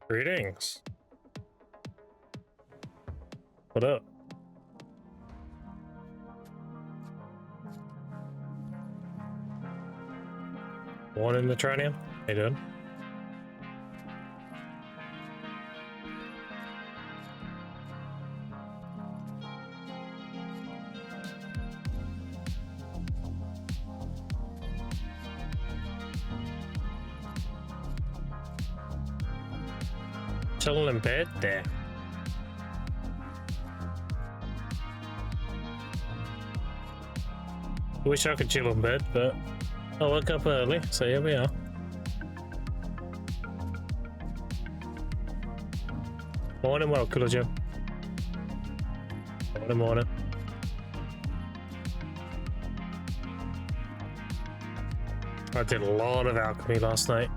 Greetings. What up? Morning, Metronium. How you doing? Chilling in bed there. Wish I could chill in bed, but I woke up early, so here we are. Morning, well, Killer Jim. Morning. I did a lot of alchemy last night.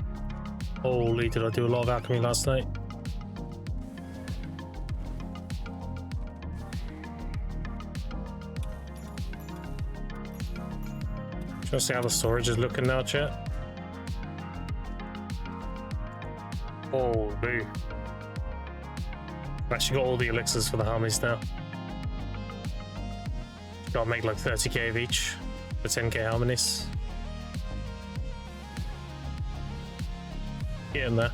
Holy, did I do a lot of alchemy last night? Trying to see how the storage is looking now, chat. Holy. I've actually got all the elixirs for the harmonies now. Gotta make like 30k of each for 10k harmonies. Get in there.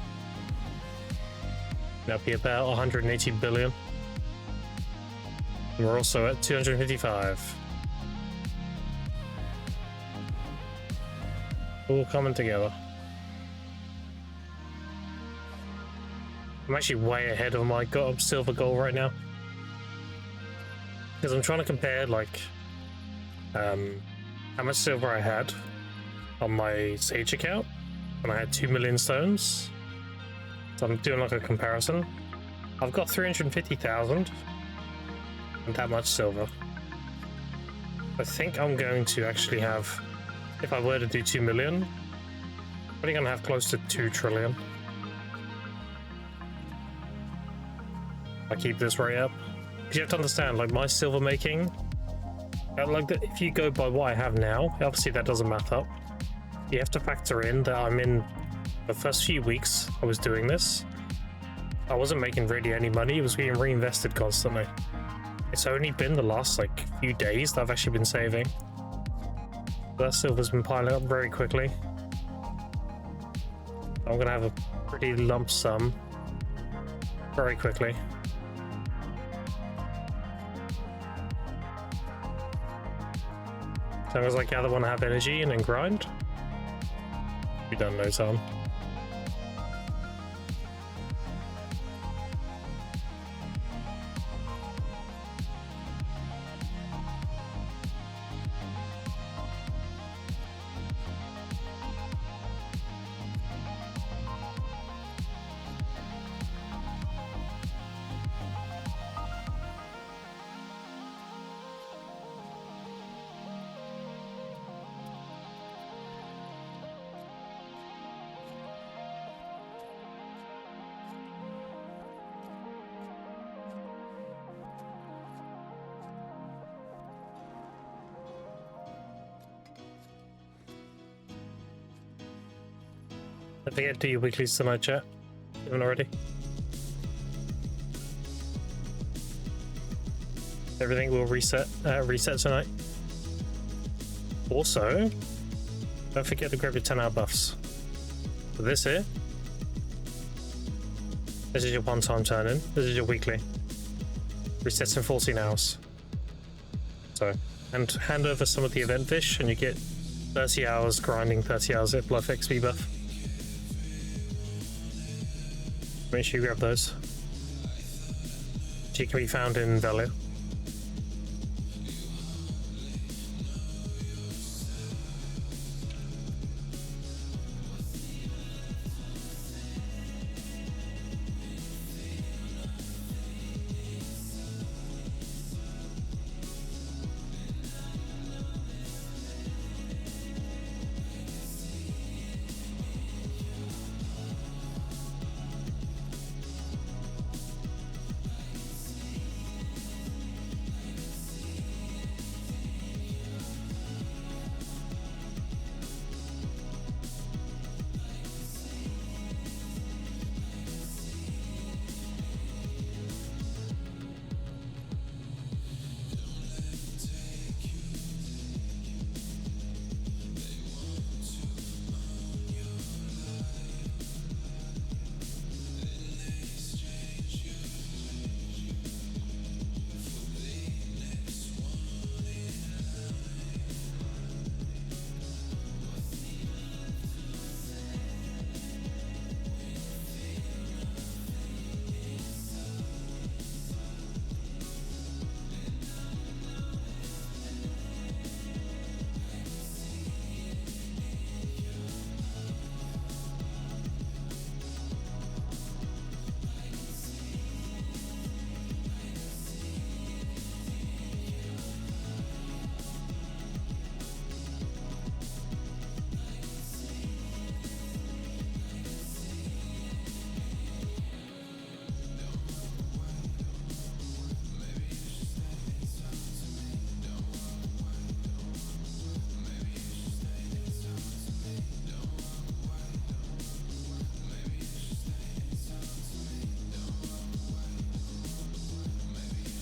That'll be about 180 billion. And we're also at 255. All coming together. I'm actually way ahead of my silver goal right now. Because I'm trying to compare like how much silver I had on my Sage account when I had 2 million stones. So I'm doing like a comparison. I've got 350,000 and that much silver. I think I'm going to actually have, if I were to do 2 million, I'm probably gonna have close to 2 trillion. I keep this rate up. Because you have to understand, like my silver making, if you go by what I have now, obviously that doesn't math up. You have to factor in that I'm in the first few weeks I was doing this. I wasn't making really any money, it was being reinvested constantly. It's only been the last like few days that I've actually been saving. That silver's been piling up very quickly. I'm gonna have a pretty lump sum very quickly. As long as I gather when I have energy and then grind, be done no time. Don't forget to do your weeklies tonight, chat. You haven't already. Everything will reset tonight. Also, don't forget to grab your 10-hour buffs. For this here, this is your one-time turn-in. This is your weekly. Resets in 14 hours. So, and hand over some of the event fish, and you get 30 hours grinding, 30 hours at Bluff XP buff. Make sure you grab those. She can be found in Value.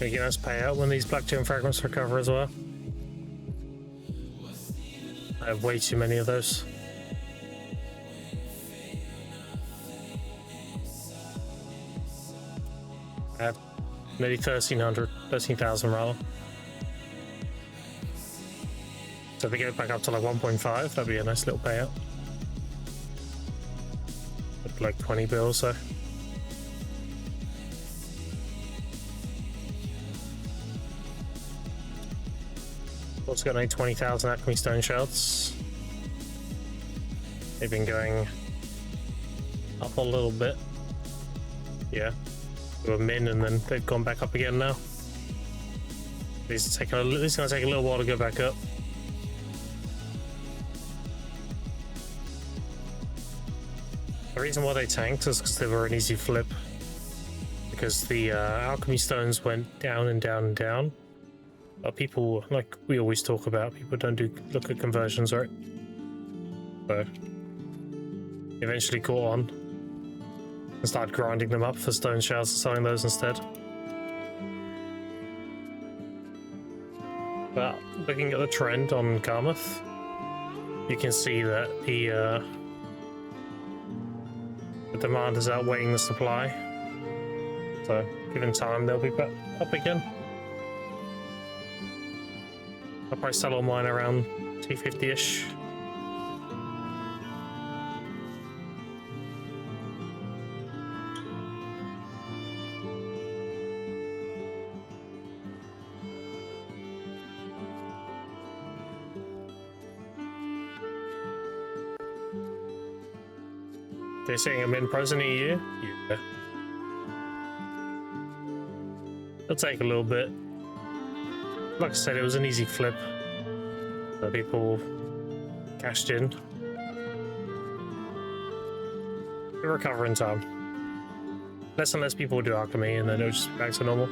Making a nice payout when these black gem fragments recover as well. I have way too many of those. I have nearly 13,000 rather. So if they get back up to like 1.5, that'd be a nice little payout. With like 20 bills, so. Also got 20,000 alchemy stone shards. They've been going up a little bit. Yeah. They were min and then they've gone back up again now. It's gonna take a little while to go back up. The reason why they tanked is because they were an easy flip. Because the alchemy stones went down and down and down. But people, like we always talk about, people don't look at conversions, right? So eventually caught on and started grinding them up for stone shards and selling those instead. But looking at the trend on Garmouth, you can see that the demand is outweighing the supply. So given time, they'll be back up again. I'll probably sell all mine around 250-ish. They're saying I'm in prison a year? Yeah. It'll take a little bit. Like I said, it was an easy flip. So people cashed in. It'll recover in time. Less and less people will do alchemy and then it'll just be back to normal.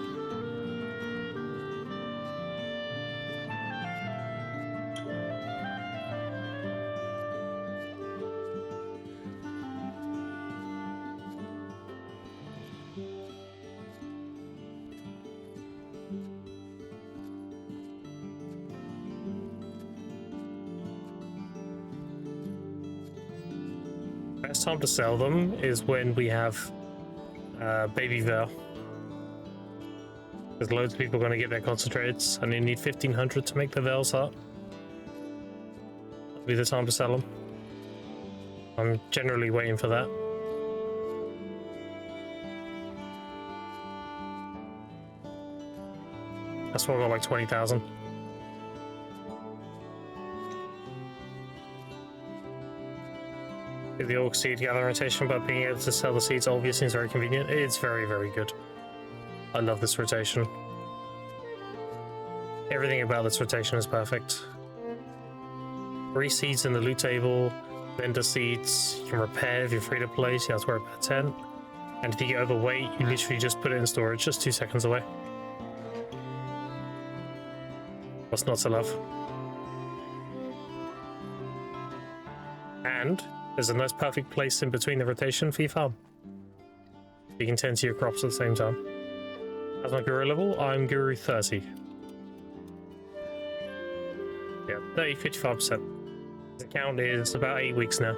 Best time to sell them is when we have baby veil. There's loads of people going to get their concentrates and you need 1,500 to make the veils up. That'll be the time to sell them. I'm generally waiting for that. That's why I got like 20,000. The orc seed gather rotation, but being able to sell the seeds obviously is very convenient. It's very, very good. I love this rotation. Everything about this rotation is perfect. 3 seeds in the loot table, vendor seeds, you can repair if you're free to place, you have to worry about 10. And if you get overweight, you literally just put it in storage, just 2 seconds away. What's not to love? And there's a nice perfect place in between the rotation for your farm. You can tend to your crops at the same time. As my guru level, I'm guru 30. Yeah, 55%. The count is about 8 weeks now.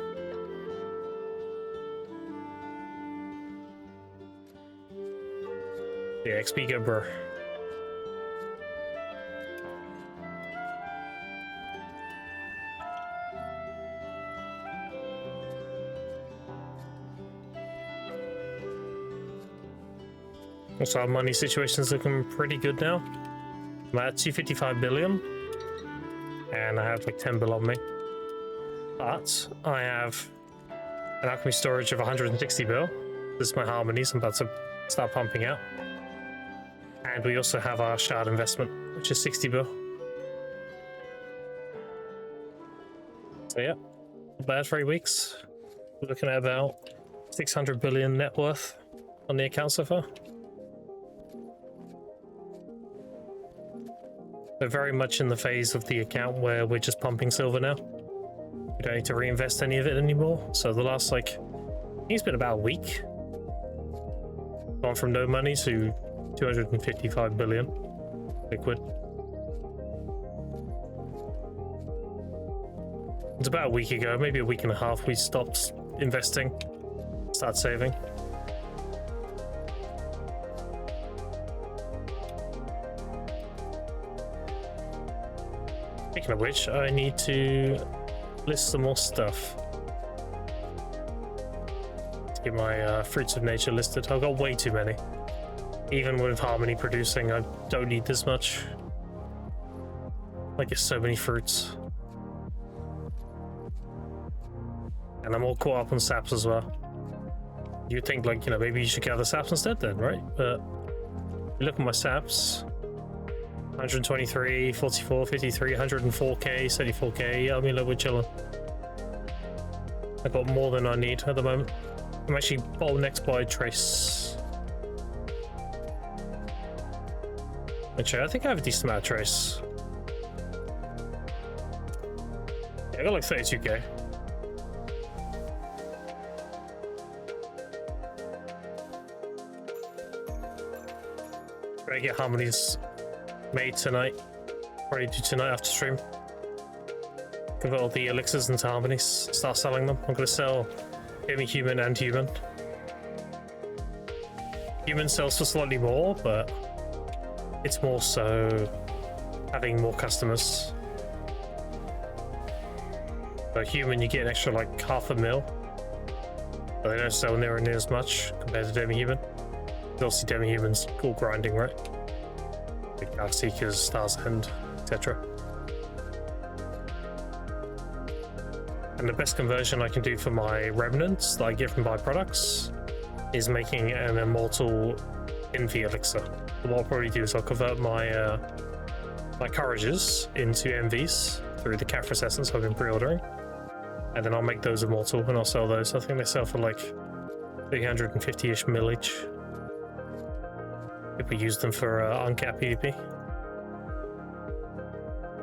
Yeah, XP go bro. Also, our money situation's looking pretty good now. I'm at 255 billion, and I have like 10 bill on me. But I have an alchemy storage of 160 bill. This is my harmonies I'm about to start pumping out. And we also have our shard investment, which is 60 bill. So yeah, not bad for 8 weeks. We're looking at about 600 billion net worth on the account so far. We're very much in the phase of the account where we're just pumping silver now. We don't need to reinvest any of it anymore. So the last, like, I think it's been about a week. Gone from no money to 255 billion liquid. It's about a week ago, maybe a week and a half, we stopped investing, start saving. Speaking of which, I need to list some more stuff. Let's get my fruits of nature listed. I've got way too many. Even with Harmony producing, I don't need this much. I get so many fruits. And I'm all caught up on saps as well. You'd think, like, you know, maybe you should gather saps instead then, right? But you look at my saps. 123, 44, 53, 104k, 74k. Yeah, I mean, look, we're chilling. I've got more than I need at the moment. I'm actually bottlenecked by trace. Actually, I think I have a decent amount of trace. Yeah, I got like 32k. Try to get Harmonies made tonight. Probably do tonight after stream. Convert all the elixirs into Harmonies, start selling them. I'm gonna sell human and human. Human sells for slightly more, but it's more so having more customers. So human, you get an extra like half a mil, but they don't sell near as much compared to demi-human. Obviously demi-human's all grinding, right? Like Dark Seekers, Stars End, etc. And the best conversion I can do for my remnants that I get from byproducts is making an immortal envy elixir. So what I'll probably do is I'll convert my my courages into envies through the Caphras essence I've been pre-ordering, and then I'll make those immortal and I'll sell those. I think they sell for like 350-ish millage if we use them for uncap PvP.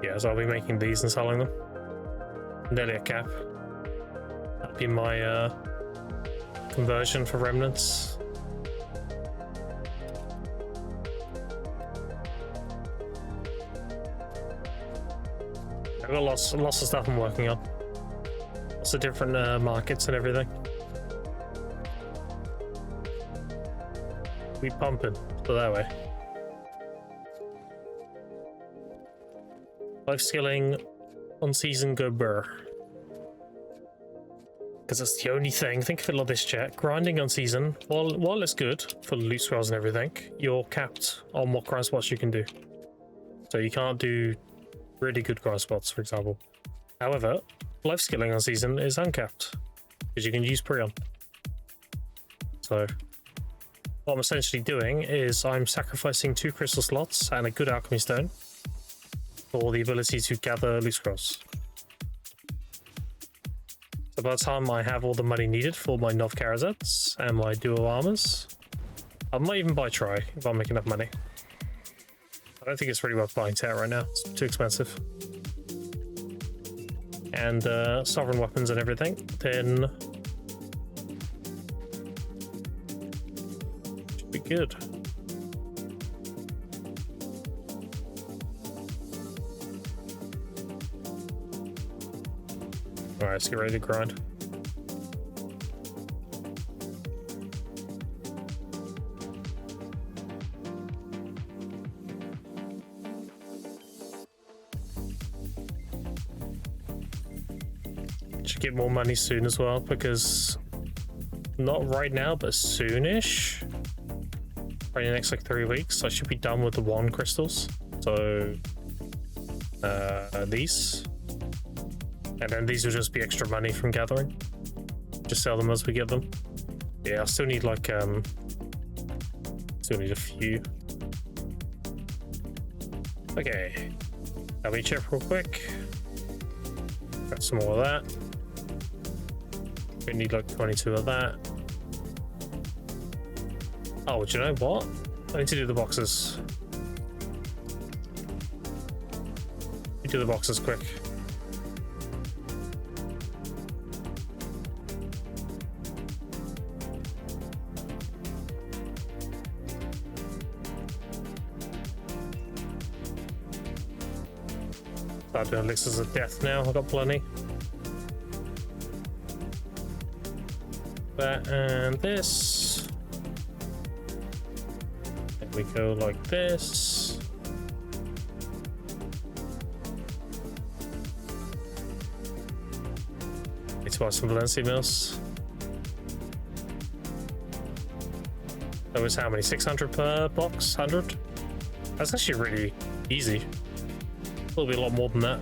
Yeah, so I'll be making these and selling them. Nearly a cap. That'll be my conversion for remnants. I've got lots of stuff I'm working on. Lots of different markets and everything. We pumping, so that way. Life skilling on season go burr. Because that's the only thing. Think of it like this, chat. Grinding on season, while it's good for loot scrolls and everything, you're capped on what grind spots you can do. So you can't do really good grind spots, for example. However, life skilling on season is uncapped because you can use pre-on. So what I'm essentially doing is I'm sacrificing 2 crystal slots and a good alchemy stone for the ability to gather loot scrolls. So by the time I have all the money needed for my Nov Karazets and my dual armors, I might even buy Try if I make enough money. I don't think it's really worth buying Terra right now, it's too expensive. And sovereign weapons and everything, then should be good. Alright, let's get ready to grind. Should get more money soon as well, because not right now, but soonish. Probably in the next like 3 weeks, I should be done with the wand crystals. So these. And then these will just be extra money from gathering. Just sell them as we get them. Yeah, I still need like still need a few. Okay. Let me check real quick. Got some more of that. We need like 22 of that. Oh, do you know what? I need to do the boxes. Let me do the boxes quick. Start doing elixirs of death now. I've got plenty. That and this. Then we go like this. Need to buy some Valencia mills. That was how many? 600 per box? 100? That's actually really easy. It'll be a lot more than that.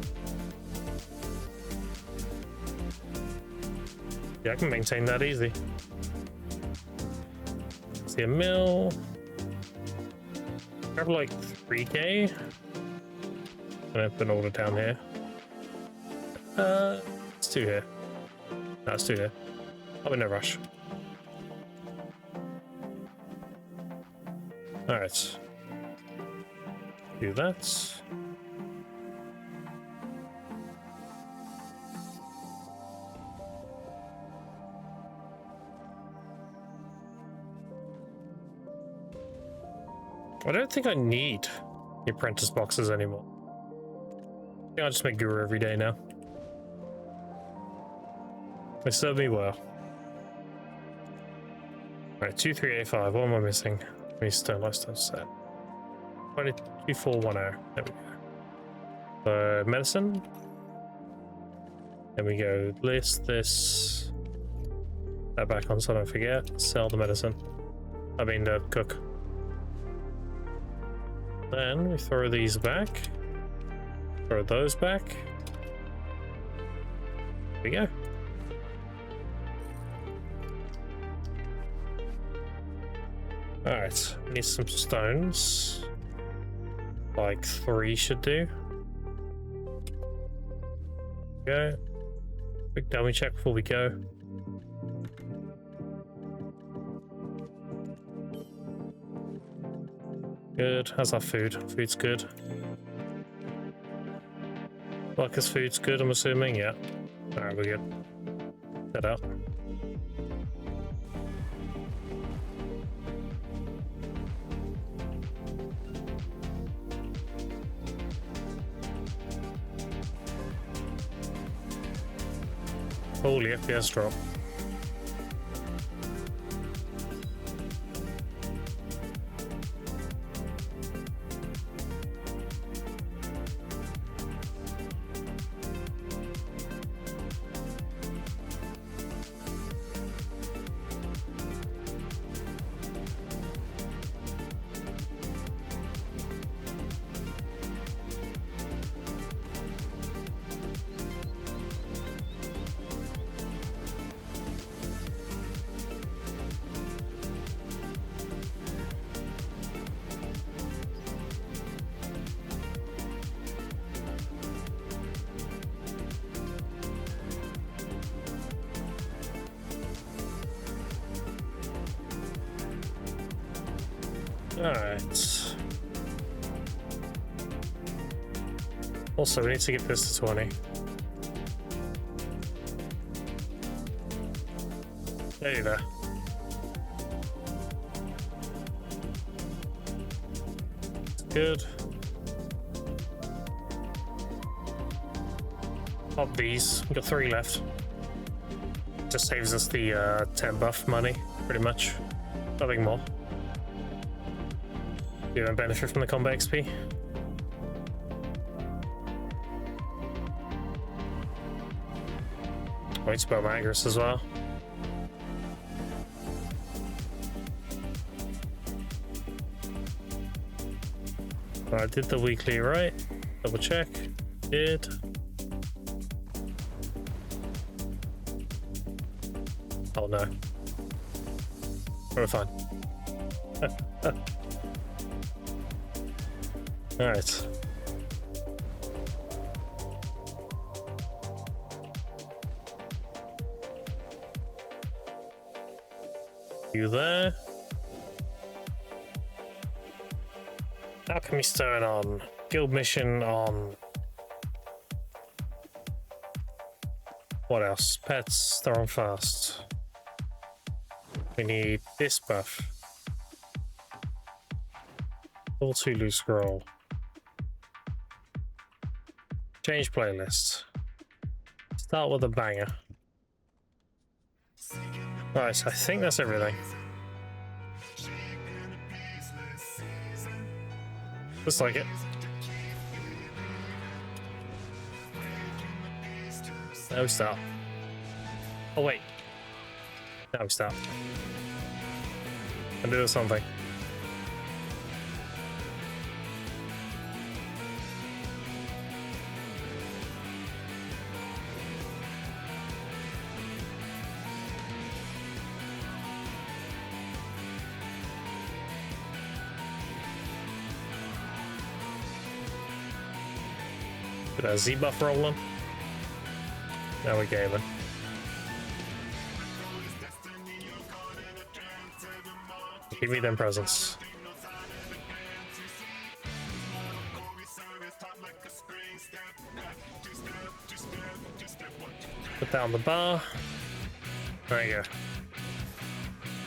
Yeah, I can maintain that easy. See a mill. Grab like 3k. I'm gonna put an order down here. It's 2 here. No, it's 2 here. I'm in no rush. Alright. Do that. I don't think I need the apprentice boxes anymore. I think I'll just make guru every day now. They serve me well. Alright, 2385. What am I missing? Me stone lifestyle set. 22410. There we go. Medicine. Then we go list this. That back on so I don't forget. Sell the medicine. I mean the cook. Then we throw these back. Throw those back. There we go. Alright, we need some stones. Like 3 should do. Go. Quick dummy check before we go. Good. How's our food? Food's good. Lucas food's good, I'm assuming. Yeah. Alright, we're good. Set up. Holy FPS drop. Alright. Also, we need to get this to 20. Hey there. Good. Pop these. We've got 3 left. Just saves us the 10 buff money, pretty much. Nothing more. You don't benefit from the combat XP. Wait, spell Magnus as well. I did the weekly right. Double check. Did. Oh no. We're fine. Alright. You there? Alchemy Stone on. Guild mission on. What else? Pets, they're on fast. We need this buff. All 2 loose scroll. Change playlist. Start with a banger. Right, I think that's everything. Looks like it. Now we start. Oh wait. Now we start. And do something. Put a Z buff rolling. Now we're gaming. Give me them presents. Put down the bar. There you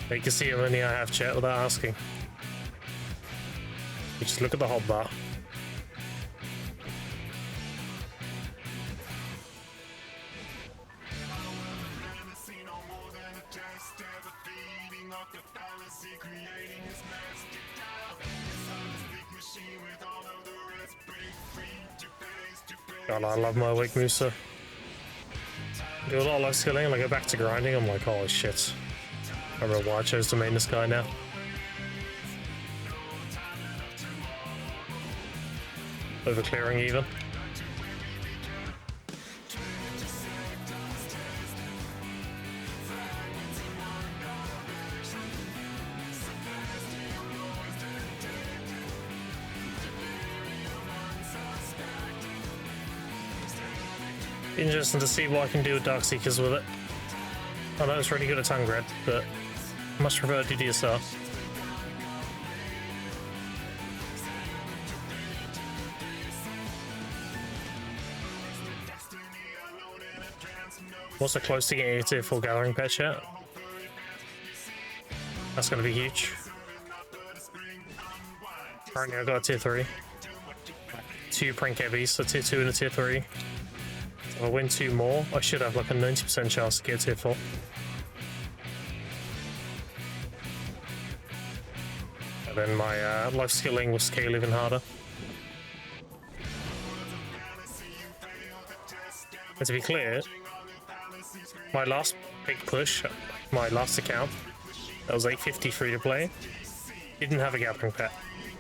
go. You can see how many I have, chat, without asking. You just look at the hot bar. God, I love my weak Musa. Do a lot of life skilling and I go back to grinding. I'm like, holy shit. I don't know why I chose to main this guy now. Over clearing even. Interesting to see what I can do with Darkseekers with it. I know it's really good at tongue grid, but I much prefer DDSR. Also close to getting a tier 4 gathering pet yet. That's going to be huge. Currently I got a tier 3. 2 prank heavies, so tier 2 and a tier 3. If I win 2 more, I should have like a 90% chance to get tier 4. And then my life skilling will scale even harder. And to be clear, my last big push, my last account, that was 850 free to play, didn't have a gathering pet,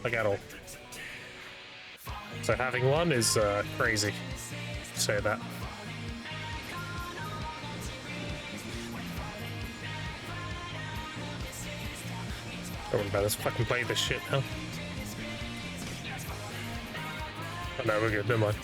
like at all. So having one is crazy, to say that. Don't worry about this, fucking play this shit now. Oh no, we're good, never mind.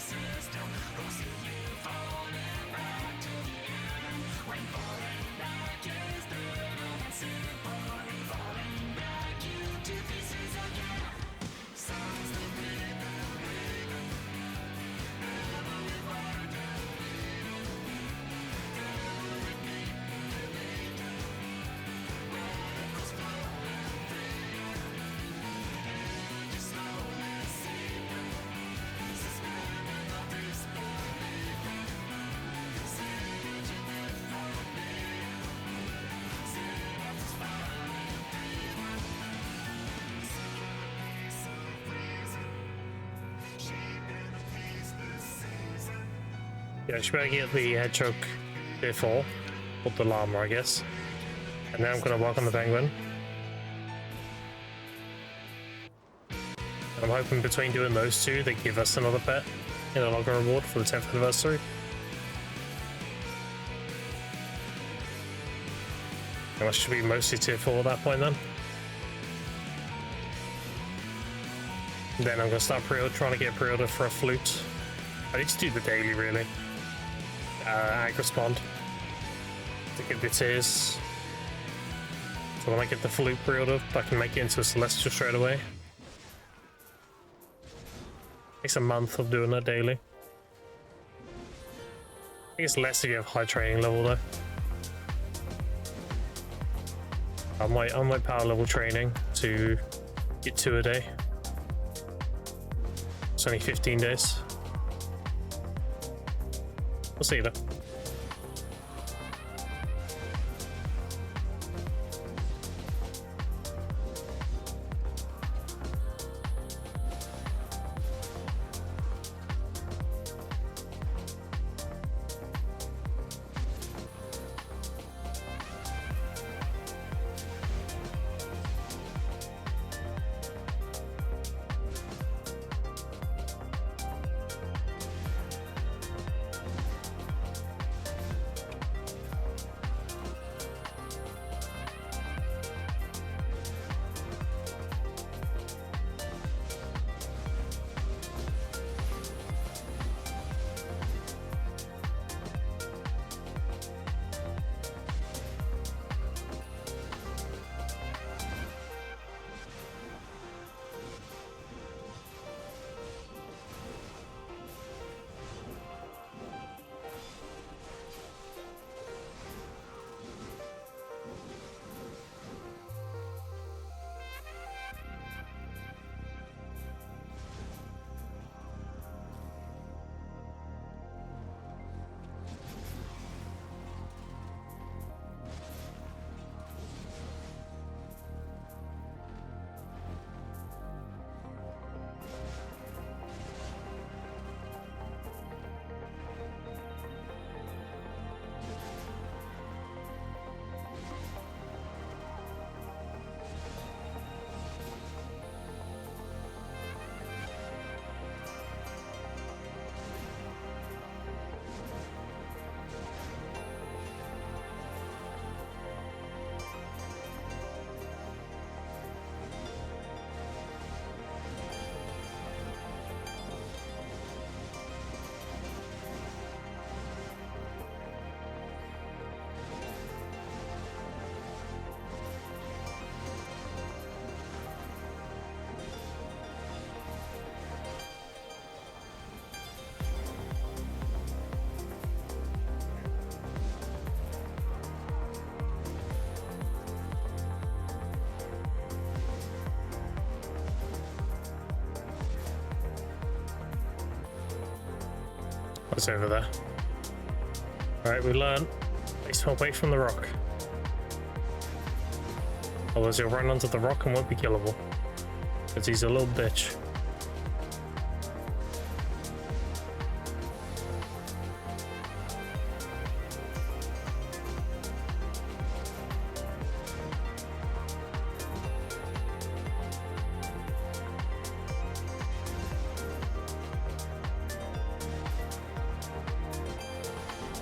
Yeah, I should better get the hedgehog tier 4, or the llama, I guess. And then I'm going to work on the penguin. I'm hoping between doing those two, they give us another pet in a longer reward for the 10th anniversary. And that should be mostly tier 4 at that point then. And then I'm going to start trying to get pre-order for a flute. I need to do the daily, really. Ag respond to get the tiers. So when I get the flute pre-order, I can make it into a celestial straight away. Takes a month of doing that daily. I think it's less if you have high training level though. I might power level training to get 2 a day. It's only 15 days. We'll see you there. What's over there? Alright, we learn. Stay away from the rock. Otherwise you'll run onto the rock and won't be killable. Because he's a little bitch.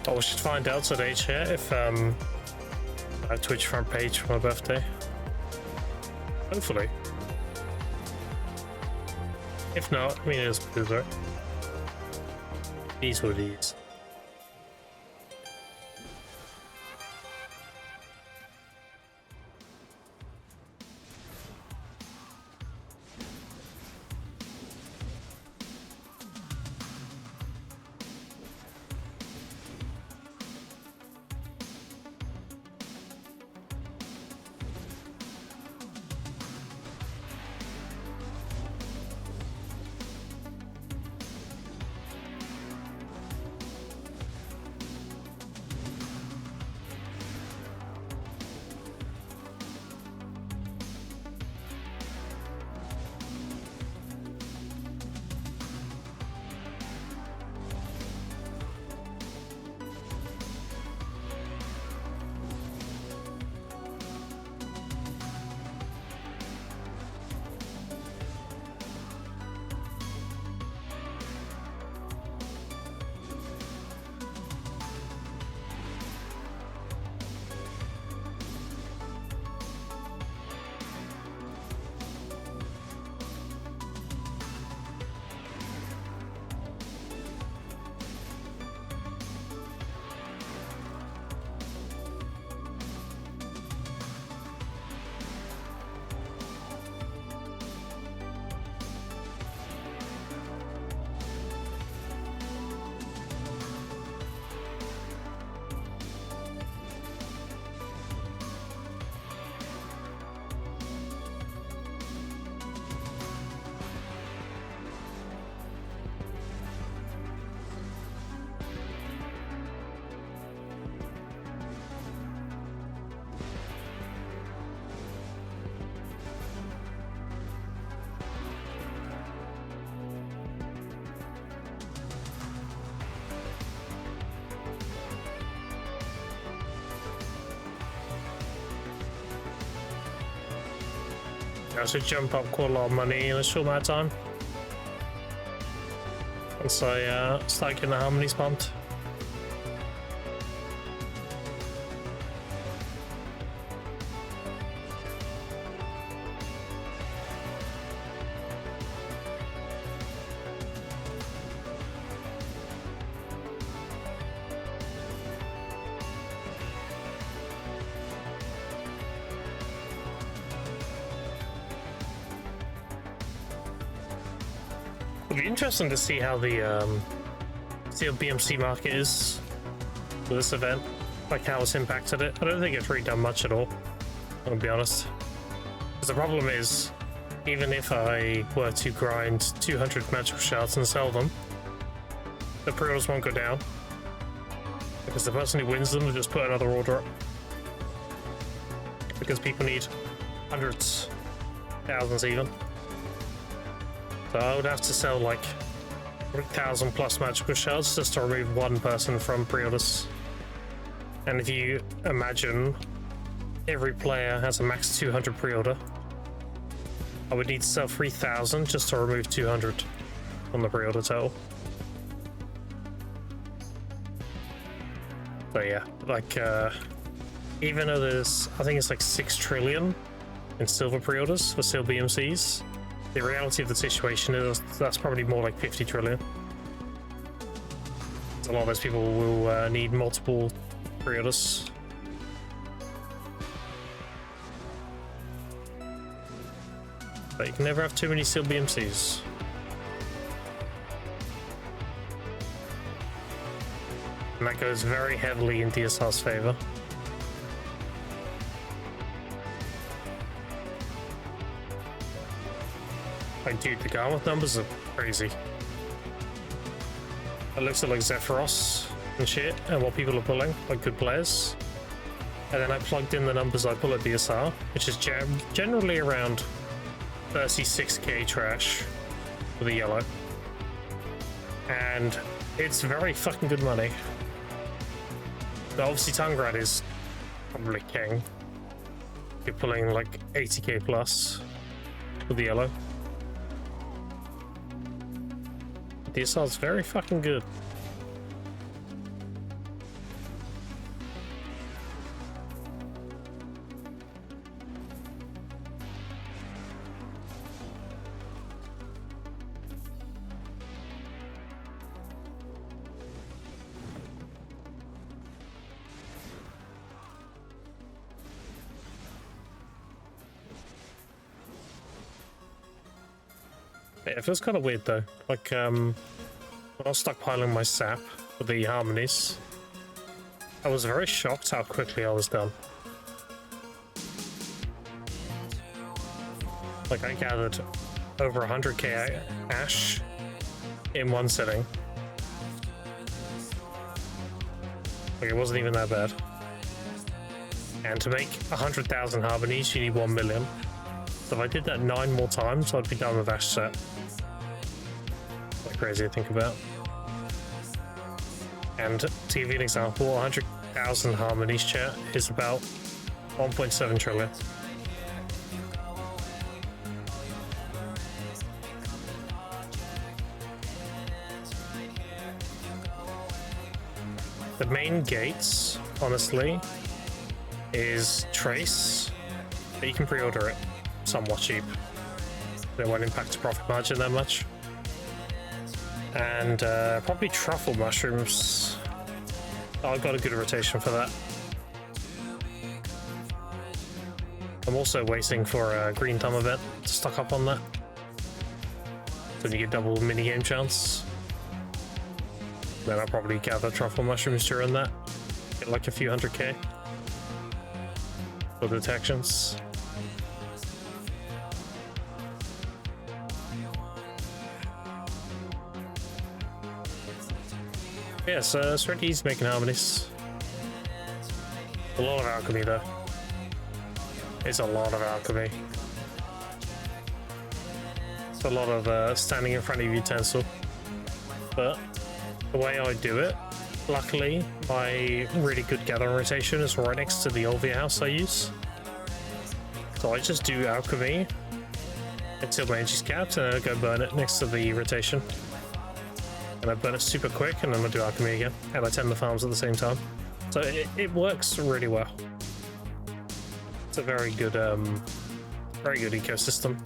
I should find out today, chat, if I have Twitch front page for my birthday. Hopefully. If not, I mean, it is what it is, right? It is what it is. I should jump up quite a lot of money in a short amount of time. Once I start getting the harmonies pumped. It'll be interesting to see how the BMC market is for this event, like how it's impacted it. I don't think it's really done much at all, I'll be honest. Because the problem is, even if I were to grind 200 magical shards and sell them, the pre-orders won't go down. Because the person who wins them will just put another order up. Because people need hundreds, thousands even. So I would have to sell like 1,000 plus magical shards just to remove one person from pre-orders. And if you imagine every player has a max 200 pre-order, I would need to sell 3,000 just to remove 200 from the pre-order total. So yeah, like even though there's, I think it's like 6 trillion in silver pre-orders for silver BMCs, the reality of the situation is that's probably more like 50 trillion. A lot of those people will need multiple pre-orders. But you can never have too many silver BMCs. And that goes very heavily in DSR's favor. Like, dude, the Garmouth numbers are crazy. It looks at like Zephyros and shit, and what people are pulling, like good players. And then I plugged in the numbers I pull at DSR, which is generally around 36k trash for the yellow. And it's very fucking good money. But obviously Tangrad is probably king. You're pulling like 80k plus for the yellow. DSR is very fucking good. Yeah, it feels kind of weird though. Like, when I was stockpiling my sap for the harmonies, I was very shocked how quickly I was done. Like, I gathered over 100k ash in one sitting. Like, it wasn't even that bad. And to make 100,000 harmonies, you need 1 million. So if I did that 9 more times, I'd be done with ash set. Quite crazy to think about. And to give you an example, 100,000 harmonies chat is about 1.7 trillion. The main gates, honestly, is Trace, but you can pre-order it somewhat cheap. It won't impact the profit margin that much. And probably truffle mushrooms. Oh, I've got a good rotation for that. I'm also waiting for a green thumb event to stock up on that. So you get double minigame chance. Then I'll probably gather truffle mushrooms during that. Get like a few 100k for detections. Yeah, so it's really easy making harmonies. A lot of alchemy though. It's a lot of alchemy. It's a lot of standing in front of utensil. But the way I do it, luckily, my really good gathering rotation is right next to the Olvia house I use. So I just do alchemy until my energy's capped, and then I go burn it next to the rotation. And I burn it super quick, and then I do alchemy again, and I tend the farms at the same time. So it works really well. It's a very good ecosystem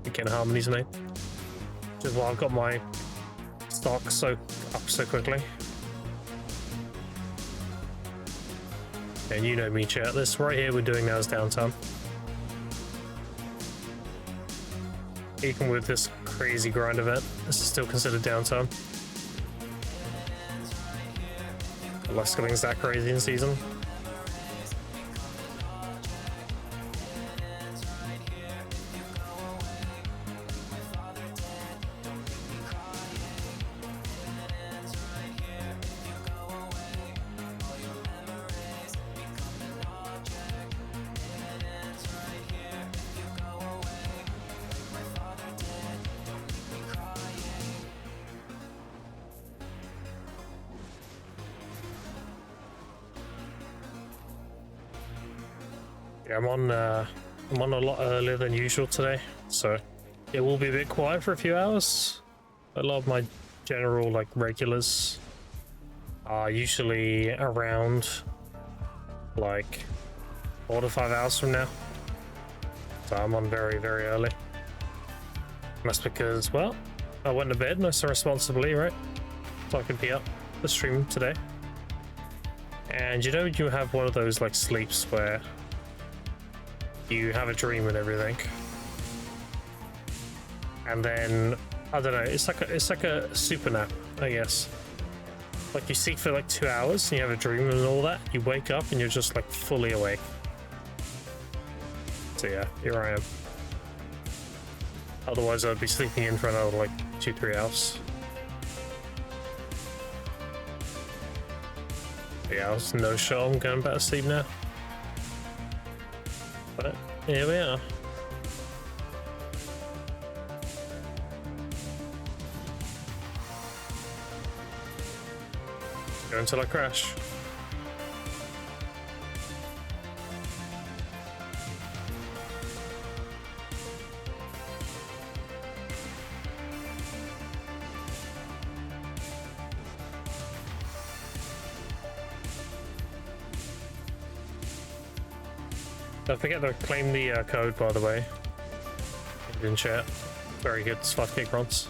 to get harmonies made. Which is why I've got my stock up so quickly. And you know me, chat. This right here we're doing now is downtime. Even with this crazy grind event, this is still considered downtime. Unless something's that crazy in season. Yeah, I'm on a lot earlier than usual today, so it will be a bit quiet for a few hours. A lot of my general like regulars are usually around like 4 to 5 hours from now, so I'm on very early. And that's because, well, I went to bed nice and responsibly, right? So I could be up the stream today. And you know, you have one of those like sleeps where you have a dream and everything, and then I don't know, it's like a super nap, I guess. Like you sleep for like 2 hours and you have a dream and all that, you wake up and you're just like fully awake. So yeah, here I am. Otherwise I'd be sleeping in for another like 2-3 hours. Yeah, I was no show, I'm going back to sleep now. But here we are. Go until I crash. Don't forget to claim the code, by the way, in chat. Very good, Slot Cake Runs.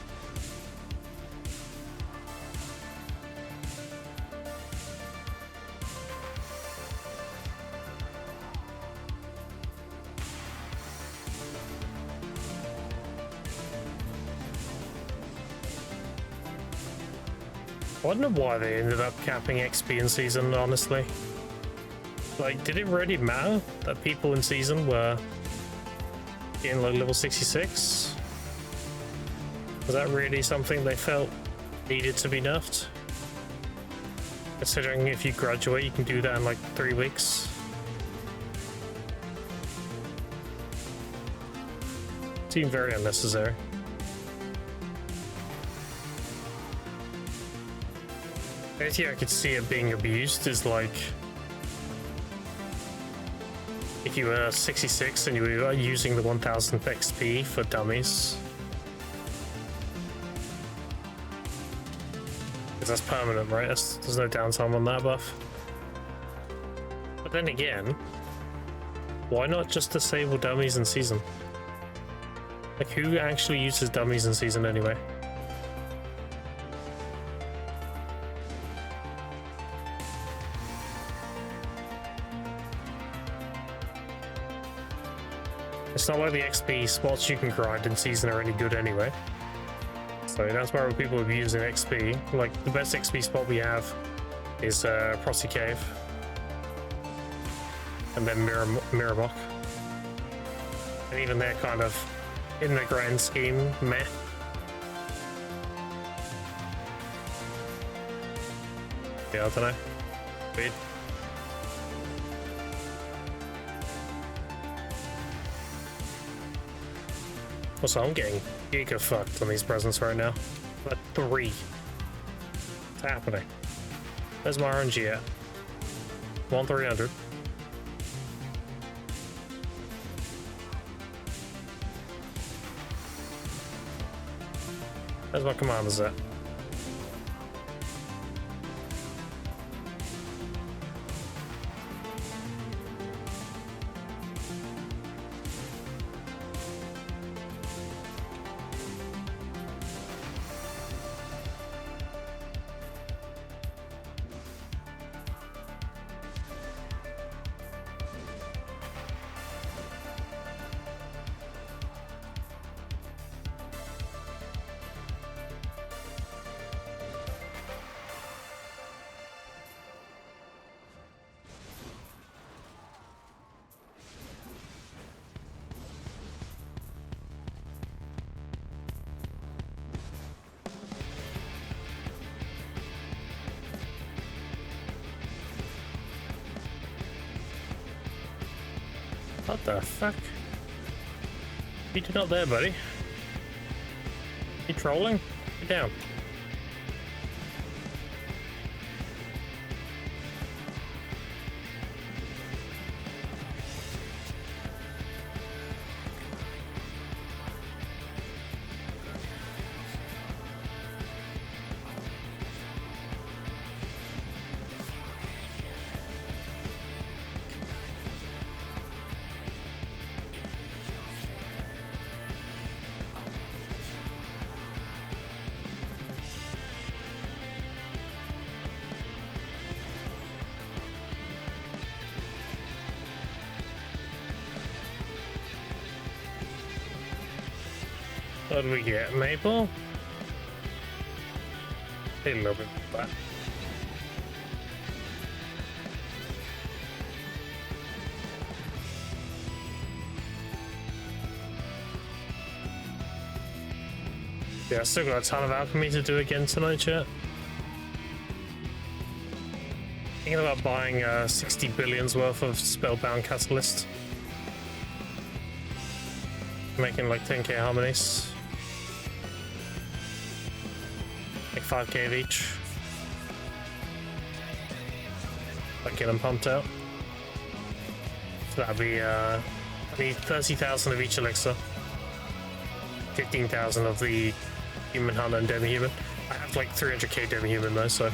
I wonder why they ended up capping XP in season, honestly. Like, did it really matter that people in season were getting like level 66? Was that really something they felt needed to be nerfed? Considering if you graduate, you can do that in like 3 weeks. Seemed very unnecessary. The only thing I could see it being abused is like, if you were 66 and you were using the 1000 XP for dummies. Because that's permanent, right? There's no downtime on that buff. But then again, why not just disable dummies in season? Like, who actually uses dummies in season anyway? It's not like the XP spots you can grind in season are any good anyway. So that's why people are using XP. Like, the best XP spot we have is Prosy Cave. And then Mirrorbock. And even they're kind of, in the grand scheme, meh. Yeah, I don't know. Weird. Also, I'm getting giga fucked on these presents right now. But 3. What's happening? Where's my RNG at? 1,300. Where's my commanders at? What the fuck? You're not there, buddy. You trolling? Get down. What do we get? Maple? A little bit of that. Yeah, I still got a ton of alchemy to do again tonight, chat. Thinking about buying 60 billions worth of spellbound catalyst. Making like 10k harmonies. Like 5k of each. Like get them pumped out. So that'd be I need 30,000 of each elixir. 15,000 of the human hunter and demi-human. I have like 300k demi-human though, so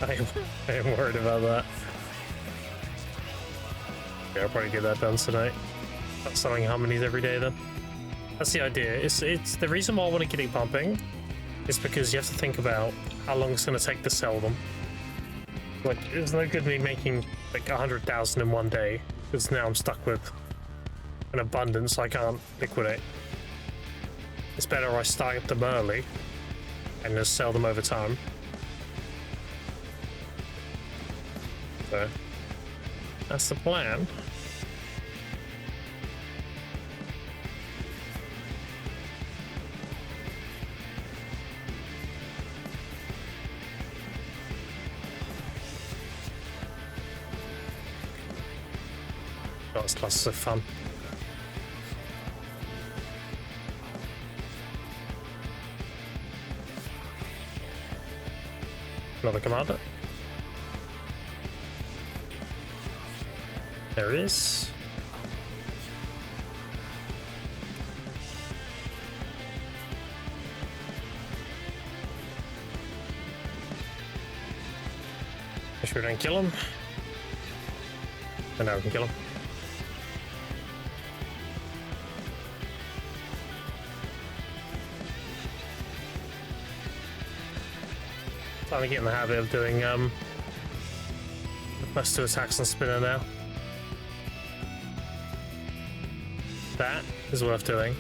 I am worried about that. Yeah, I'll probably get that done tonight. Start selling harmonies every day then. That's the idea. It's the reason why I want to get it pumping is because you have to think about how long it's going to take to sell them. Like, it's no good me making like 100,000 in one day, because now I'm stuck with an abundance I can't liquidate. It's better I start them early and just sell them over time. So that's the plan. Oh, it's lots of fun. Another commander. There is. Make sure we don't kill him. And now we can kill him. Starting to get in the habit of doing most two attacks on spinner now. That is worth doing.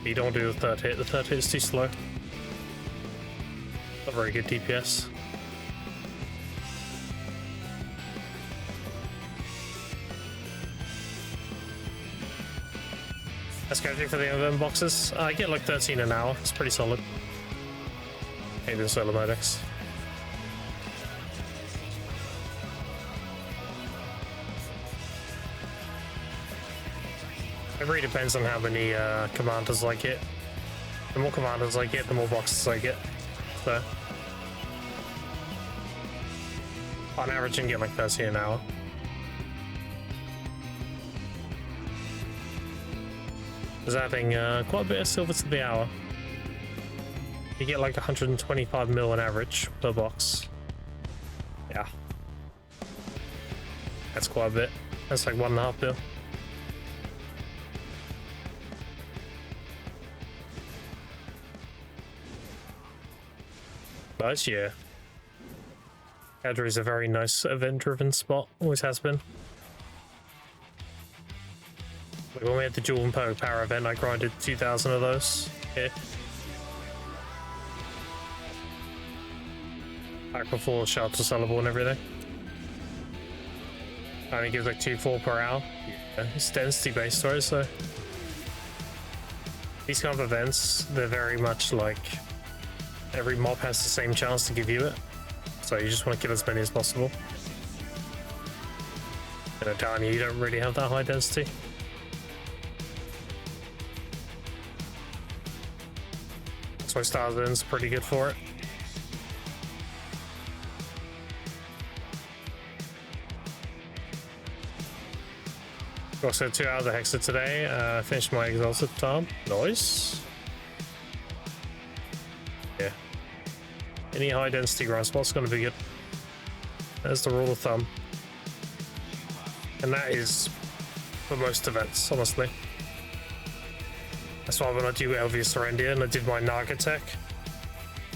You don't do the third hit. The third hit is too slow. Not very good DPS. Let's go for the other boxes. I get like 13 an hour. It's pretty solid. Maybe the solar modex. It really depends on how many commanders I get. The more commanders I get, the more boxes I get. So on average, I can get like 13 an hour. was adding quite a bit of silver to the hour. You get like 125 mil on average per box. Yeah. That's quite a bit. That's like 1.5 mil. But yeah. Cadre is a very nice event-driven spot. Always has been. Like when we had the Jewel and Poe power event, I grinded 2,000 of those. Yeah. Back before shout to sellable and everything. And it gives like 2.4 per hour. Yeah, it's density based, right? So these kind of events, they're very much like every mob has the same chance to give you it. So you just want to kill as many as possible. And down here, you don't really have that high density. That's why Starzen's pretty good for it. Also 2 hours of Hexa today. Finished my Exalted Tom. Nice. Yeah. Any high density grind spot's gonna be good. That's the rule of thumb. And that is for most events, honestly. That's why when I do LV Serendia and I did my Naga tech,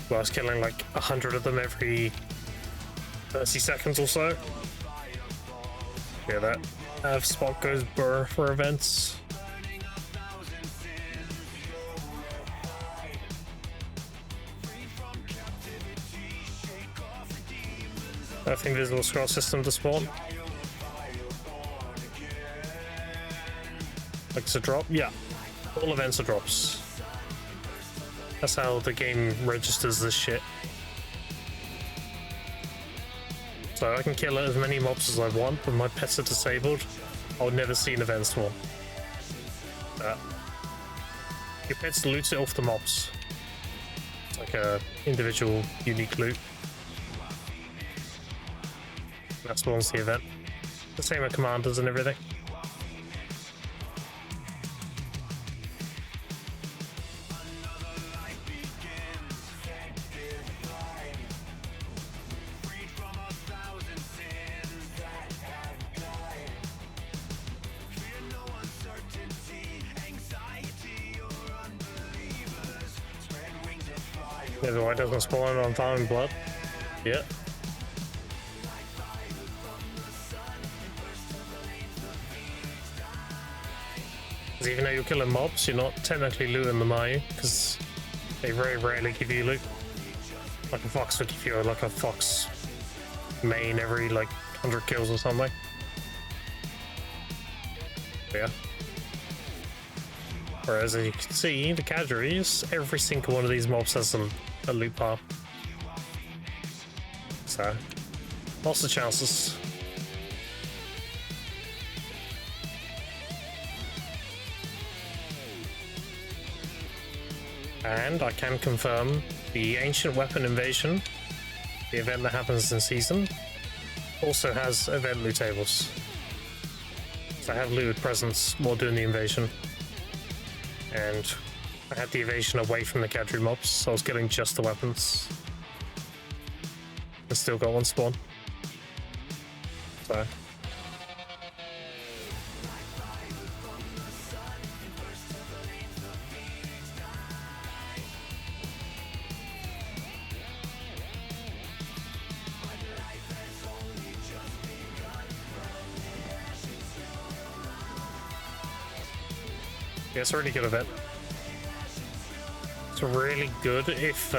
well, I was killing like 100 of them every 30 seconds or so. Yeah, that spot goes burr for events. I think Invisible Scroll system to spawn. Like it's a drop? Yeah. All events are drops. That's how the game registers this shit. So I can kill as many mobs as I want, but my pets are disabled. I'll never see an event spawn. Your pets loot it off the mobs. It's like a individual, unique loot. That spawns the event. The same with commanders and everything. Yeah, the white doesn't spawn on Found Blood. Yeah. Because even though you're killing mobs, you're not technically looting them, are you? Because they very rarely give you loot. Like a fox would give you like a fox main every like 100 kills or something. Yeah. Whereas as you can see, the Cadres, every single one of these mobs has a loot pile. So, lots of chances. And I can confirm the Ancient Weapon Invasion, the event that happens in season, also has event loot tables. So I have looted presents while doing the invasion. And I had the evasion away from the Cadre mobs, so I was getting just the weapons. I still got one spawn. So. Yeah, it's a really good event. It's really good if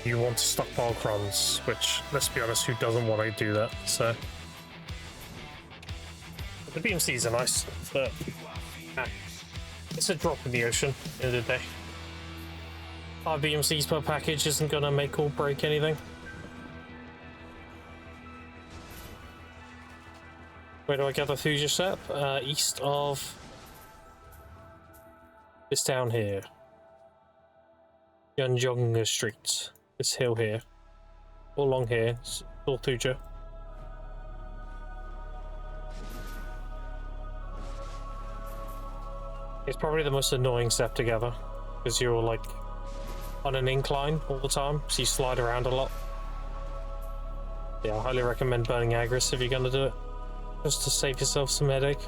you want to stockpile crons, which, let's be honest, who doesn't want to do that? So the BMCs are nice, but it's a drop in the ocean at the end of the day. 5 BMCs per package isn't gonna make or break anything. Where do I get the Fugia Step? East of this town here. Yunjonga Street. This hill here. All along here. All Fugia. It's probably the most annoying step together, because you're like on an incline all the time, so you slide around a lot. Yeah, I highly recommend burning Agris if you're gonna do it, just to save yourself some headache.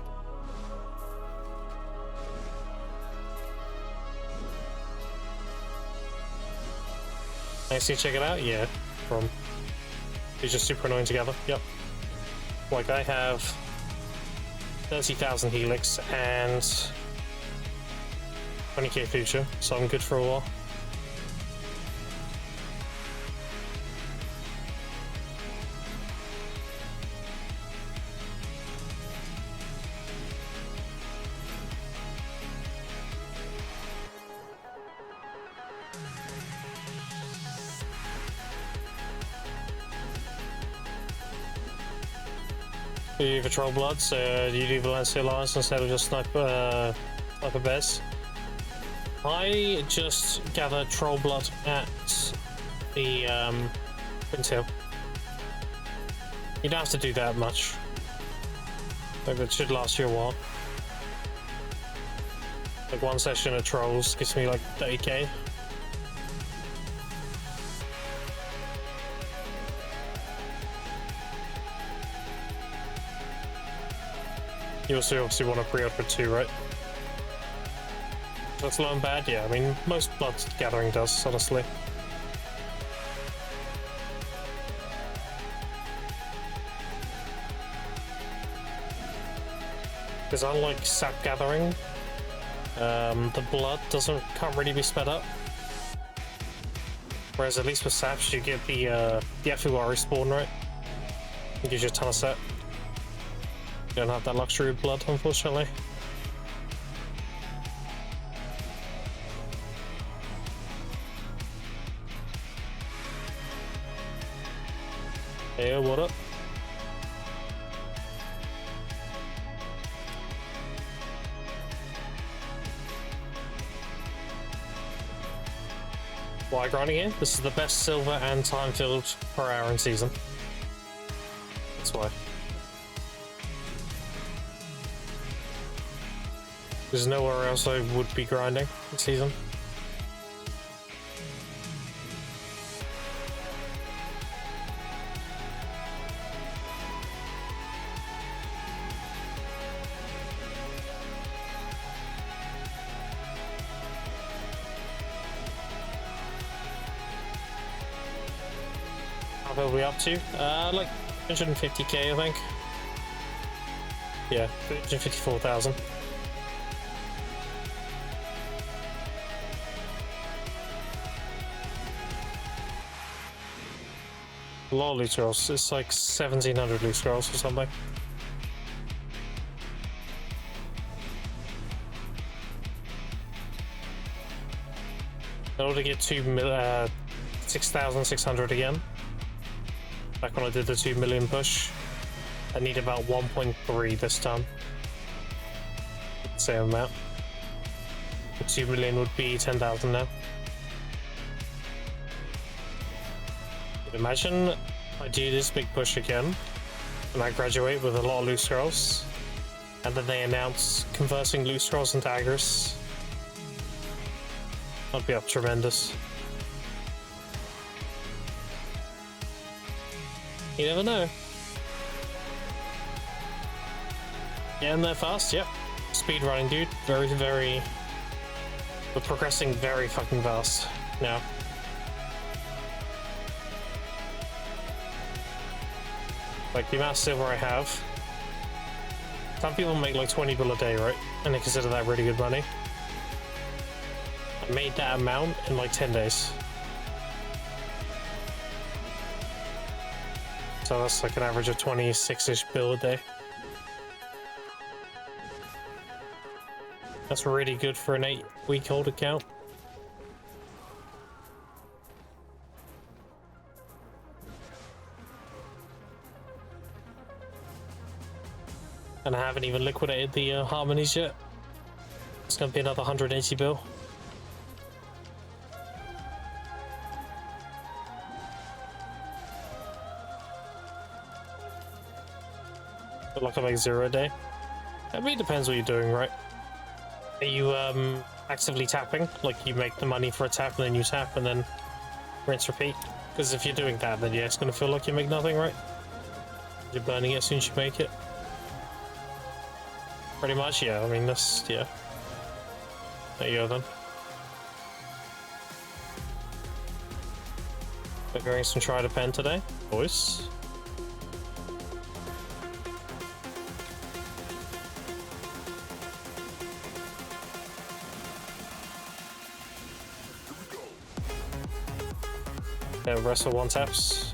Nice to check it out, yeah. It's just super annoying together, yep. Like I have 30,000 Helix and 20k future, so I'm good for a while. You do for Troll Blood, so you do Valencia Alliance instead of just Sniper Bears. I just gather Troll Blood at the Quintil. You don't have to do that much. Like, that should last you a while. Like one session of Trolls gives me like 30k. You also obviously want to pre-order for 2, right? That's low and bad, yeah. I mean, most Blood Gathering does, honestly. Because unlike Sap Gathering, the Blood can't really be sped up. Whereas at least with Saps, you get the Afuari spawn, right? It gives you a ton of set. You don't have that luxury of Blood, unfortunately. Hey, what up? Why grinding here? This is the best silver and time filled per hour in season. That's why. There's nowhere else I would be grinding this season. How are we up to? Like 150k, I think. Yeah, 154,000. A lot of loot scrolls. It's like 1,700 loot scrolls or something. In order to get 6,600 again, back when I did the 2 million push, I need about 1.3 this time. Same amount. The 2 million would be 10,000 now. Imagine I do this big push again, and I graduate with a lot of loot scrolls, and then they announce converting loot scrolls into Agris. That'd be up tremendous. You never know. Getting there fast, yep. Speed running, dude. Very, very... We're progressing very fucking fast now. Like, the amount of silver I have. Some people make like 20 bill a day, right? And they consider that really good money. I made that amount in like 10 days. So that's like an average of 26-ish bill a day. That's really good for an 8-week-old account. And I haven't even liquidated the harmonies yet. It's gonna be another 180 bill. But like I make 0 a day. I mean, it depends what you're doing, right? Are you actively tapping? Like you make the money for a tap and then you tap and then rinse repeat? Because if you're doing that, then yeah, it's gonna feel like you make nothing, right? You're burning it as soon as you make it. Pretty much, yeah. I mean, that's, yeah. There you go then. We're going some try to pen today, boys. Yeah, wrestle one taps.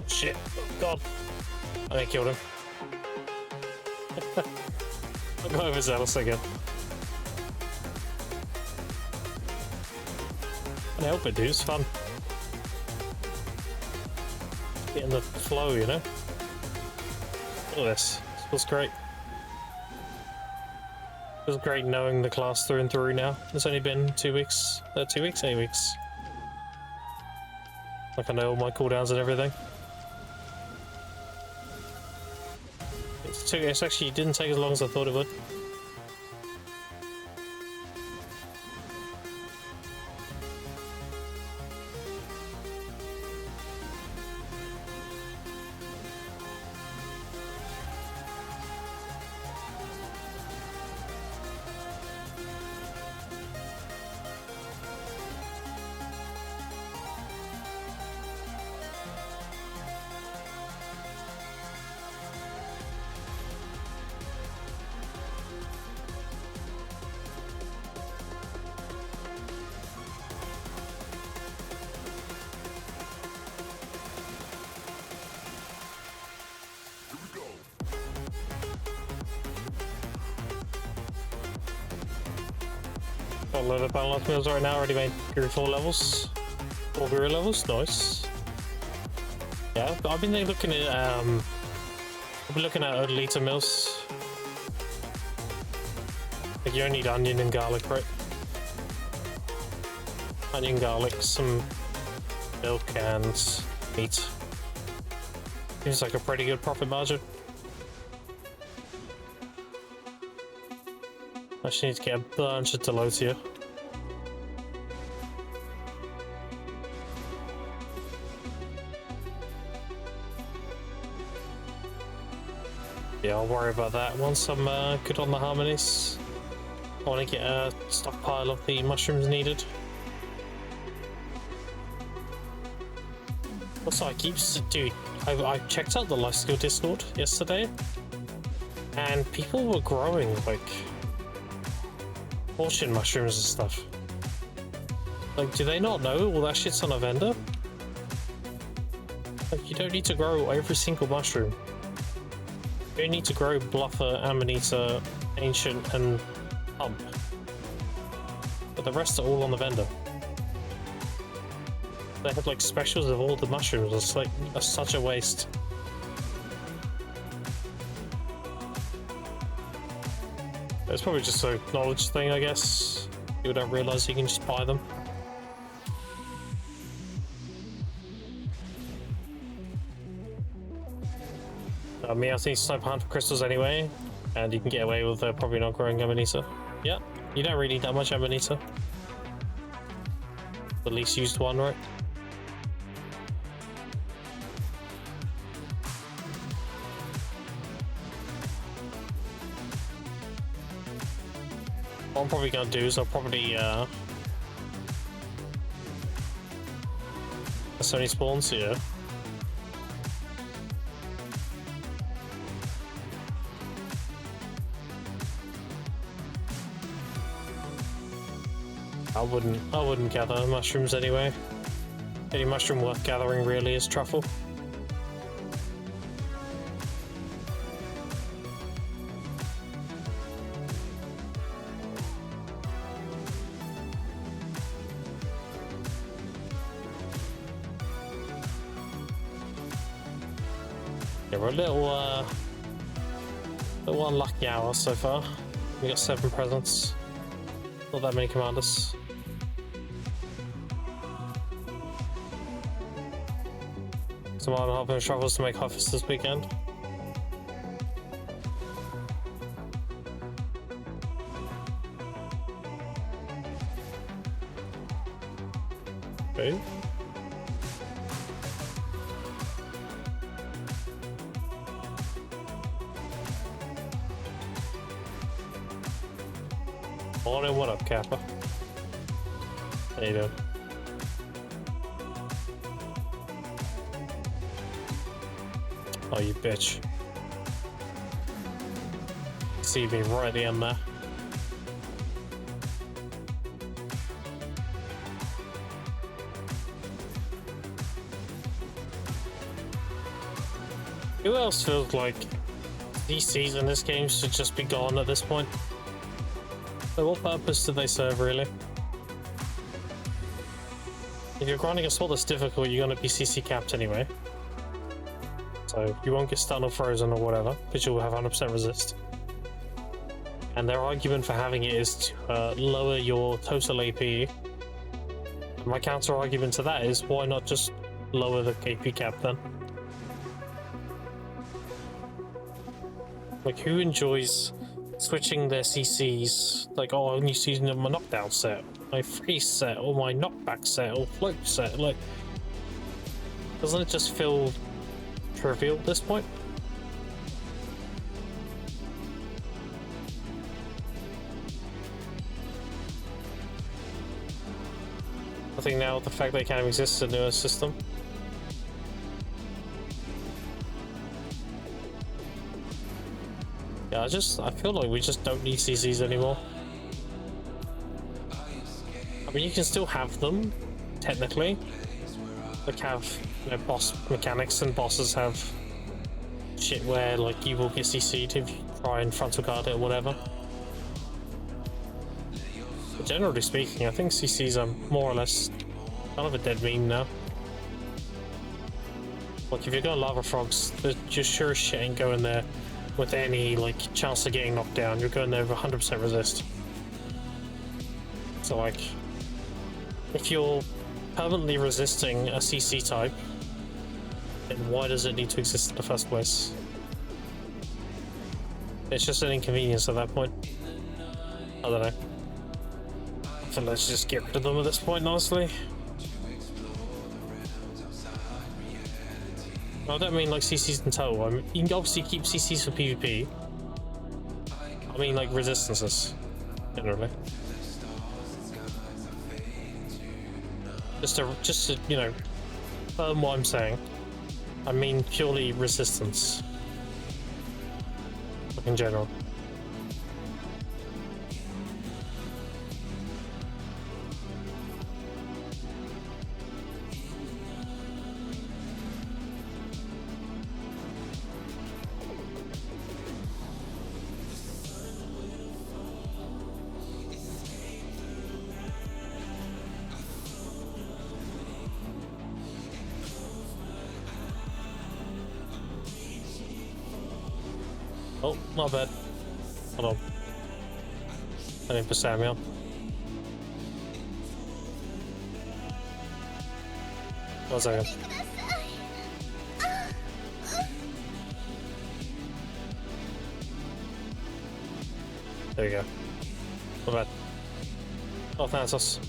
Shit. Oh, God. I think I killed him. I'll go overzealous again. Can't help it, dude. It's fun. Getting the flow, you know? Look at this. This feels great. Feels great knowing the class through and through now. It's only been 2 weeks. 2 weeks? 8 weeks. Like I know all my cooldowns and everything. It's actually didn't take as long as I thought it would. Got a load of balance meals right now, already made Guru 4 levels. 4 Guru levels, nice. Yeah, I've been looking at Odalita meals. Like you only need onion and garlic, right? Onion, garlic, some milk and meat. Seems like a pretty good profit margin. I just need to get a bunch of Delotia. Yeah, I'll worry about that once I'm good on the harmonies. I want to get a stockpile of the mushrooms needed. Also, dude, I checked out the Life Skill Discord yesterday, and people were growing like fortune mushrooms and stuff. Like, do they not know all that shit's on a vendor? Like, you don't need to grow every single mushroom. You only need to grow Bluffer, Amanita, Ancient, and Pump. But the rest are all on the vendor. They have like specials of all the mushrooms. It's like such a waste. It's probably just a knowledge thing, I guess. People don't realize you can just buy them. Me, I think sniper hunt for crystals anyway, and you can get away with probably not growing Amanita. Yeah, you don't really need that much Amanita. The least used one, right? What I'm probably gonna do is I'll probably there's so many spawns here. I wouldn't gather mushrooms anyway. Any mushroom worth gathering really is truffle. Yeah, we're a little unlucky hour so far. We got 7 presents. Not that many commanders. Tomorrow I'm helping travels to make office this weekend. Okay. Morning, what up, Kappa? How you doing? Oh, you bitch. See me right at the end there. Who else feels like DCs in this game should just be gone at this point? So what purpose do they serve, really? If you're grinding a spot that's difficult, you're going to be CC capped anyway. So you won't get stunned or frozen or whatever, because you'll have 100% resist. And their argument for having it is to lower your total AP. And my counter argument to that is, why not just lower the AP cap then? Like, who enjoys switching their CCs? Like, oh, I'm only using my knockdown set, my freeze set, or my knockback set, or float set. Like, doesn't it just feel trivial at this point? I think now the fact that it kind of exists in the newer system. Yeah, I feel like we just don't need CCs anymore. I mean, you can still have them, technically. Like, have, you know, boss mechanics, and bosses have shit where, like, you will get CC'd if you try and frontal guard it or whatever. But generally speaking, I think CCs are more or less kind of a dead meme now. Like, if you're going lava frogs, you're sure as shit ain't going there with any, like, chance of getting knocked down. You're going there with 100% resist. So, like, if you're permanently resisting a CC type, then why does it need to exist in the first place? It's just an inconvenience at that point. I don't know. So let's just get rid of them at this point, honestly. I don't mean like CCs in total. I mean, you can obviously keep CCs for PvP. I mean like resistances, generally. Just to you know, confirm what I'm saying. I mean purely resistance, like in general. Oh, not bad. Hold on. I need for Samuel. One second. There you go. Not bad. Oh, Thanatos.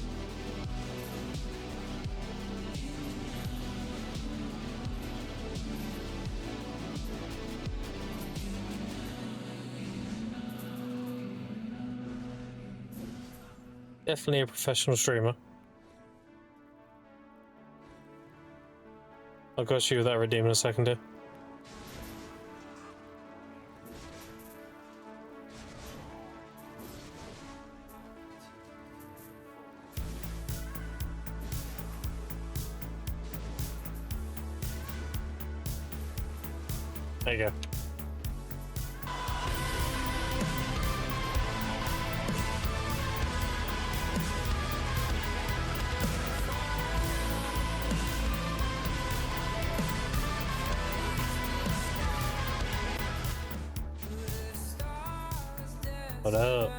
Definitely a professional streamer. I'll go shoot that redeem in a second here. There you go. What up?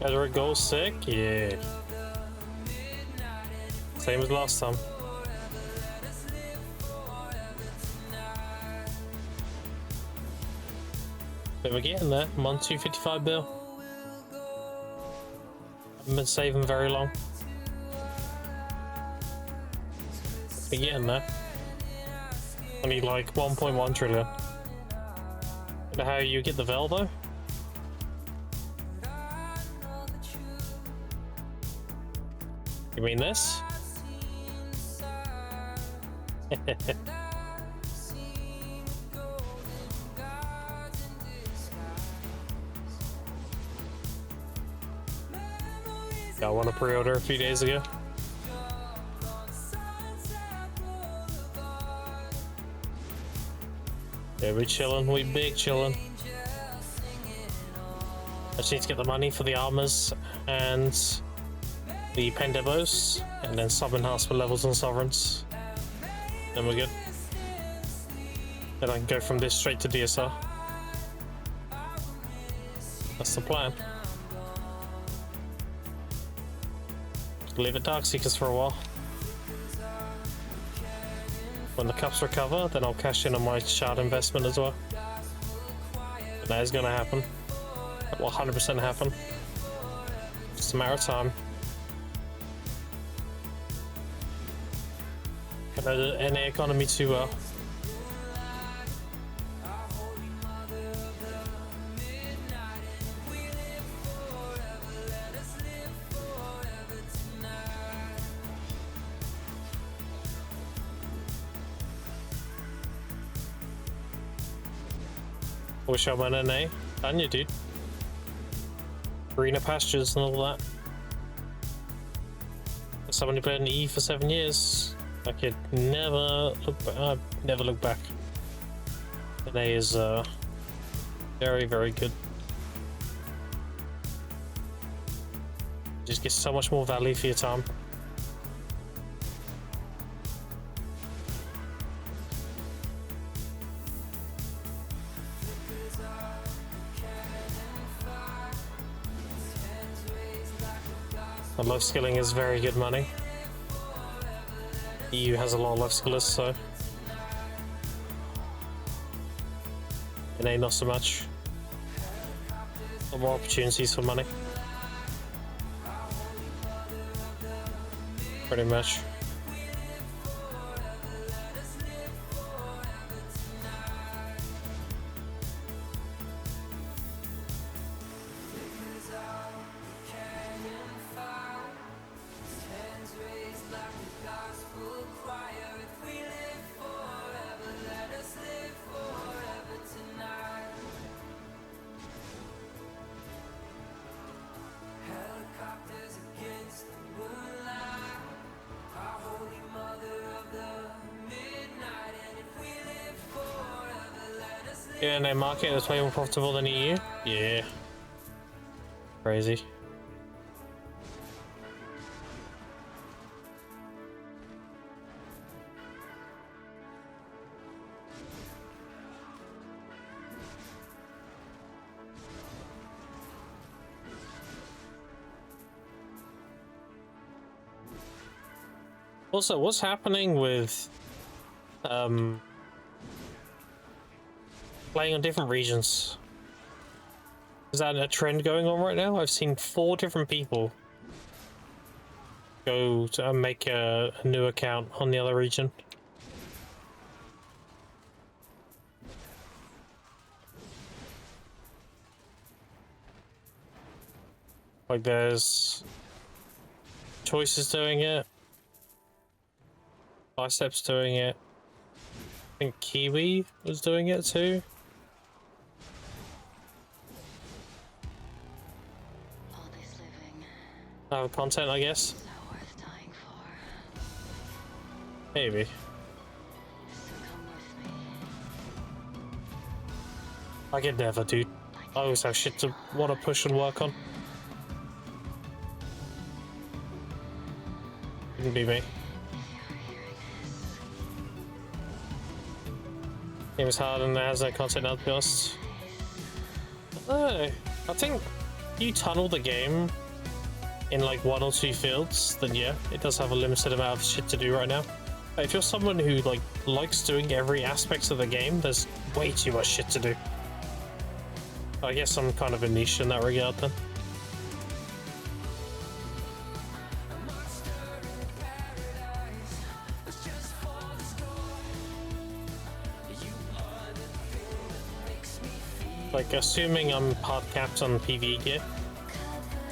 Gather a goal sick? Yeah. Same as last time. But we're getting there. I'm on 255 bill. Haven't been saving very long. We're getting there. Only like 1.1 trillion. You know how you get the Vel though? You mean this? Got one to pre-order a few days ago. Yeah, we chillin', we big chillin'. I just need to get the money for the armors and the Pendebos, and then sub-enhancement levels on Sovereigns. Then we're good. Then I can go from this straight to DSR. That's the plan. Leave it Darkseekers for a while. When the cups recover, then I'll cash in on my shard investment as well. And that is gonna happen. That will 100% happen. Just a matter of time. I know the NA economy too well. Wish I went NA. Can you, dude? Greener pastures and all that. As someone who played in E for 7 years, I could never look back. Never look back. NA is very, very good. Just get so much more value for your time. And life skilling is very good money. EU has a lot of life skillers, so NA not so much. A lot more opportunities for money. Pretty much. Yeah, NA market is way more profitable than EU. Yeah. Crazy. Also, what's happening with playing on different regions? Is that a trend going on right now? I've seen 4 different people go to make a new account on the other region. Like there's Choices doing it, Biceps doing it, I think Kiwi was doing it too. Content, I guess. Maybe. I could never, dude. I always have shit to want to push and work on. Couldn't be me. Game is hard and it has no content now, to be honest. I think you tunnel the game in like 1 or 2 fields, then yeah, it does have a limited amount of shit to do right now. But if you're someone who like likes doing every aspect of the game, there's way too much shit to do. I guess I'm kind of a niche in that regard then. Like, assuming I'm hard-capped on PvE gear,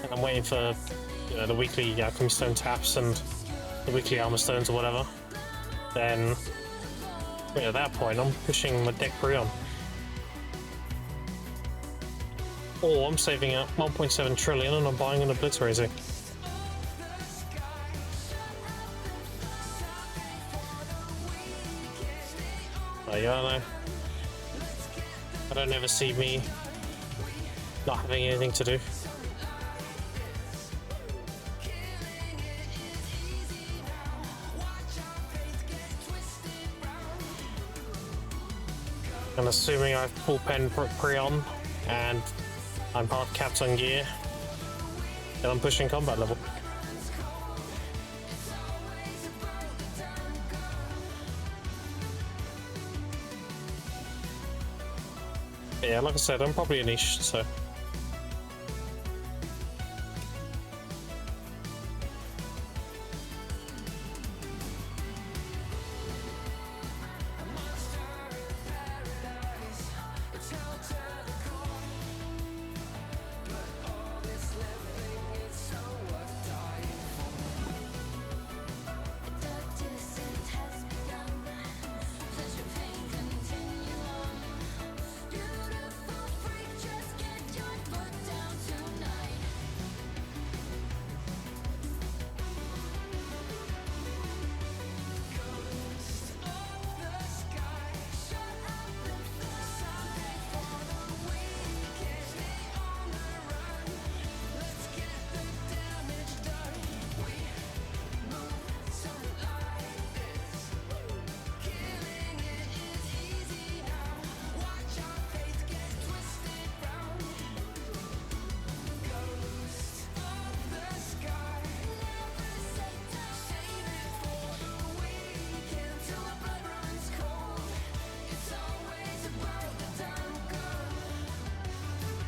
and I'm waiting for, you know, the weekly alchemy stone taps and the weekly armor stones or whatever, then at that point I'm pushing my deck pre on. Or I'm saving up 1.7 trillion and I'm buying an obliterating. Like, I don't know. I don't ever see me not having anything to do. And assuming I've full pen pre-on and I'm hard capped on gear, then I'm pushing combat level. Yeah, like I said, I'm probably a niche, so.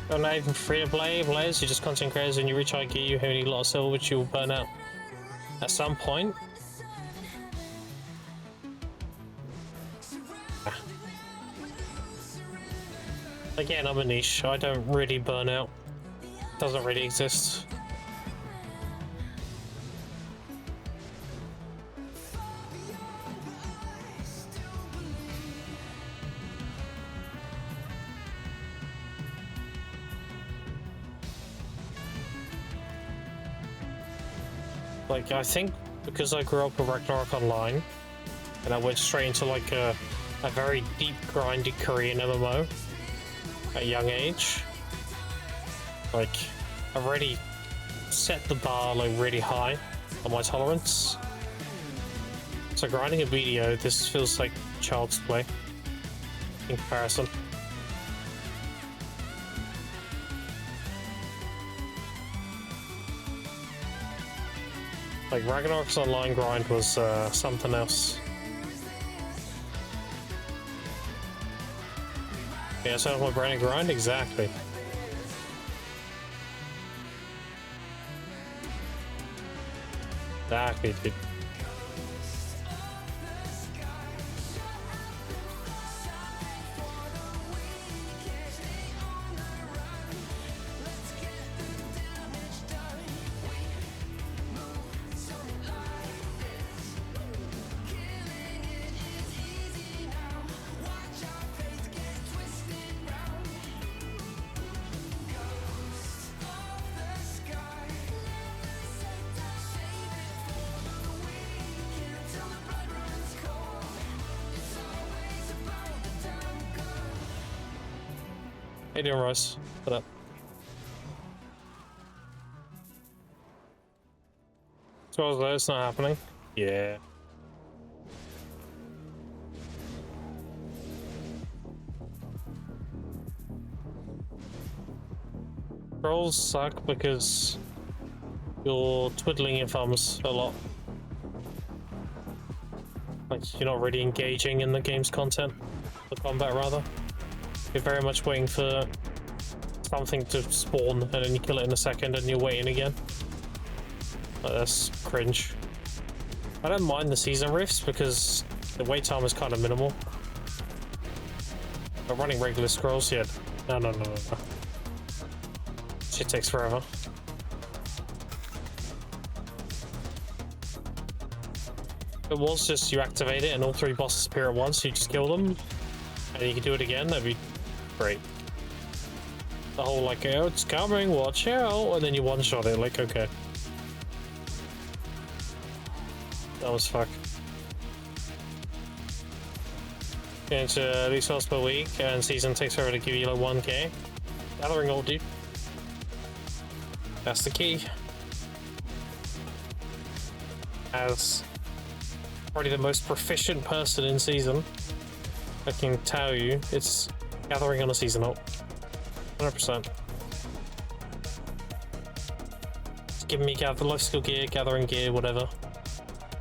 You're not even free to play players, you're just content creators and you reach high gear, you need a lot of silver which you will burn out at some point. Again, I'm a niche, I don't really burn out. Doesn't really exist. Like, I think because I grew up with Ragnarok Online, and I went straight into like a very deep grindy Korean MMO at a young age, like, I've already set the bar like really high on my tolerance. So grinding a video, this feels like child's play in comparison. Like, Ragnarok's online grind was something else. Yeah, so my brain grind? Exactly. Exactly, dude. How you doing, Royce? What up? So that's not happening? Yeah. Scrolls suck because you're twiddling your thumbs a lot. Like, you're not really engaging in the game's content, the combat rather. You're very much waiting for something to spawn and then you kill it in a second and you're waiting again. Like, that's cringe. I don't mind the season rifts because the wait time is kind of minimal. But running regular scrolls, yeah. No. Shit takes forever. It was just you activate it and all 3 bosses appear at once, you just kill them, and you can do it again, that'd be great. The whole like, oh, it's coming, watch out, and then you one-shot it, like, okay. That was fuck. Going to these hours per week, and season takes forever to give you like 1k. Gathering all, dude. That's the key. As probably the most proficient person in season, I can tell you, it's gathering on a season ult. 100%. It's giving me gather life skill gear, gathering gear, whatever.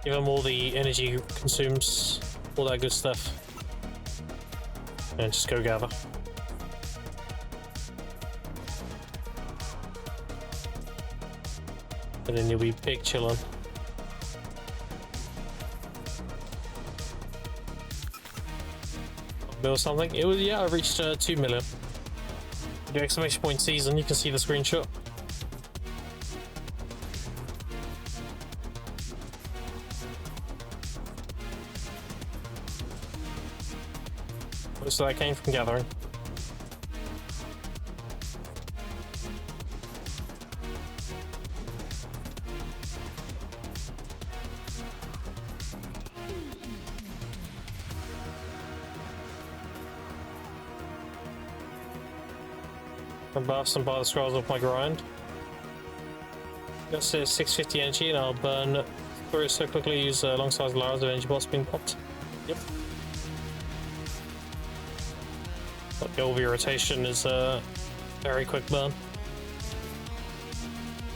Give them all the energy consumes, all that good stuff. And just go gather. And then you'll be big chillin'. Build something. It was, yeah, I reached 2 million. Do exclamation point season, you can see the screenshot. So that came from gathering. And buffs and buy the scrolls off my grind. That's 650 energy and I'll burn through it so quickly, use alongside the hours of energy bots being popped. Yep. But the over rotation is a very quick burn.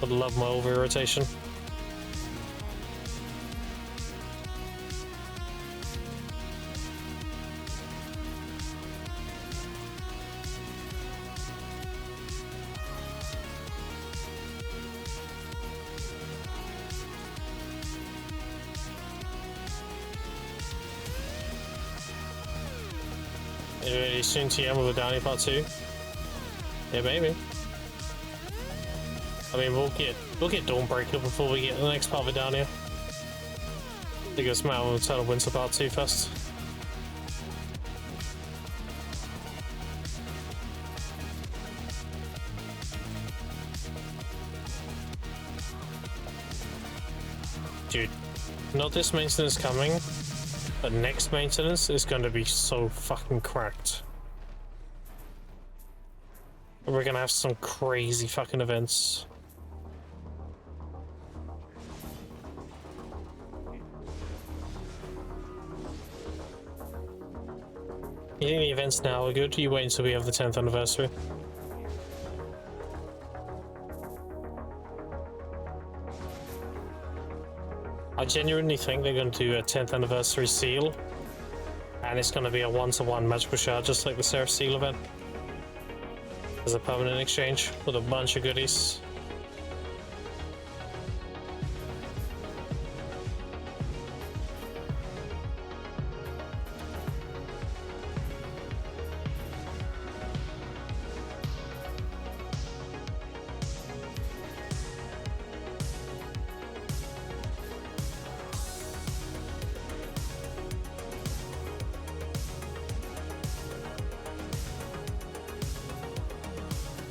I love my over rotation. Really soon TM with a Downy part 2. Yeah, maybe. I mean, we'll get Dawnbreaker before we get the next part of it down here. I think it's a matter of Eternal Winter part 2 first. Dude, not this maintenance coming. But next maintenance is going to be so fucking cracked. We're going to have some crazy fucking events. You think the events now are good? You wait until we have the 10th anniversary. I genuinely think they're going to do a 10th anniversary seal, and it's going to be a 1-to-1 magical shard, just like the Seraph Seal event. As a permanent exchange with a bunch of goodies.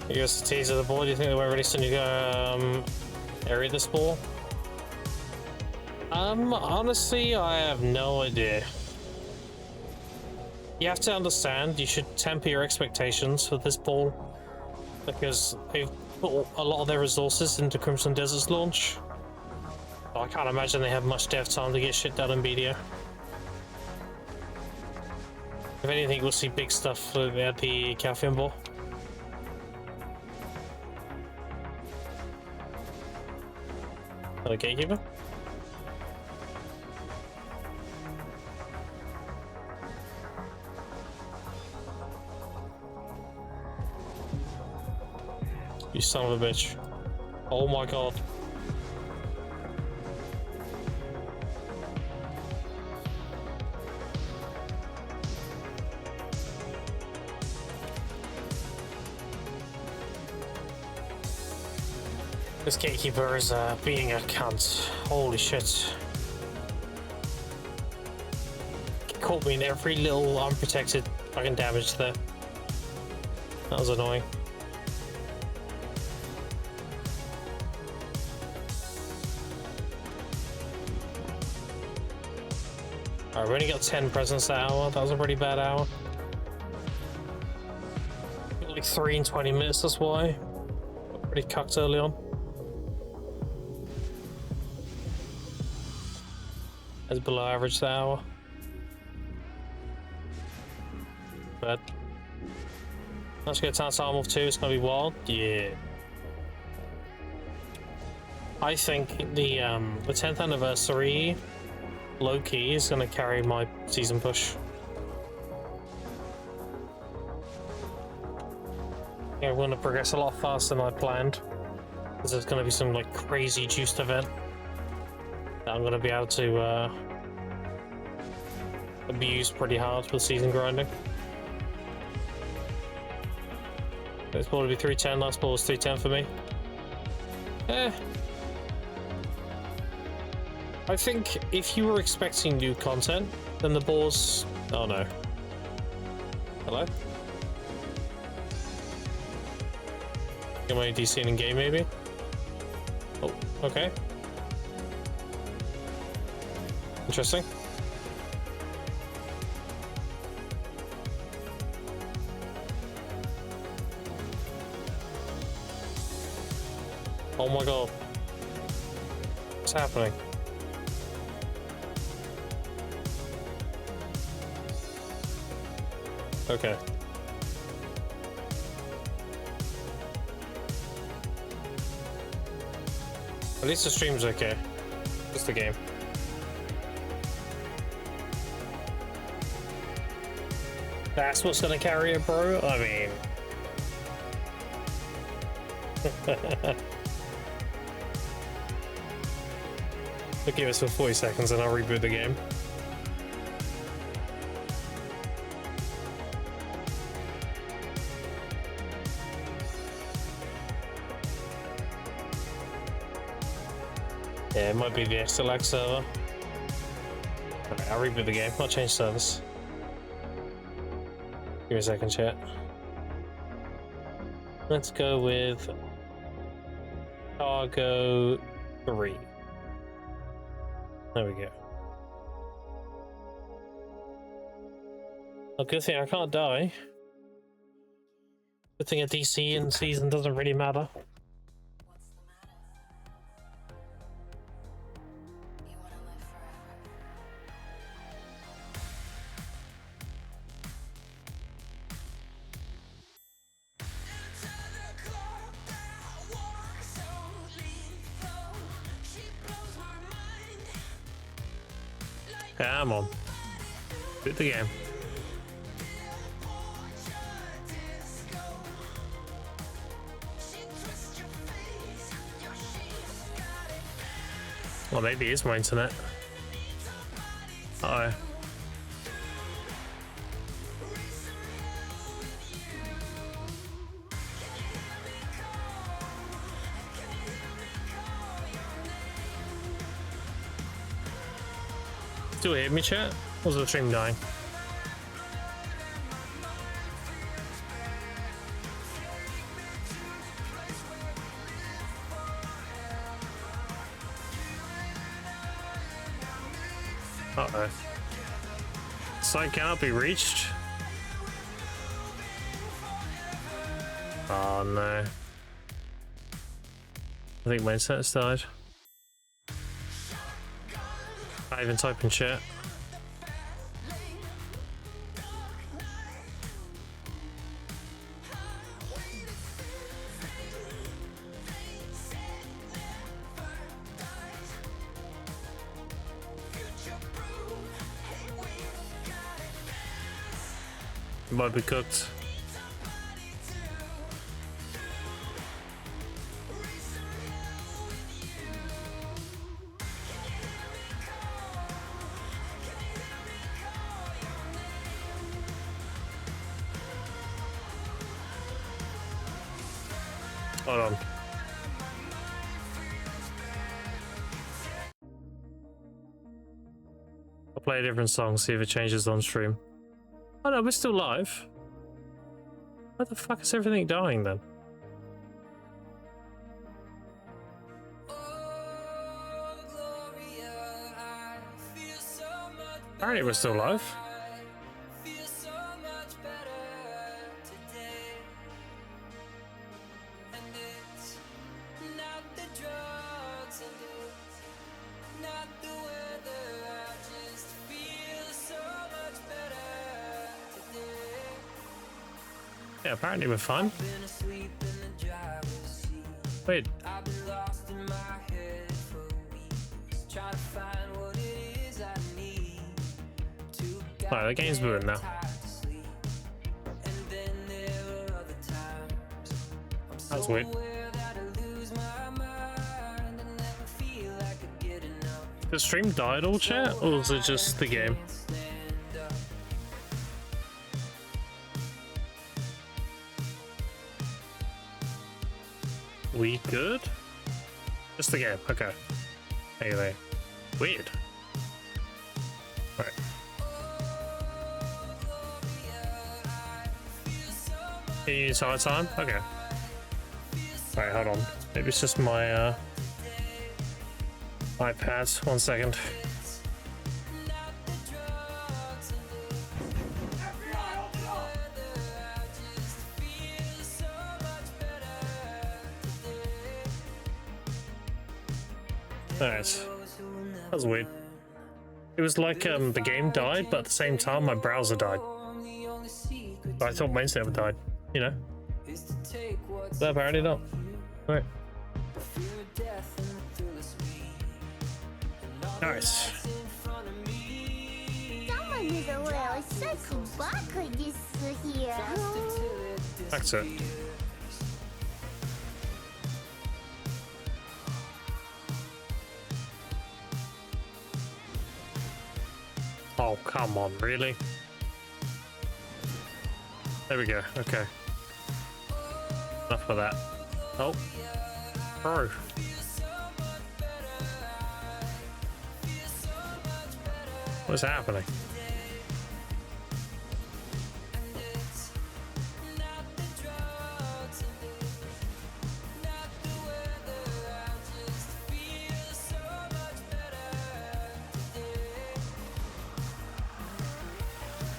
Here's the teaser of the ball. Do you think they won't release a new area this ball? Honestly, I have no idea. You have to understand, you should temper your expectations for this ball, because they've put a lot of their resources into Crimson Desert's launch. I can't imagine they have much dev time to get shit done in BDO. If anything, we'll see big stuff at the Calphion ball. Another gatekeeper. You son of a bitch. Oh my god. This gatekeeper is being a cunt. Holy shit. He caught me in every little unprotected fucking damage there. That was annoying. Alright, we only got 10 presents that hour. That was a pretty bad hour. Like 3 in 20 minutes, that's why. Pretty cucked early on. That's below average that hour. But let's go Town Time off 2, it's gonna be wild. Yeah. I think the 10th anniversary low-key is gonna carry my season push. Yeah, we're gonna progress a lot faster than I planned. Because there's gonna be some like crazy juiced event that I'm gonna be able to abuse pretty hard for season grinding. This ball will be 310, last ball was 310 for me. I think if you were expecting new content, then the balls... Oh no. Hello? Am I DC in game maybe? Oh, okay. Interesting. Oh my god. What's happening? Okay. At least the stream's okay. Just the game. That's what's gonna carry it, bro? I mean... Look, give us for 40 seconds and I'll reboot the game. Yeah, it might be the XLX server. Okay, I'll reboot the game. I'll change service. Give me a second, chat. Let's go with Cargo 3. There we go. A good thing I can't die. Good thing a DC in season doesn't really matter. Come on. Boot the game. Well, maybe it is my internet. Uh-oh. Still hear me, chat? Or was the stream dying? Uh-oh. Site cannot be reached? Oh no. I think my internet's died. I even type in chat. It might be cooked. Hold on. I'll play a different song, see if it changes on stream. Oh no, we're still live. Why the fuck is everything dying then? Apparently we're still live. Yeah, apparently we're fine. Wait. Alright, the game's moving now. That's weird. The stream died all chat, or was it just the game? We good? Just the game, okay. Anyway, weird. Right. You need hard time? Okay. Alright, hold on. Maybe it's just my iPad. 1 second. Alright. That was weird. It was like the game died, but at the same time my browser died. But I thought main server died, you know? But apparently not. Alright. Nice. That's it. Oh, come on, really? There we go, okay. Enough of that. Oh. Bro. What's happening?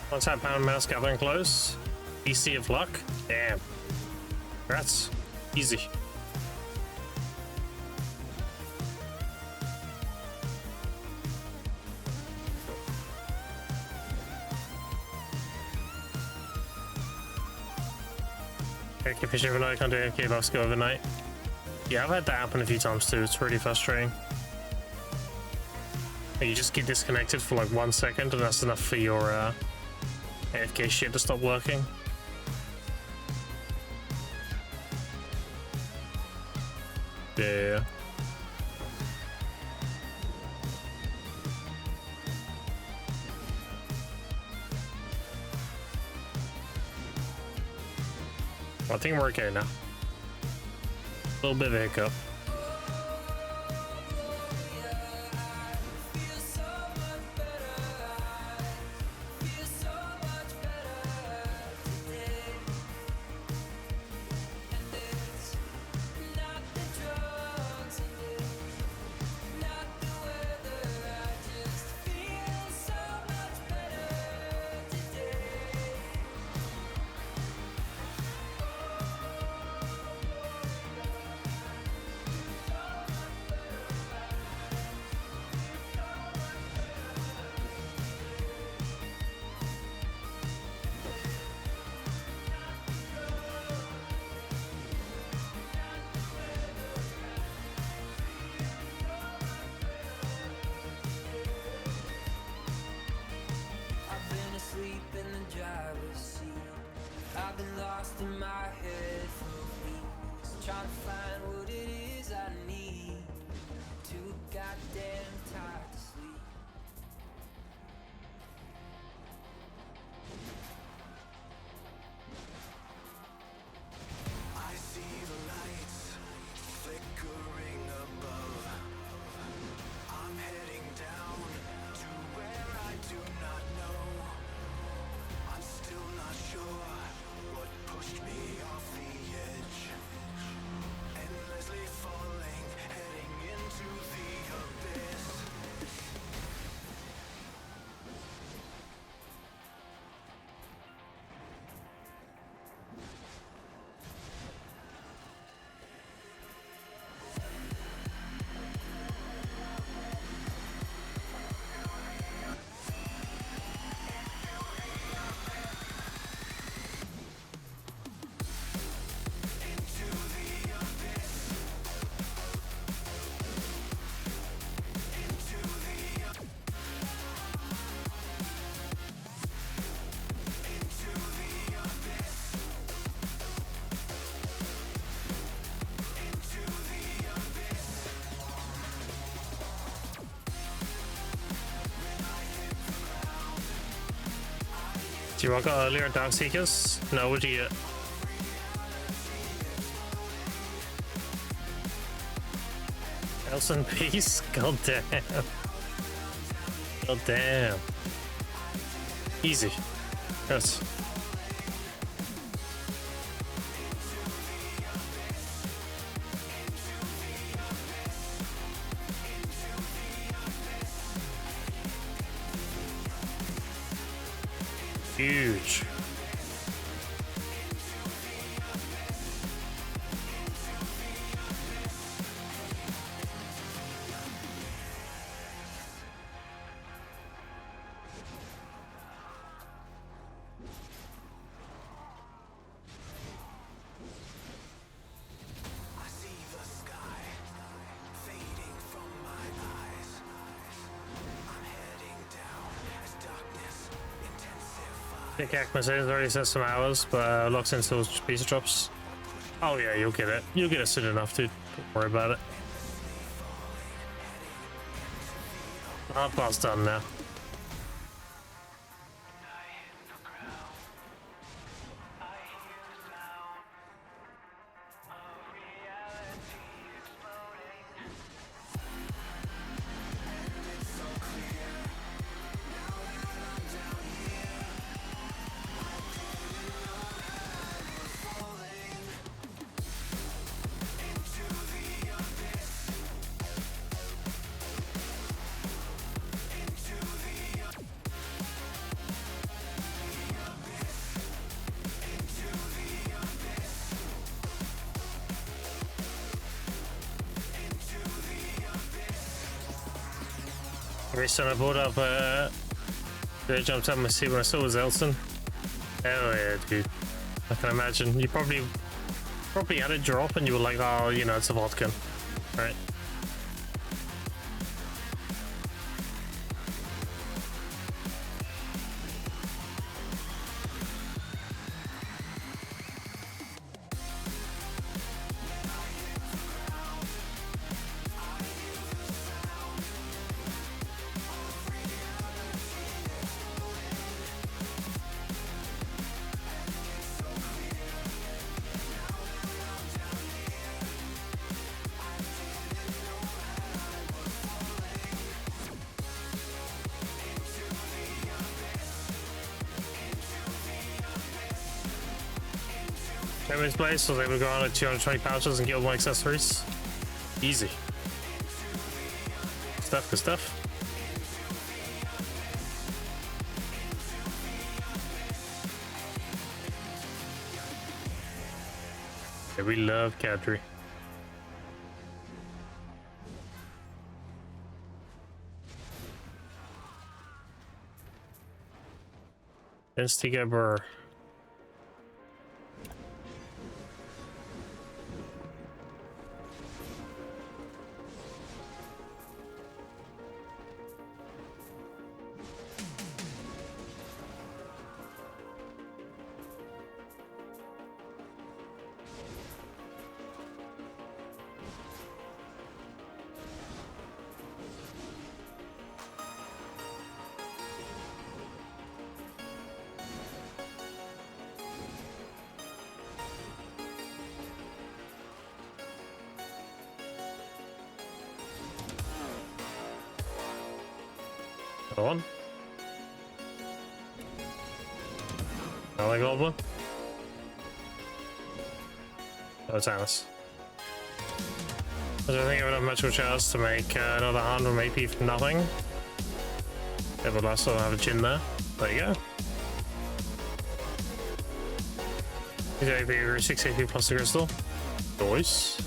One tap pound mouse gathering close. BC of luck. Damn. Congrats. Easy. AFK fishing overnight, can't do AFK buffs go overnight. Yeah, I've had that happen a few times too, it's really frustrating. You just get disconnected for like 1 second and that's enough for your AFK shit to stop working. Yeah. I think we're okay now. A little bit of a hiccup. I've been lost in my head for weeks, trying to find what it is I need. Too goddamn tired to sleep. I see the lights flickering above. I'm heading down to where I do not know. I'm still not sure what pushed me off the edge. Endlessly falling, heading into the abyss. Do you rock out earlier at Dark Seekers? No, would you? Else in peace? God damn. God damn. Easy. Yes. Huge. Pick Mercedes already says some hours, but locks into those pizza drops. Oh yeah, you'll get it. You'll get it soon enough, dude. Don't worry about it. Hard part's done now. Recently I bought up I jumped up my seat when I saw it was Elton. Hell yeah, dude. I can imagine. You probably had a drop and you were like, oh, you know, it's a vodka. Right? Enemy's place, so they would go on at 220 pouches and get all my accessories. Easy. Stuff, good stuff. Yeah, we love Cadre. Instigator. Go on. Another goblin. Oh, it's Alice. I don't think I would have much of a chance to make another 100 maybe for nothing. Yeah, but I still have a gym there. There you go. He's AP 6 AP plus the crystal. Nice.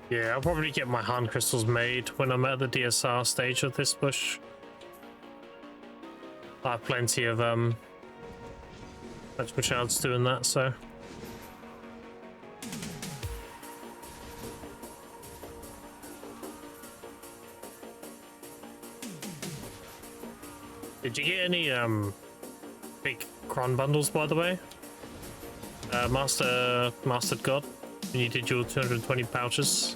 Yeah, I'll probably get my hand crystals made when I'm at the DSR stage of this push. I have plenty of magical shards doing that, so. Did you get any big cron bundles, by the way? Mastered God, when you did your 220 pouches.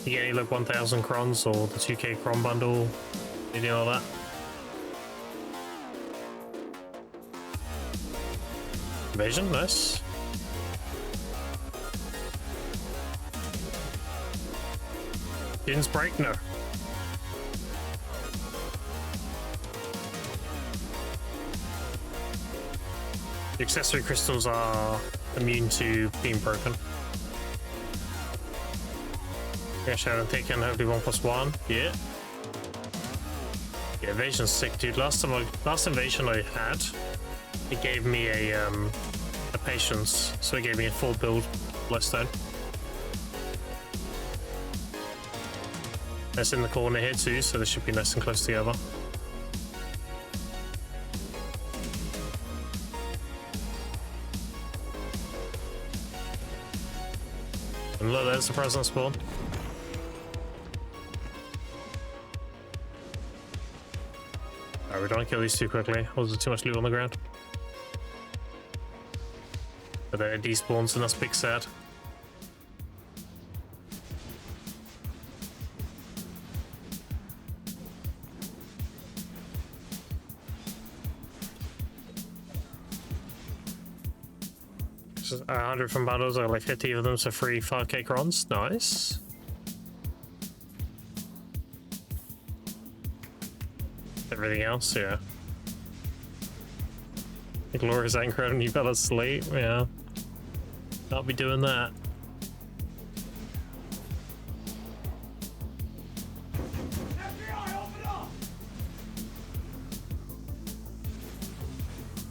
You get any like 1000 crons or the 2k cron bundle, anything like that? Invasion, nice. Didn't break, no. The accessory crystals are immune to being broken. Yeah, Shadow taken, hopefully 1+1. Yeah. Yeah, evasion's sick, dude. Last invasion I had, it gave me a patience, so it gave me a full build Bloodstone. That's in the corner here too, so they should be nice and close together. And look, there's the present spawn. Alright, we don't kill these too quickly, or is there too much loot on the ground? But then it despawns and that's big sad. Just 100 from bundles, I got like 50 of them, so free 5k crons. Nice. Everything else, yeah. The glorious anchor and you fell asleep, yeah. I'll be doing that.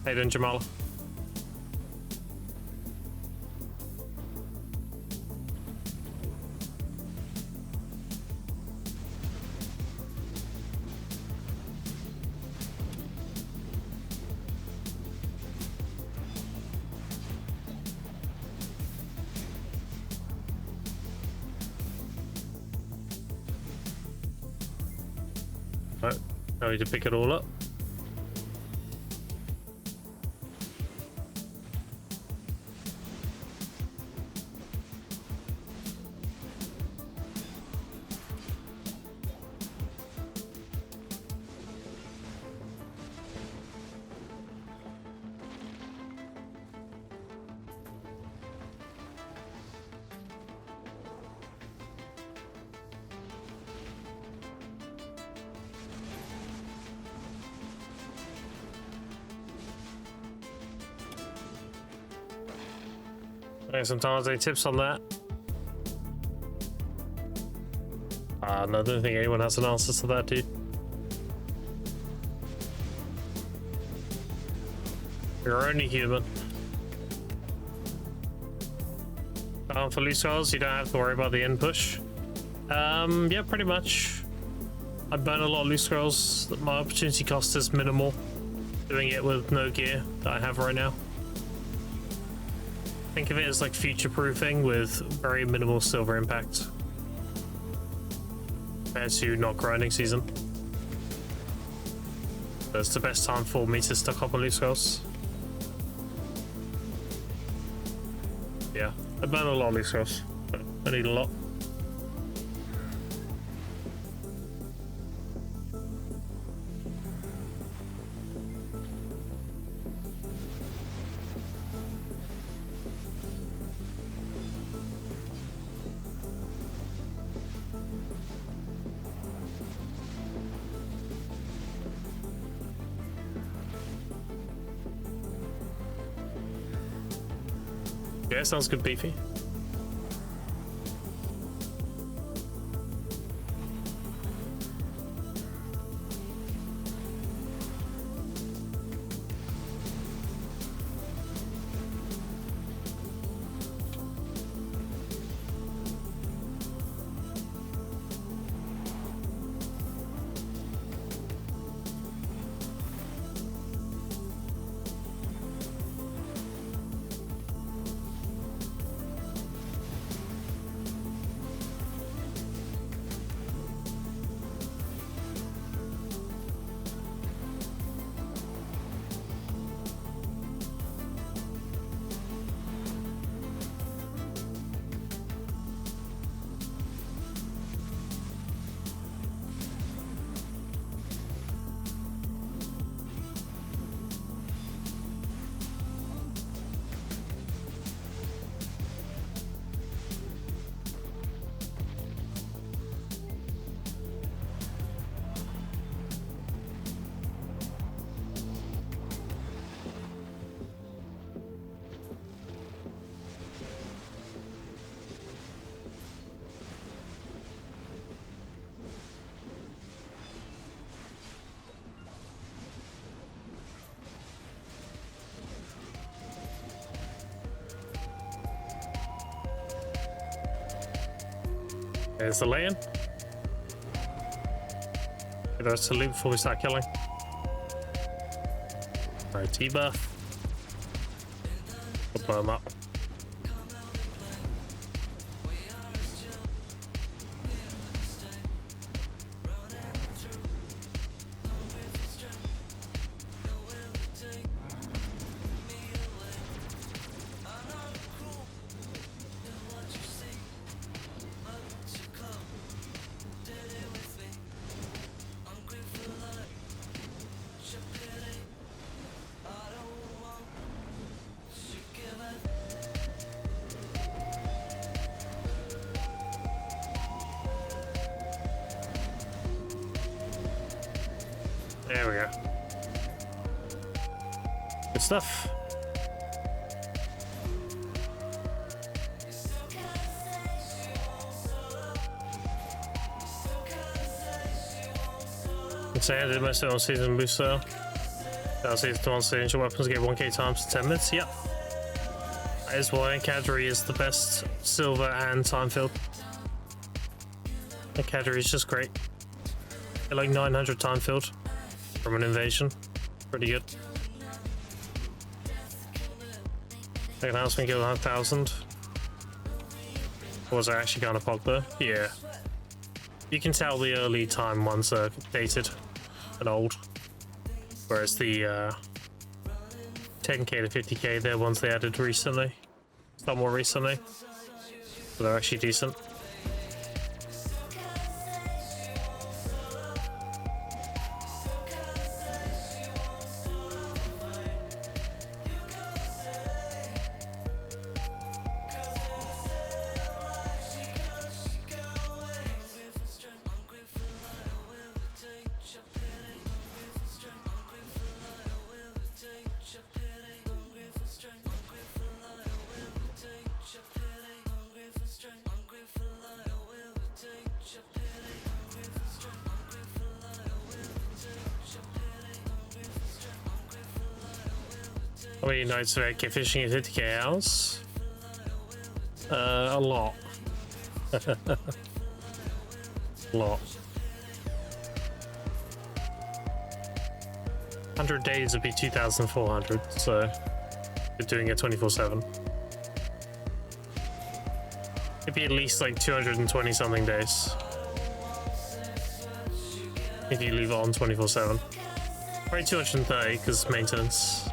How you doing, Jamal? Right, I need to pick it all up. Sometimes any tips on that? No, I don't think anyone has an answer to that, dude. You're only human. For loose scars, you don't have to worry about the end push. Yeah, pretty much. I burn a lot of loot scrolls. My opportunity cost is minimal. Doing it with no gear that I have right now. Think of it as like future-proofing with very minimal silver impact. Compared to not grinding season. That's the best time for me to stock up on loot scrolls. Yeah, I burn a lot of loot scrolls. I need a lot. Yeah, sounds good, Beefy. There's the lane. Get the rest of the loot before we start killing. Alright, T-buff. We'll blow them up. There we go. Good stuff. So I did my second season boost though. That season 1 signature weapons get 1k times 10 minutes. Yep. That is why Cadre is the best silver and time field. The Cadre is just great. Get like 900 time field from an invasion. Pretty good. Second house can get 1,000. Was I actually kind of pog there? Yeah. You can tell the early time ones are dated and old. Whereas the 10k to 50k, they're ones they added recently. It's not more recently. But they're actually decent. How many nights do I get fishing in 50k hours? A lot. A lot. 100 days would be 2,400, so you're doing it 24/7. It'd be at least like 220 something days if you leave it on 24/7. Probably 230 because maintenance.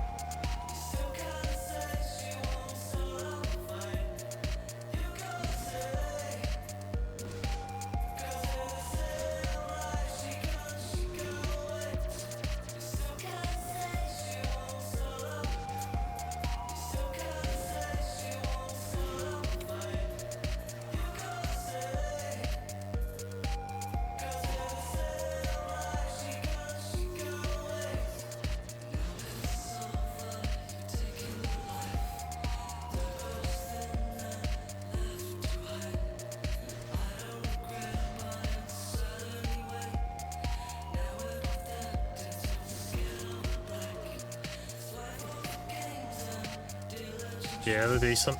Yeah, they're decent.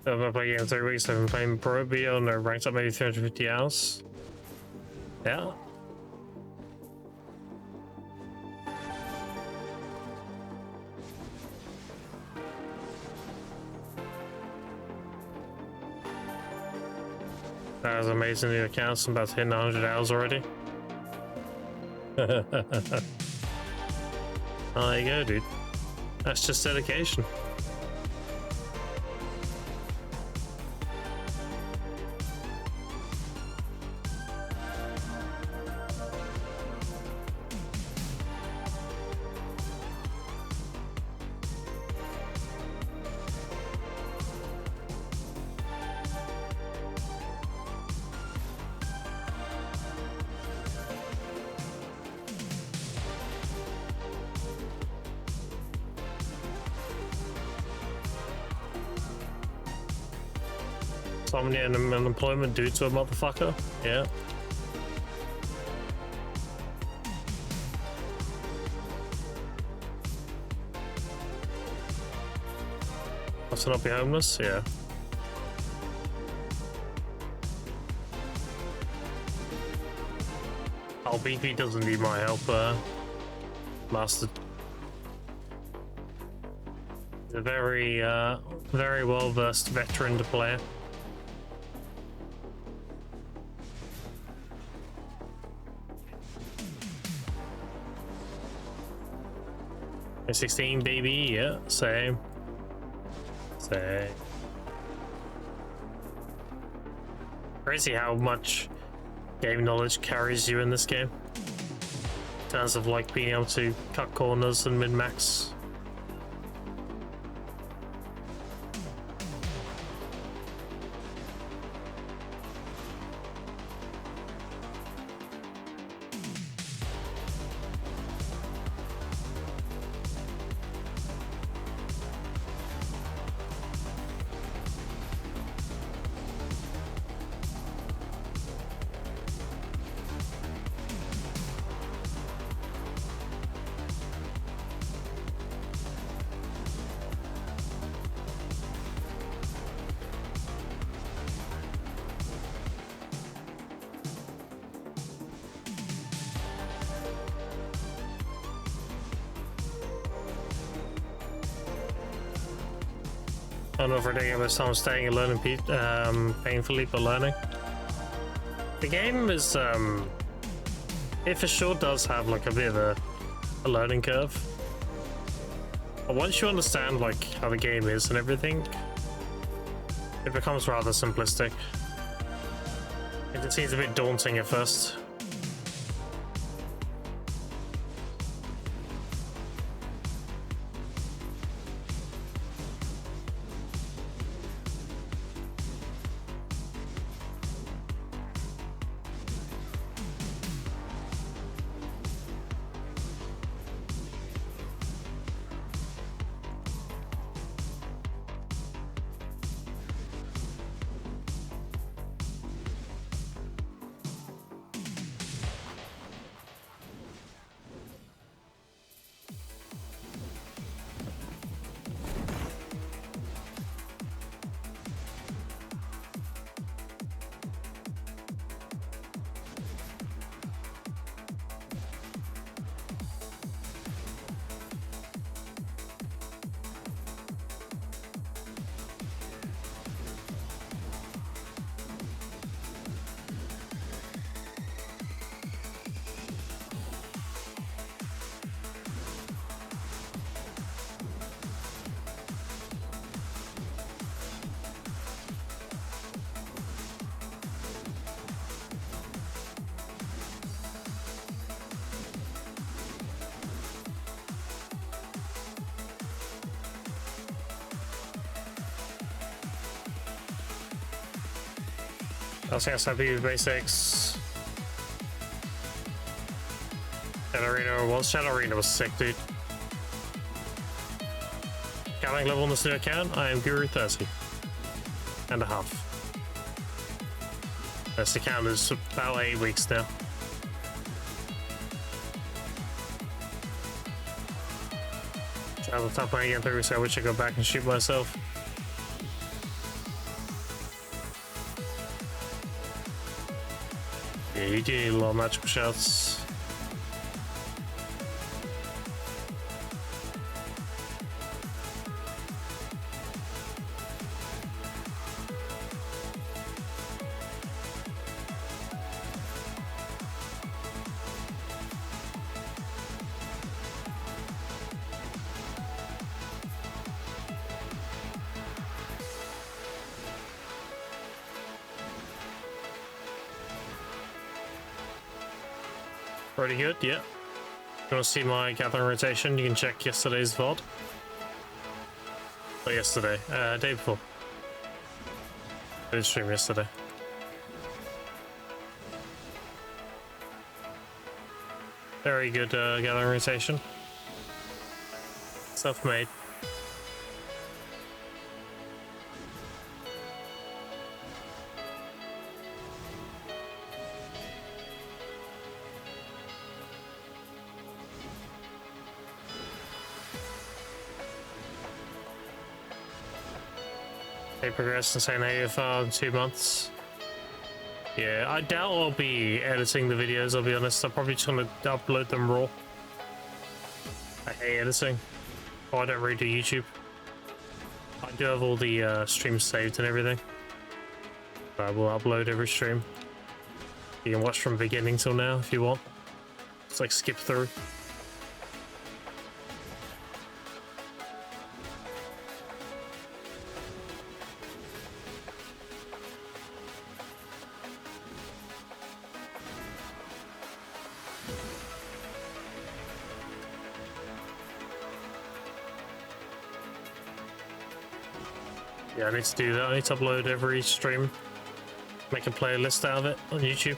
I've been playing in 3 weeks. I've been playing Pro BO and I ranked up maybe 350 hours. Yeah. That was amazing. The accounts. I'm about to hit 900 hours already. Oh, there you go, dude. That's just dedication. Somebody in unemployment due to a motherfucker. Yeah. Must not be homeless? Yeah. Oh, BP doesn't need my help, Master. He's a very, very well-versed veteran to player. A 16 baby, yeah, same. Same. Crazy how much game knowledge carries you in this game. In terms of like being able to cut corners and min-max. I don't know if we're taking about time staying and learning painfully, but learning. The game is, it for sure does have like a bit of a learning curve. But once you understand like how the game is and everything, it becomes rather simplistic. It seems a bit daunting at first. was gonna say PvP basics. Shadow Arena was. Shadow Arena was sick, dude. Counting level on this new account, I am Guru 30 and a half. This account is about 8 weeks now. I was top playing again 3 so I wish I could go back and shoot myself. Yeah, you do need a lot of magical shots. Pretty good, yeah. If you want to see my gathering rotation, you can check yesterday's VOD. Not yesterday, day before. I did stream yesterday. Very good gathering rotation. Self-made. They progressed and saying hey for 2 months. Yeah, I doubt I'll be editing the videos, I'll be honest. I'm probably just gonna upload them raw. I hate editing. Oh, I don't really do YouTube. I do have all the streams saved and everything. I will upload every stream. You can watch from beginning till now if you want. Just like skip through. Yeah, I need to do that. I need to upload every stream. Make a playlist out of it on YouTube.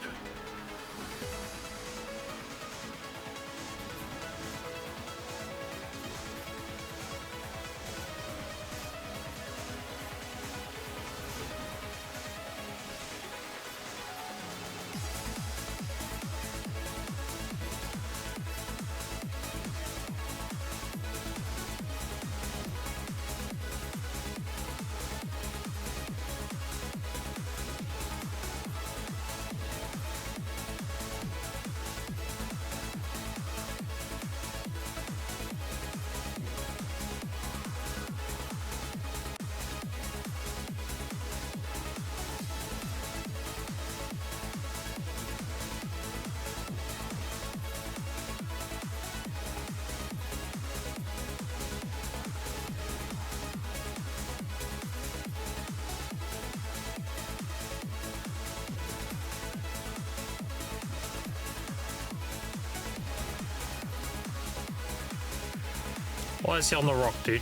Why is he on the rock, dude?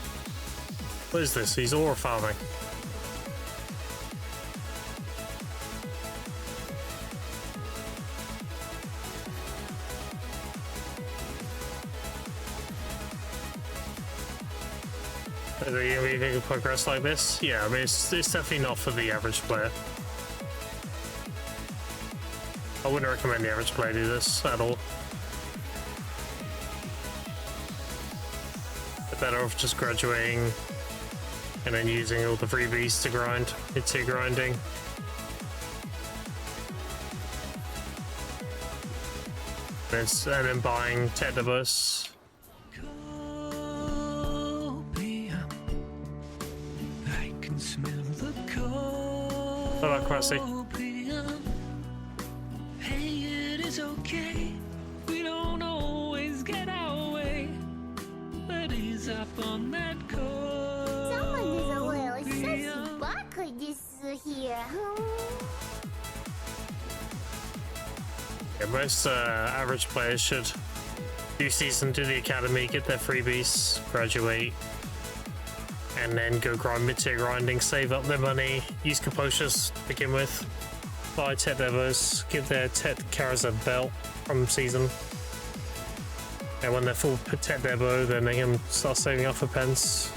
What is this? He's ore farming. Are you going to progress like this? Yeah, I mean, it's definitely not for the average player. I wouldn't recommend the average player do this at all. Better off just graduating and then using all the freebies to grind into grinding. And then buying Tedibus. Hello, Cressy. Hey, it is okay. We don't always get our way. But he's up on that Yeah, most average players should do season, do the academy, get their freebies, graduate, and then go grind mid-tier grinding, save up their money, use Capotius to begin with, buy Tet Devos, give their Tet Karazad belt from season. And when they're full Tet Devo, then they can start saving up for pence.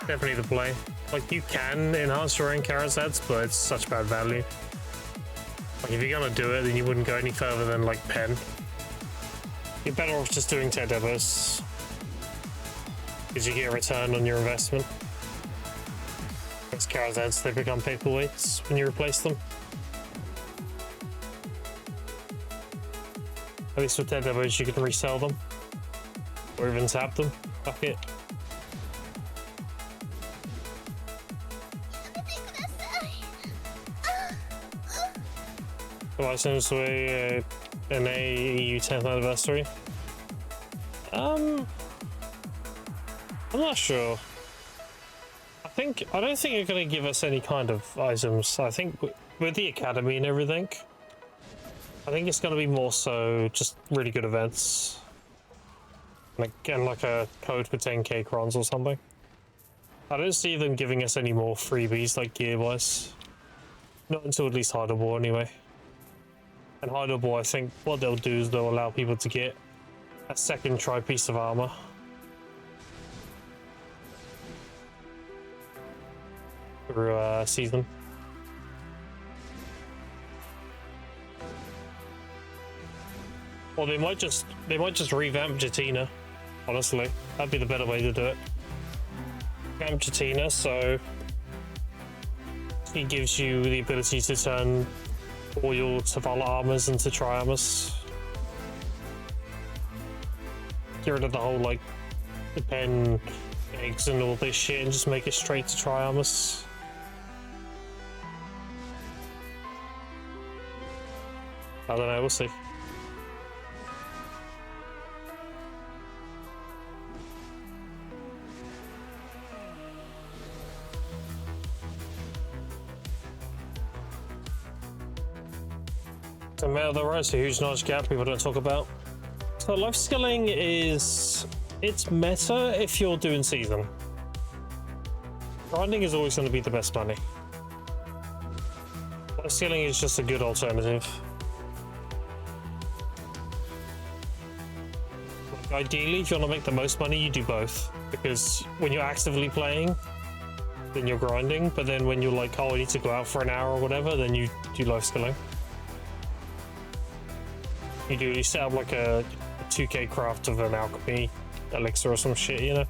Definitely the play. Like, you can enhance your own Karazads, but it's such bad value. Like, if you're gonna do it, then you wouldn't go any further than, like, pen. You're better off just doing Tet Devos. Because you get a return on your investment. As Karazads, they become paperweights when you replace them. At least with Tet Devos, you can resell them. Or even tap them. Fuck it. The license way an AEU 10th anniversary. I'm not sure. I don't think you're gonna give us any kind of items. I think with the academy and everything, I think it's gonna be more so just really good events. Like, and like a code for 10k crons or something. I don't see them giving us any more freebies like gear-wise. Not until at least Hideable War anyway. And Hideable, I think what they'll do is they'll allow people to get a second tri-piece of armor. Through season. Or they might just revamp Jatina, honestly. That'd be the better way to do it. Revamp Jatina, so it gives you the ability to turn all your Zavala armors into tri-armors. Get rid of the whole, like, the pen eggs and all this shit and just make it straight to tri-armors. I don't know, we'll see. So there is a huge knowledge gap people don't talk about. So life skilling it's meta if you're doing season. Grinding is always going to be the best money. Life skilling is just a good alternative. Like, ideally, if you want to make the most money, you do both. Because when you're actively playing, then you're grinding. But then when you're like, oh, I need to go out for an hour or whatever, then you do life skilling. You set up like a 2k craft of an alchemy elixir or some shit, you know?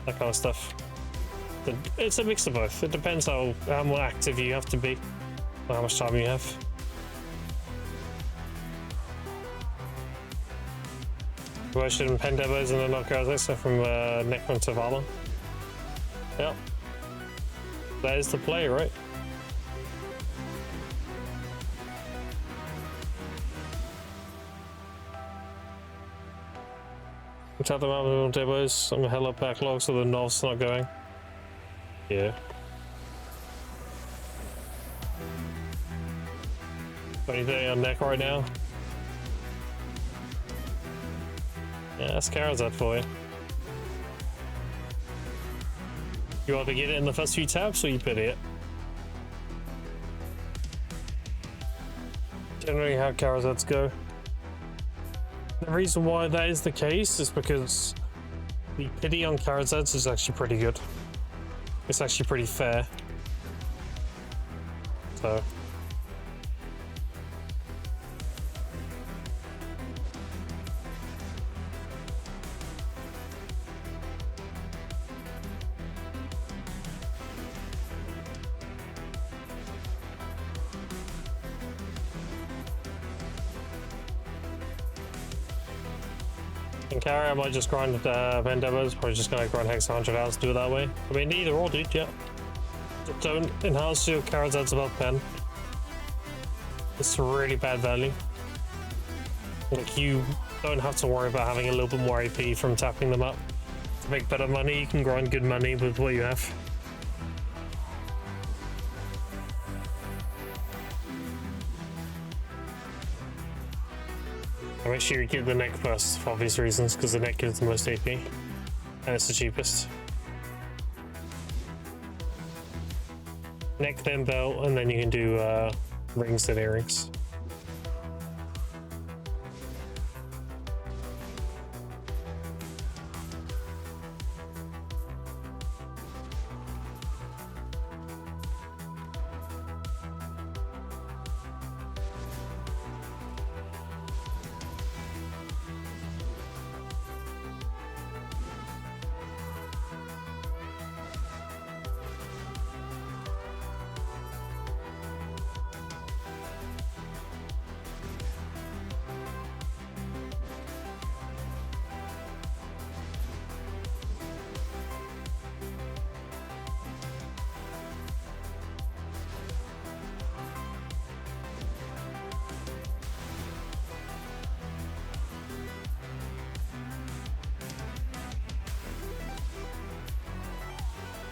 That kind of stuff. But it's a mix of both. It depends how more active you have to be, or how much time you have. Version pen devos and the knockouts except from Necron Zavala. Yep. That is the play, right? Tell them I'm on demos. I'm hella backlog so the nov's not going. Yeah. Anything on neck right now? Yeah, that's Karazad for you. You either get it in the first few taps or you pity it. Generally how Karazads go. The reason why that is the case is because the pity on Karazads is actually pretty good. It's actually pretty fair. So. In carry, I might just grind Vendevas, probably just gonna grind Hex 100 hours, do it that way. I mean, either or, dude, yeah. Just don't enhance your Karazads above pen. It's really bad value. Like, you don't have to worry about having a little bit more AP from tapping them up. To make better money, you can grind good money with what you have. Make sure you get the neck first for obvious reasons, because the neck gives the most AP and it's the cheapest. neck, then belt, and then you can do rings and earrings.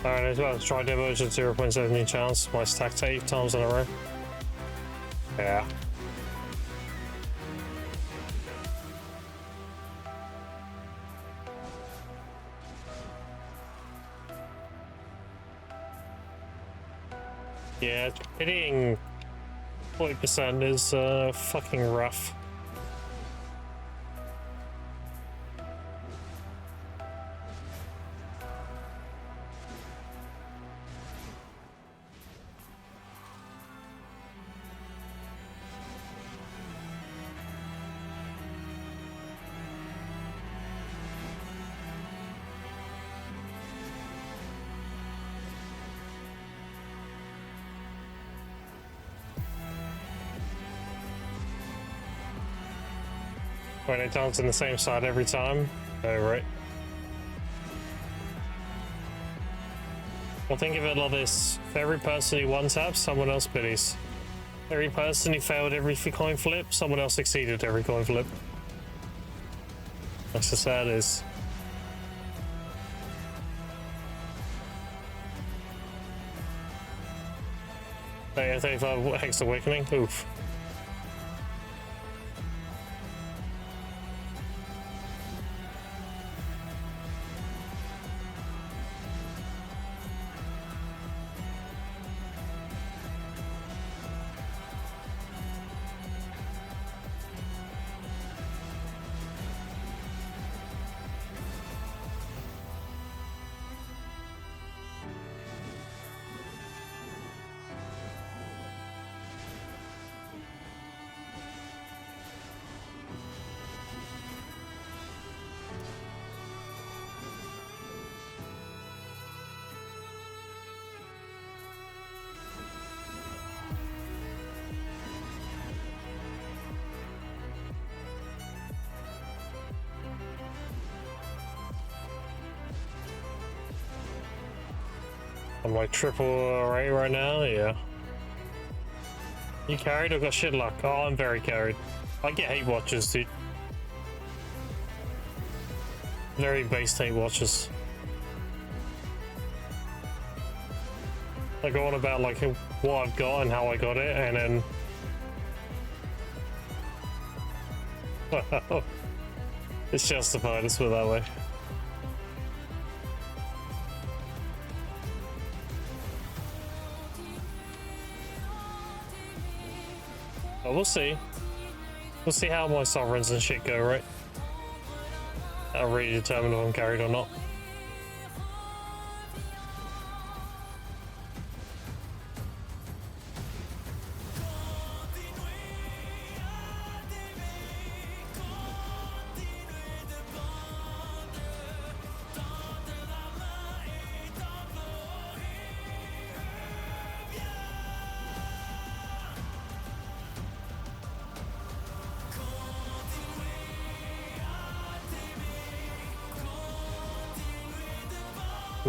Alright, as well, try diversion 0.17 chance. My stacked 8 times in a row. Yeah. Yeah, hitting 40% is fucking rough. When it dance on the same side every time. Oh, right. Well, think of it like this. For every person who one-taps, someone else pities. Every person who failed every coin flip, someone else succeeded every coin flip. That's just how it is. Hey, 35 Hex Awakening. Oof. I'm like triple array right now, yeah. You carried or got shit luck? Oh, I'm very carried. I get hate watches, dude. Very base hate watches. I go on about like what I've got and how I got it, and then it's justified, let's put it that way. But we'll see. We'll see how my sovereigns and shit go, right? That'll really determine if I'm carried or not.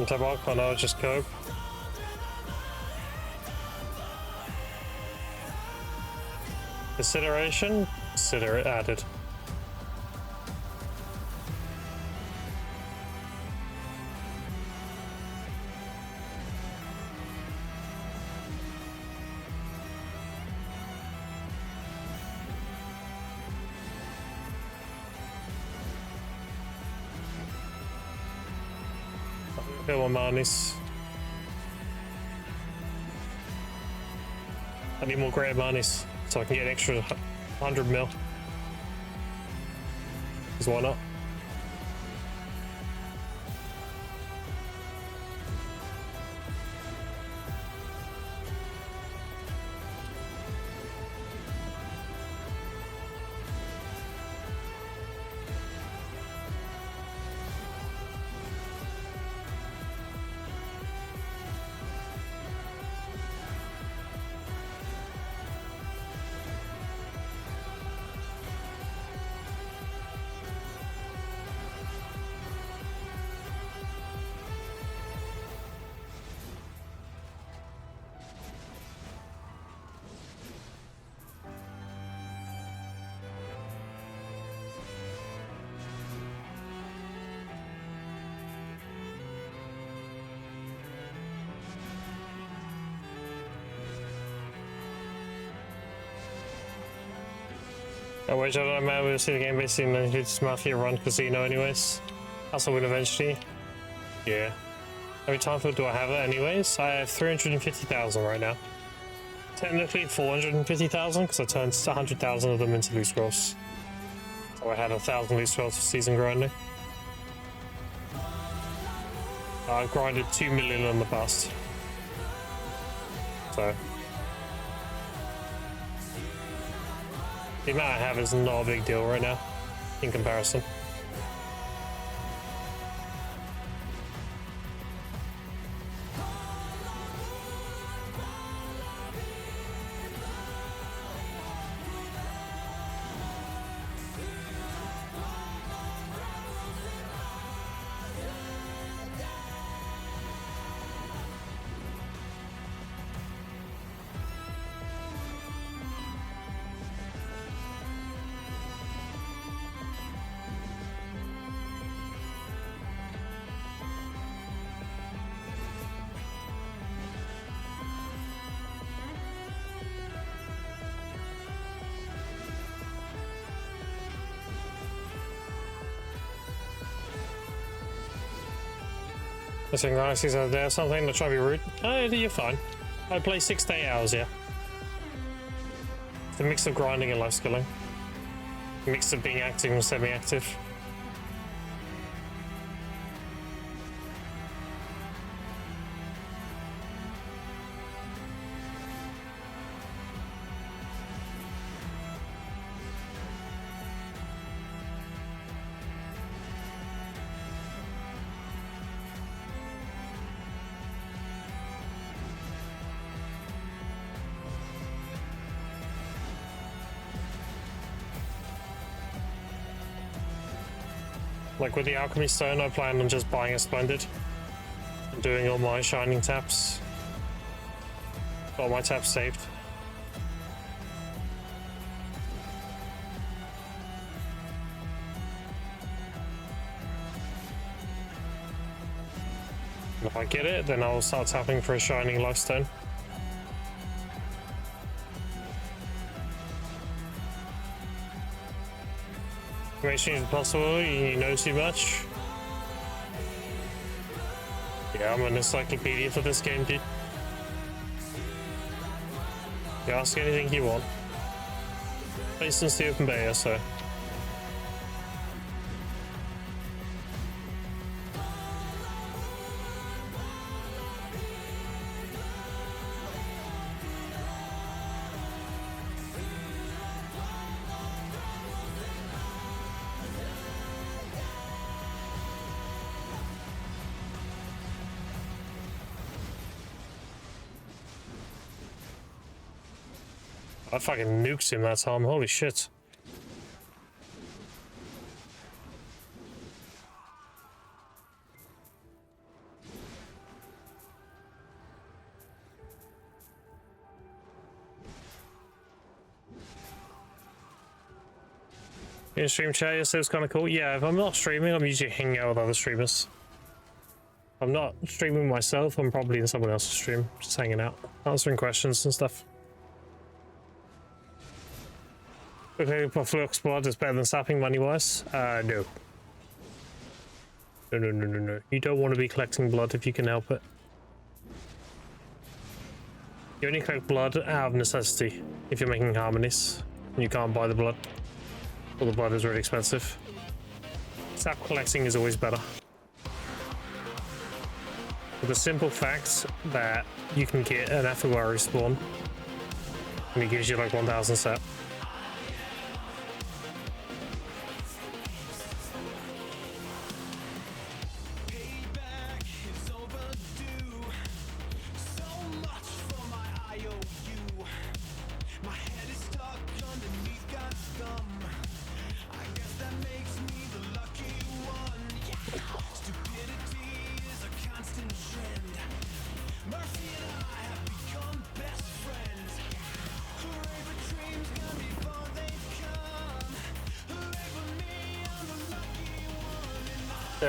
Tabak, I know, just cope. Consideration? Consider it added. Go on, Marnies. I need more greater monies so I can get an extra 100 mil. Because why not? Which I don't know, we'll see the game basically and it's Mafia run casino anyways. That's a win eventually. Yeah. How many time do I have it anyways? I have 350,000 right now. Technically 450,000 because I turned 100,000 of them into loot scrolls. So I had 1,000 loot scrolls for season grinding. I've grinded 2 million in the past. So the amount I have is not a big deal right now, in comparison. I think Galaxy's out there or something, to try to be rude. Oh, you're fine. I play 6 to 8 hours, yeah. It's a mix of grinding and life skilling. A mix of being active and semi-active. Like with the alchemy stone, I plan on just buying a splendid and doing all my shining taps. All my taps saved. And if I get it, then I'll start tapping for a shining life stone. Information is possible, you know too much. Yeah, I'm an encyclopedia for this game, dude. You ask anything you want. Based on the open beta, so. I fucking nuked him that time, holy shit. In stream chat yesterday was kind of cool. Yeah, if I'm not streaming, I'm usually hanging out with other streamers. If I'm not streaming myself, I'm probably in someone else's stream, just hanging out, answering questions and stuff. Okay, Flux blood is better than sapping money-wise? No. No. You don't want to be collecting blood if you can help it. You only collect blood out of necessity if you're making harmonies. And you can't buy the blood. Well, the blood is really expensive. Sap collecting is always better. For the simple fact that you can get an Afuari spawn and it gives you like 1000 sap.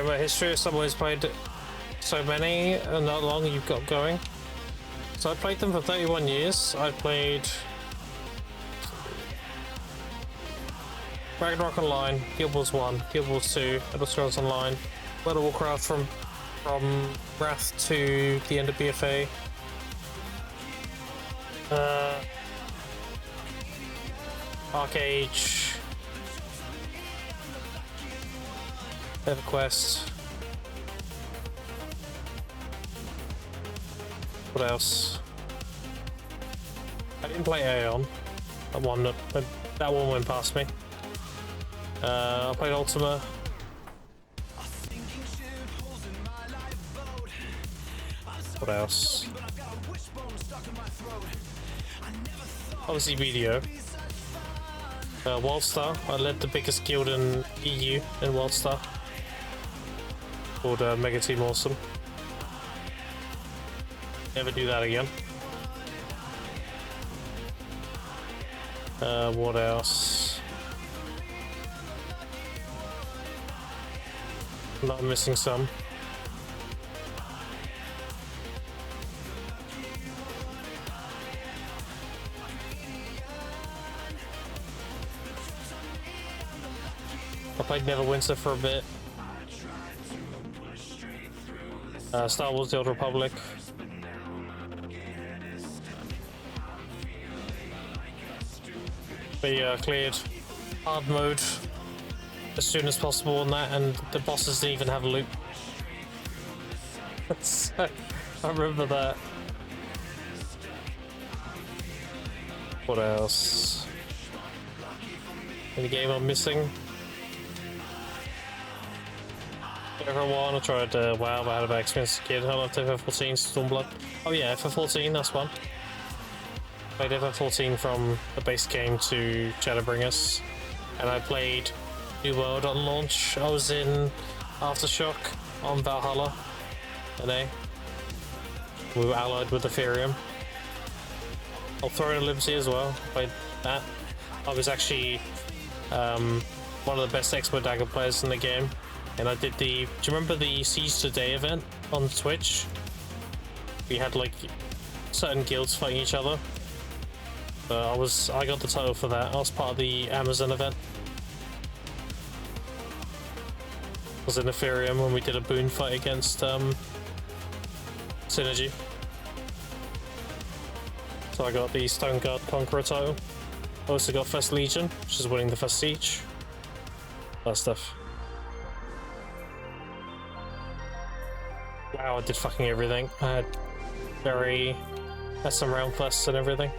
My history of someone who's played so many and not long you've got going. So I played them for 31 years. I played Ragnarok Online, Guild Wars 1, Guild Wars 2, Elder Scrolls Online, World of Warcraft from Wrath to the end of BFA. Arcage. EverQuest. What else? I didn't play Aeon. That one went past me. I played Ultima. What else? Obviously BDO. Wildstar. I led the biggest guild in EU in Wildstar. Called Mega Team Awesome. Never do that again. What else? I'm not missing some. I played Neverwinter for a bit. Star Wars: The Old Republic. We cleared hard mode as soon as possible on that, and the bosses didn't even have a loop. So, I remember that. What else? Any game I'm missing? Everyone, I tried WoW, but I had a bad experience as a kid. I loved FF14, Stormblood. Oh yeah, FF14, that's one. Played FF14 from the base game to Shadowbringers. And I played New World on launch. I was in Aftershock on Valhalla. NA. We were allied with Ethereum. I'll throw in Liberty as well. Played that. I was actually one of the best Expo Dagger players in the game. And I did the... Do you remember the Siege Today event on Twitch? We had like certain guilds fighting each other. I got the title for that. I was part of the Amazon event. I was in Ethereum when we did a boon fight against Synergy. So I got the Stone Guard Conqueror title. I also got First Legion, which is winning the first siege. That stuff. Wow, I did fucking everything. I had some round firsts and everything.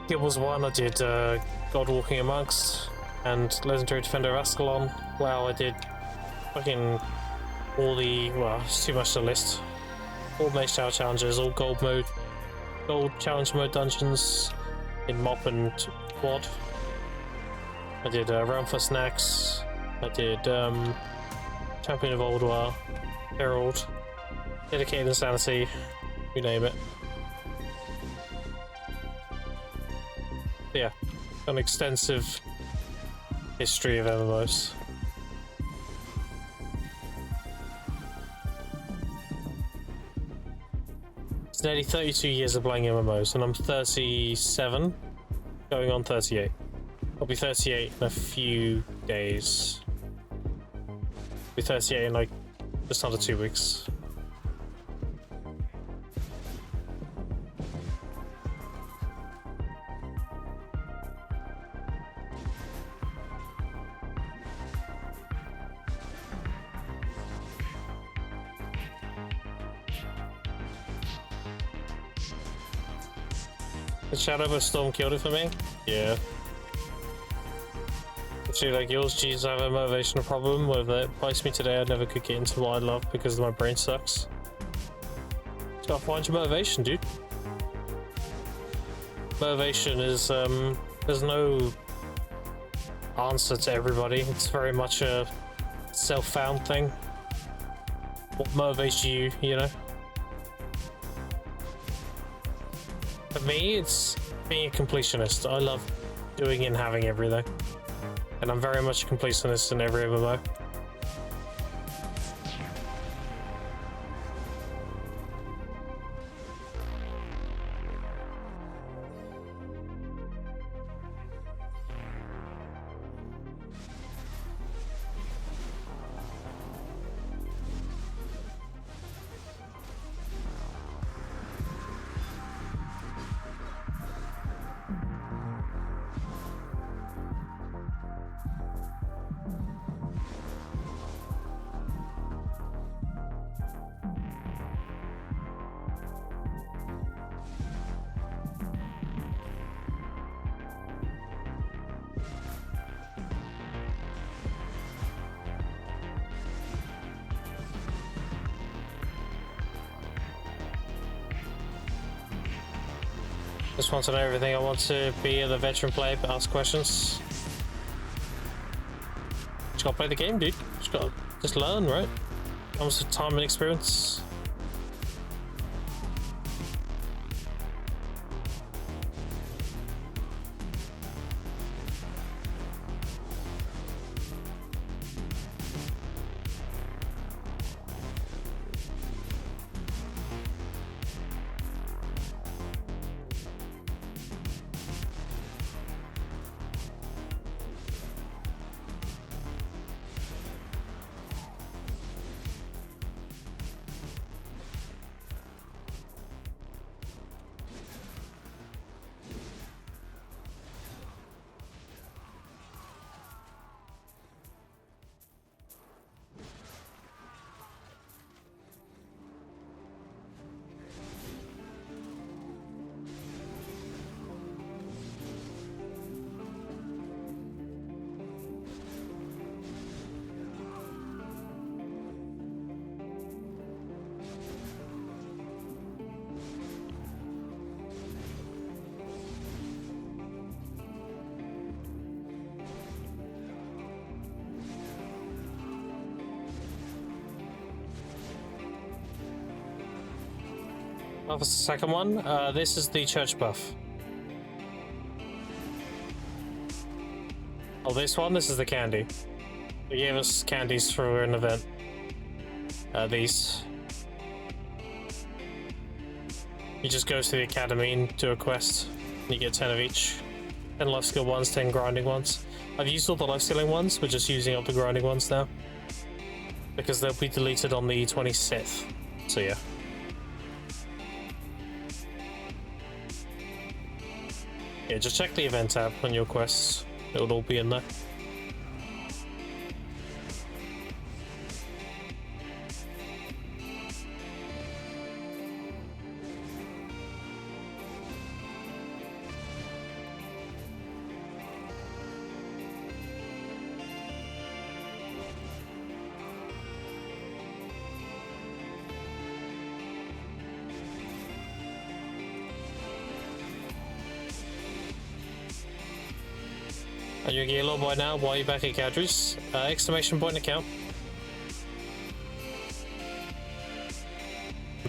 Guild Wars 1, I did God Walking Amongst and Legendary Defender of Ascalon. Wow, I did fucking all the... well, it's too much to list. All Mage Tower challenges, all gold challenge mode dungeons in MOP and Quad. I did Round First Nax. I did Champion of Oldwar, Herald, Dedicated Insanity, you name it. Yeah, an extensive history of MMOs. It's nearly 32 years of playing MMOs, and I'm 37, going on 38. I'll be 38 in a few days. I'll be 38 in like just under 2 weeks. The Shadow of a Storm killed it for me? Yeah. Actually, like yours, Jesus, I have a motivational problem with it. Bites me today, I never could get into what I love because my brain sucks. Just gotta find your motivation, dude. Motivation is, there's no answer to everybody. It's very much a self-found thing. What motivates you, you know? For me, it's being a completionist. I love doing and having everything. And I'm very much a completionist in every MMO. Just want to know everything. I want to be the veteran player, but ask questions. Just gotta play the game, dude. Just learn, right? Comes with time and experience. Oh, that's the second one. This is the church buff. Oh, this one? This is the candy. They gave us candies for an event. These. You just go to the academy and do a quest. And you get 10 of each. 10 life skill ones, 10 grinding ones. I've used all the life skilling ones, we're just using up the grinding ones now. Because they'll be deleted on the 26th. So yeah. Yeah, just check the event tab on your quests. It will all be in there. Are you a gear lord by now? Why are you back at Cadry's? Exclamation point account.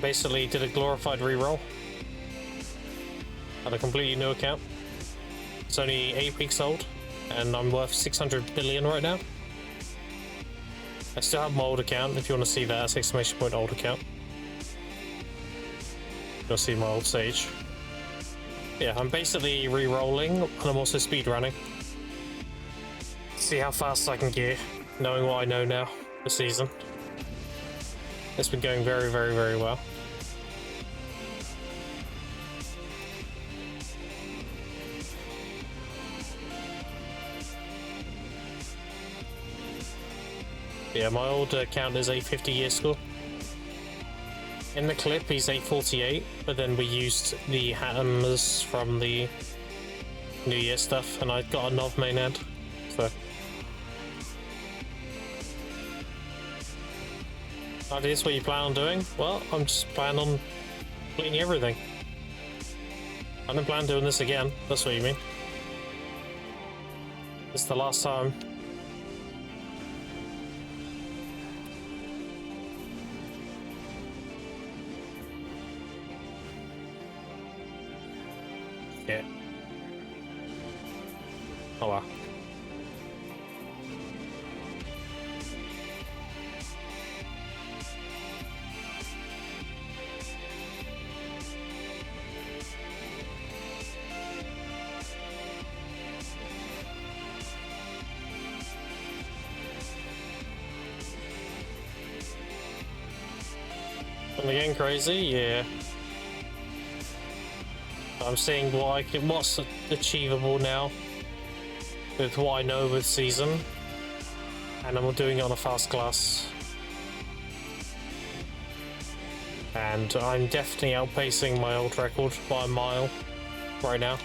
Basically did a glorified reroll. Had a completely new account. It's only 8 weeks old, and I'm worth 600 billion right now. I still have my old account, if you want to see that, that's exclamation point old account. You'll see my old stage. Yeah, I'm basically re-rolling, and I'm also speedrunning. See how fast I can gear, knowing what I know now this season. It's been going very, very, very well. Yeah, my old account is a 50-year score. In the clip, he's 848, but then we used the hammers from the New Year stuff, and I got a Nov main head, so. That is what you plan on doing? Well, I'm just planning on completing everything. I don't plan on doing this again, that's what you mean. It's the last time. Yeah. Oh wow. Am I getting crazy? Yeah. I'm seeing what's achievable now with what I know with season, and I'm doing it on a fast class. And I'm definitely outpacing my old record by a mile right now.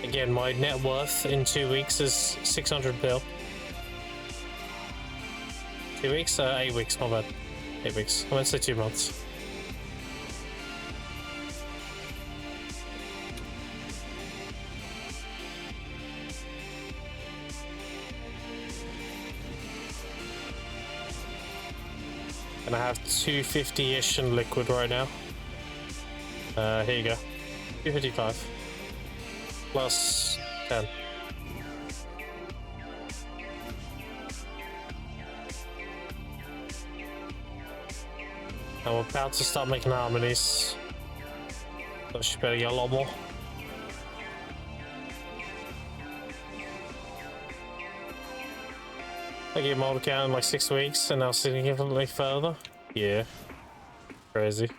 Again, my net worth in 2 weeks is 600 bill. 2 weeks? 8 weeks, my bad. 8 weeks. I meant to say 2 months. And I have 250-ish in liquid right now. Here you go. 255. Plus 10. I'm about to start making harmonies. So I should better get a lot more. I get mold count in like 6 weeks and now significantly further. Yeah. Crazy.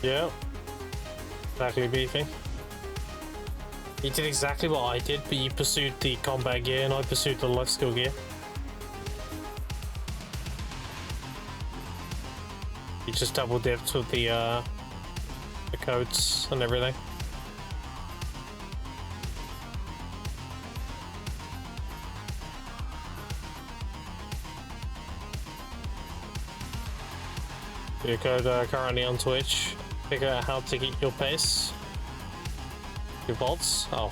Yeah, exactly, beefy. You did exactly what I did, but you pursued the combat gear and I pursued the life skill gear. You just double dipped with the codes and everything. Your code currently on Twitch. Figure out how to get your pace. Your vaults? Oh.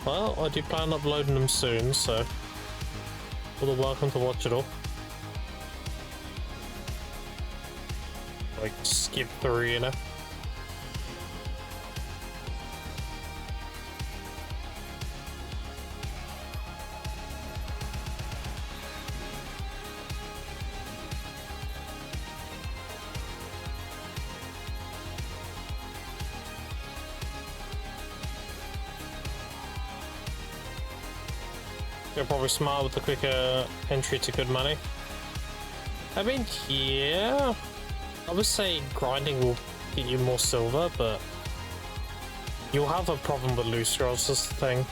Well, I do plan on uploading them soon, so you're welcome to watch it all. Like, skip through, you know? You're probably smart with the quicker entry to good money. I mean, yeah, I would say grinding will get you more silver, but you'll have a problem with loose scrolls, that's the thing.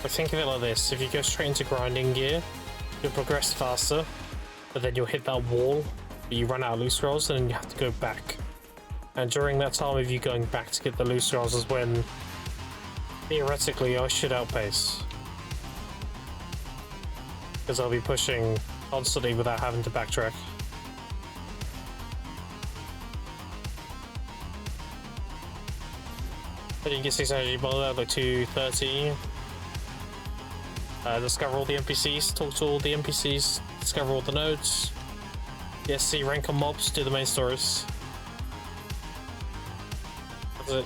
But think of it like this, if you go straight into grinding gear, you'll progress faster, but then you'll hit that wall, but you run out of loose scrolls, and then you have to go back. And during that time of you going back to get the loose scrolls is when theoretically I should outpace. Because I'll be pushing constantly without having to backtrack. But you can get 600 by that, like 230. Discover all the NPCs, talk to all the NPCs, discover all the nodes. Yes, see rank on mobs, do the main stories. That's it.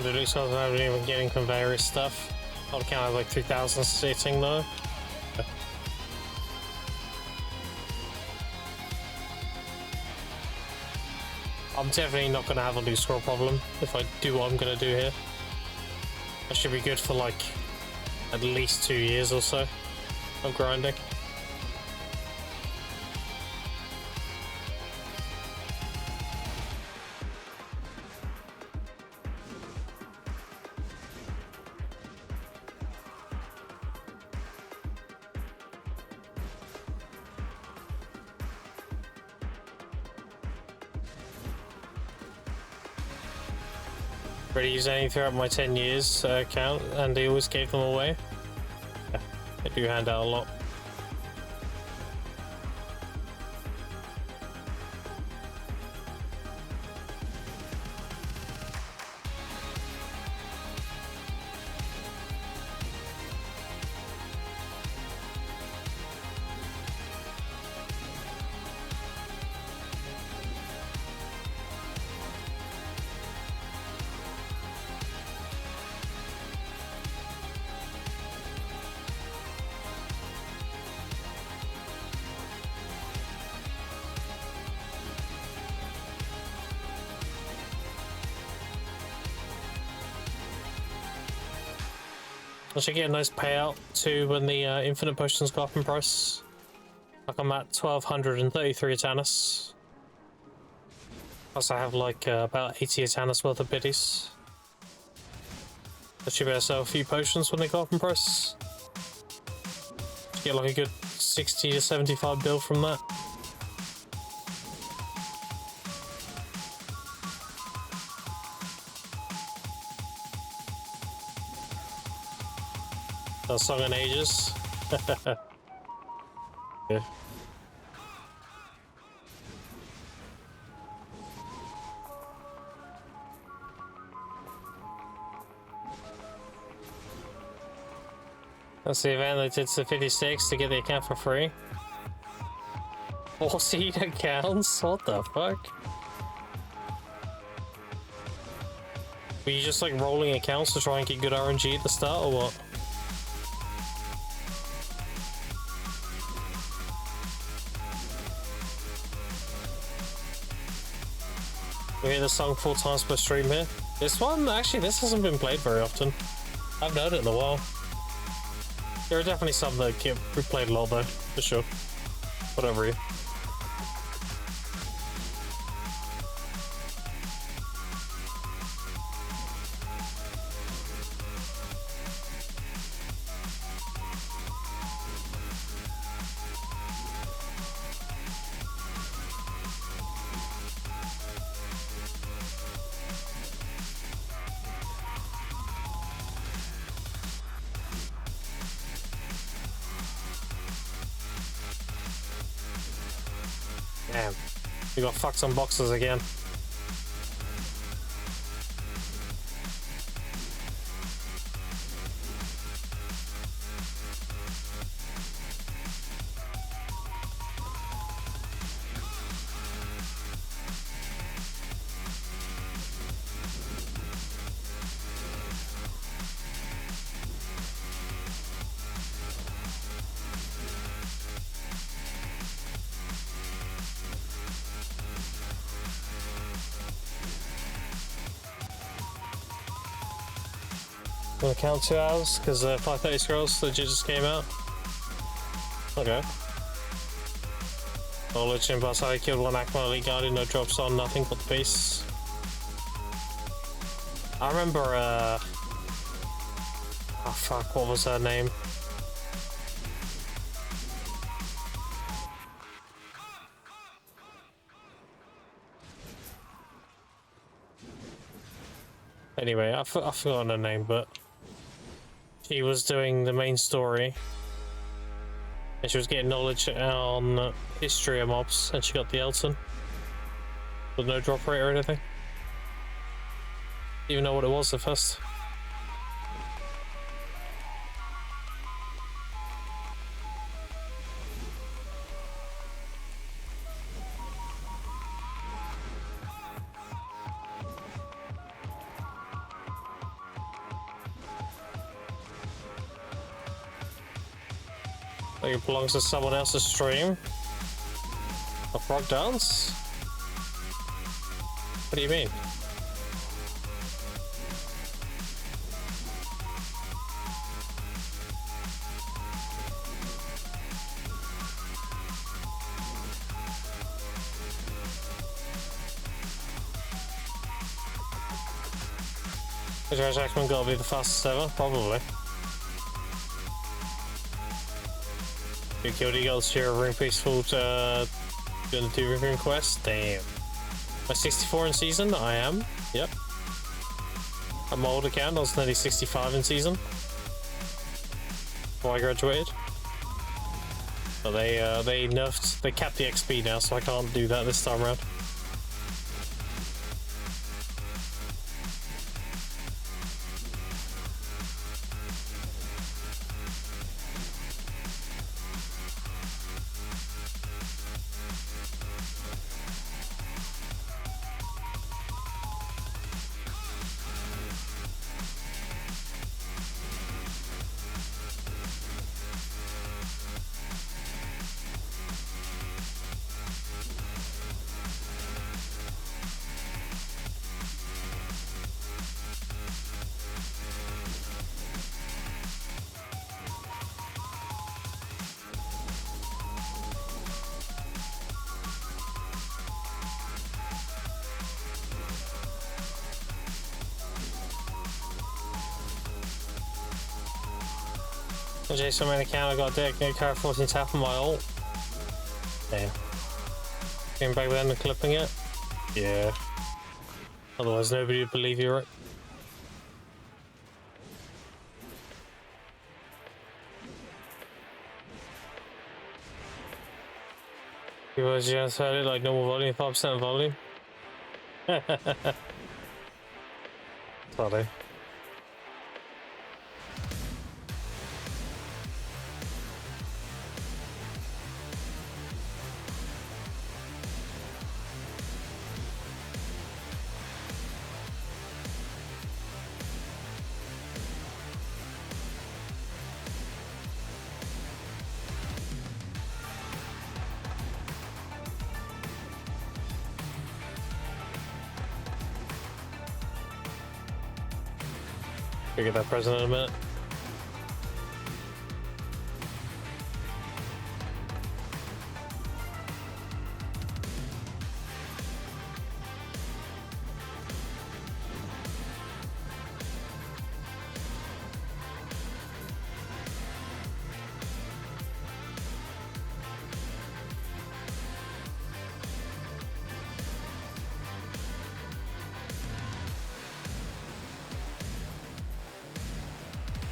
To do something without even getting conveyor stuff. I'll count like 3,000 sitting though. I'm definitely not gonna have a loot scroll problem if I do what I'm gonna do here. I should be good for like at least 2 years or so of grinding. Already used any throughout my 10 years account, and they always gave them away. Yeah, they do hand out a lot. I should get a nice payout too when the infinite potions go up in price. Like I'm at 1,233 Atanas. Plus I have like about 80 Atanas worth of biddies. I should be able to sell a few potions when they go up in price. Should get like a good 60 to 75 bill from that. That song in ages. Yeah. That's the event that did to 56 to get the account for free. 14 accounts? What the fuck? Were you just like rolling accounts to try and get good RNG at the start or what? We hear the song 4 times per stream here. This one, actually, this hasn't been played very often. I haven't heard it in a while. There are definitely some that get replayed a lot though, for sure. Whatever. Damn, we got fucked some boxes again. Gonna count 2 hours because 530 scrolls legit just came out. Okay. Oh, legit boss, I killed one Akma Elite Guardian, no drops on, nothing but the base. I remember, oh fuck, what was her name? Anyway, I've forgotten her name, but she was doing the main story. And she was getting knowledge on history of mobs, and she got the Elton. With no drop rate or anything. Didn't even know what it was at first. I think it belongs to someone else's stream. A frog dance? What do you mean? Is Red Jackman gotta be the fastest ever? Probably. You killed eagles here, ring peaceful to doing the 2 ring quest? Damn. Am I 64 in season? I am. Yep. On my old account, I was nearly 65 in season before I graduated. But they nerfed, they capped the XP now, so I can't do that this time around. Jason main account, I got a dedicated car 14 tap on my ult. Damn. Came back then and clipping it? Yeah. Otherwise nobody would believe you, right? People just heard it like normal volume, 5% volume. Sorry. We'll get that present in a minute.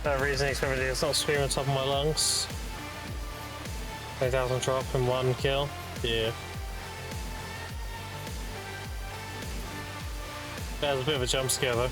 That reason he's gonna do is not scream on top of my lungs. 20,000 drop in 1 kill. Yeah. That was a bit of a jump scare though.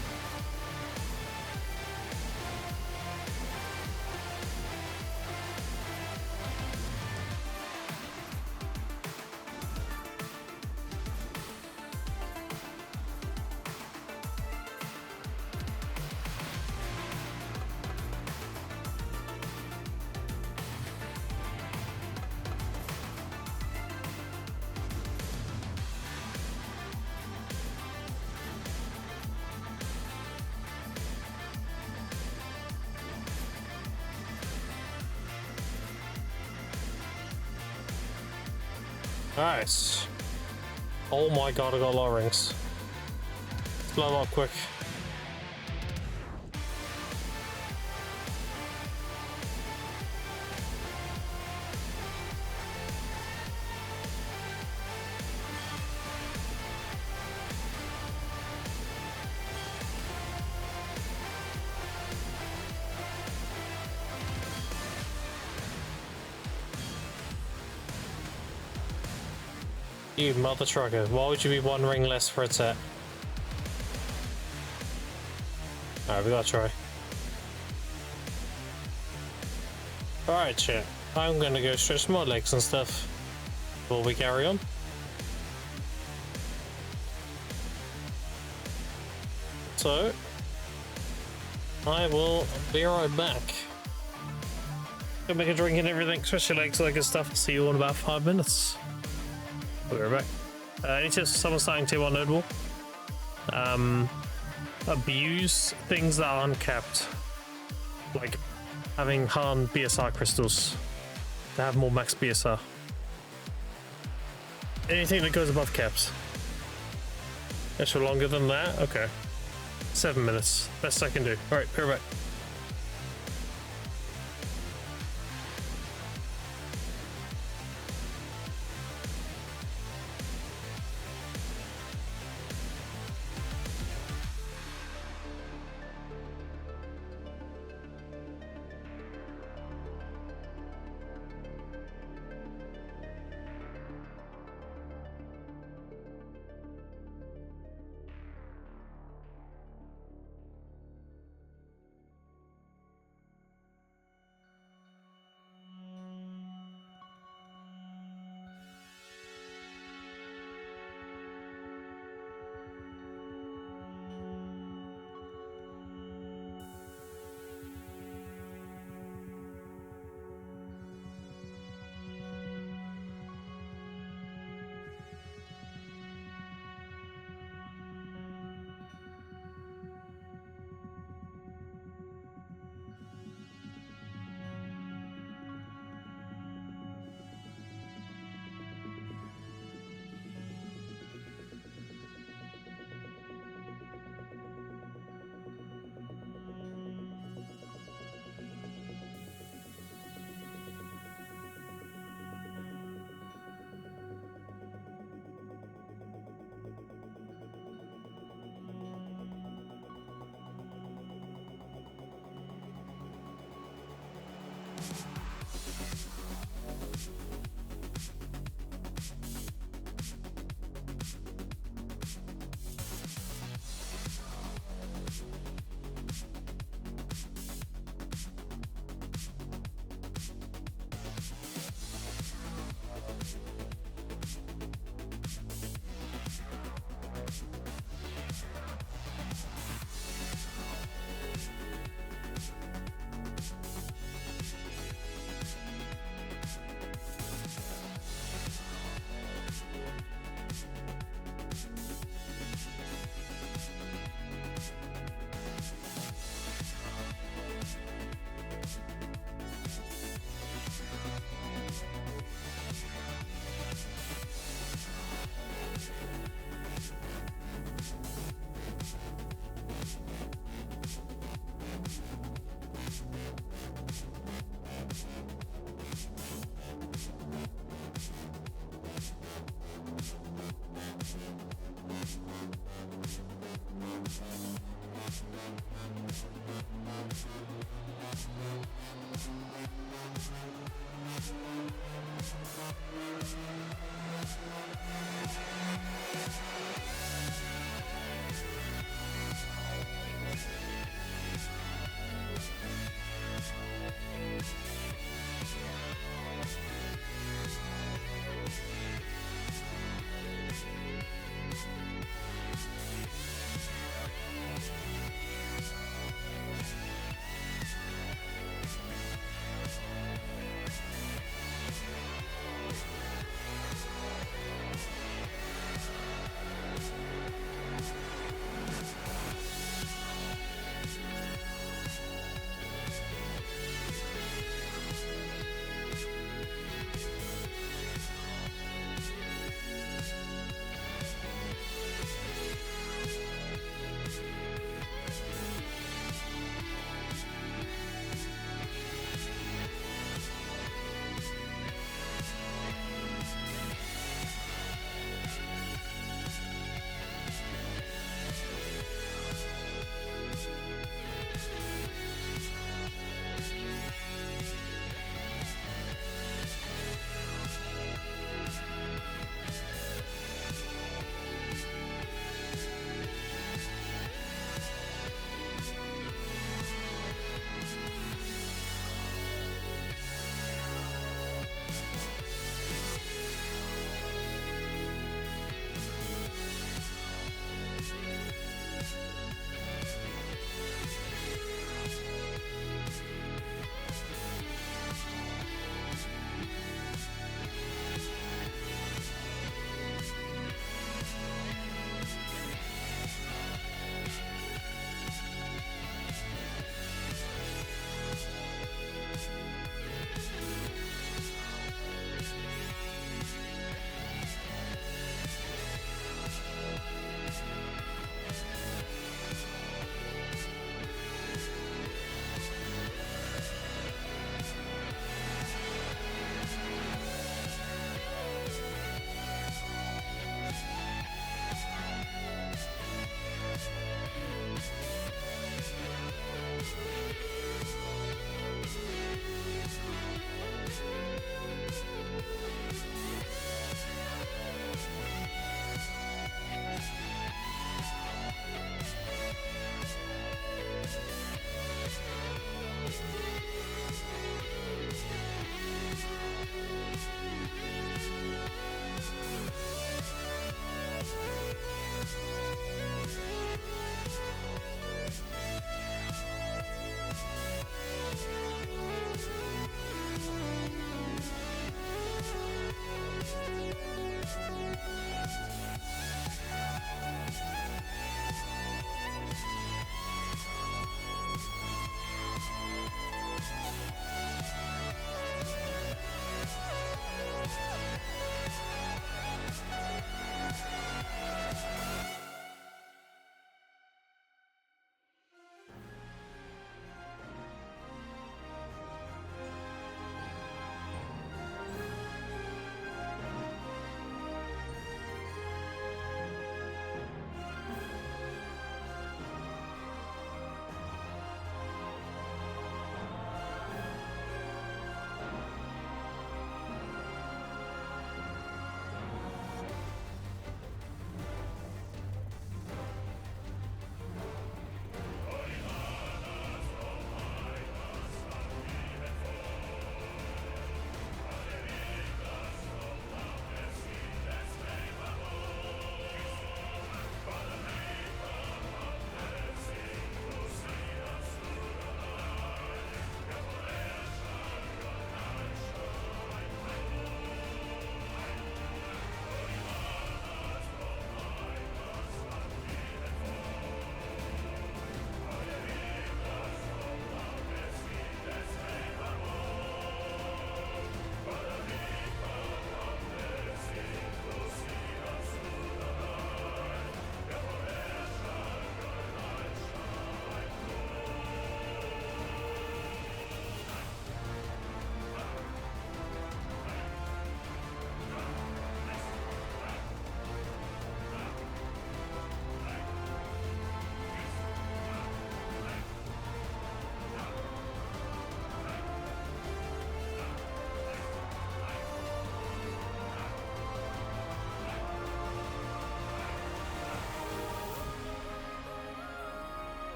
Nice. Oh my god, I got a lot of rings. Blow them up quick. You mother trucker, why would you be one ring less for a set? Alright, we gotta try. Alright, chat. I'm gonna go stretch my legs and stuff before we carry on. So, I will be right back. Go make a drink and everything, stretch your legs, all that good stuff. I'll see you all in about 5 minutes. We'll be right back. I need to someone starting Tier 1 notable. Abuse things that aren't kept. Like having Han BSR crystals to have more max BSR. Anything that goes above caps. Extra longer than that? Okay. 7 minutes. Best I can do. Alright, be right back.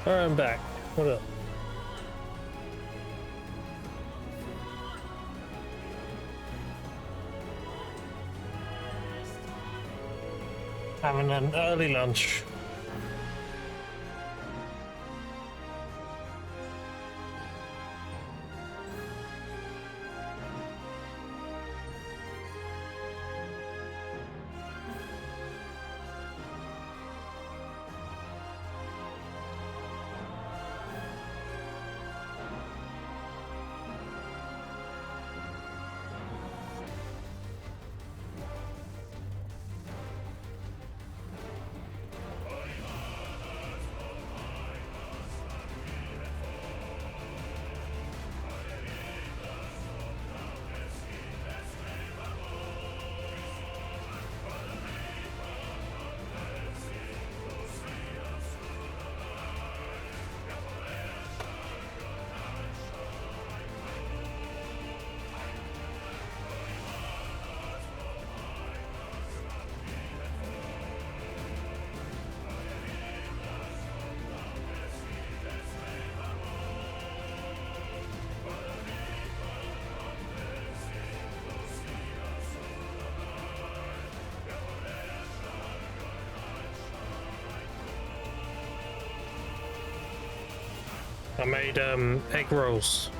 Alright, I'm back. What up? Having an early lunch. I made egg rolls.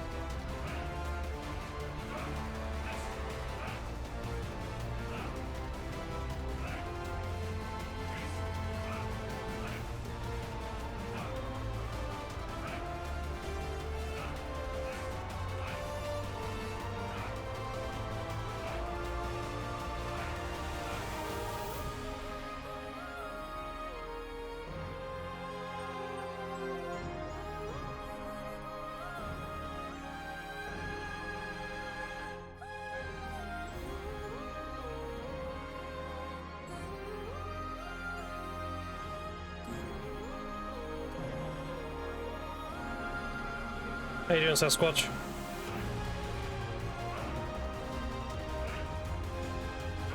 How you doing, Sasquatch?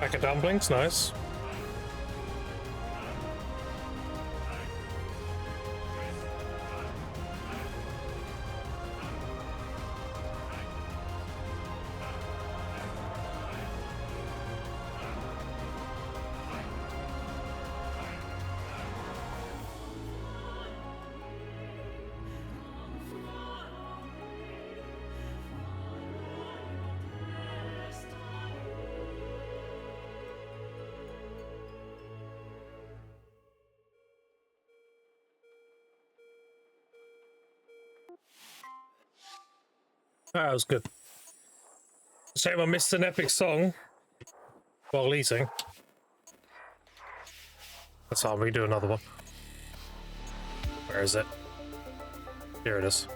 Pack of dumplings, nice. That was good. Shame I missed an epic song while eating. That's all, we do another one. Where is it? Here it is.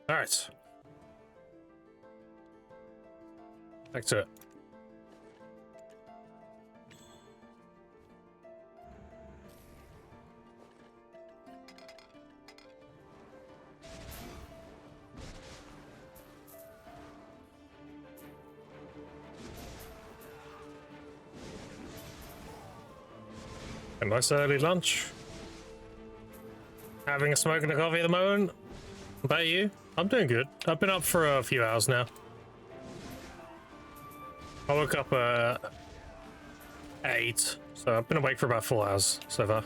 Alright. Back to it. A nice early lunch. Having a smoke and a coffee at the moment. What about you? I'm doing good. I've been up for a few hours now. I woke up at 8, so I've been awake for about 4 hours so far.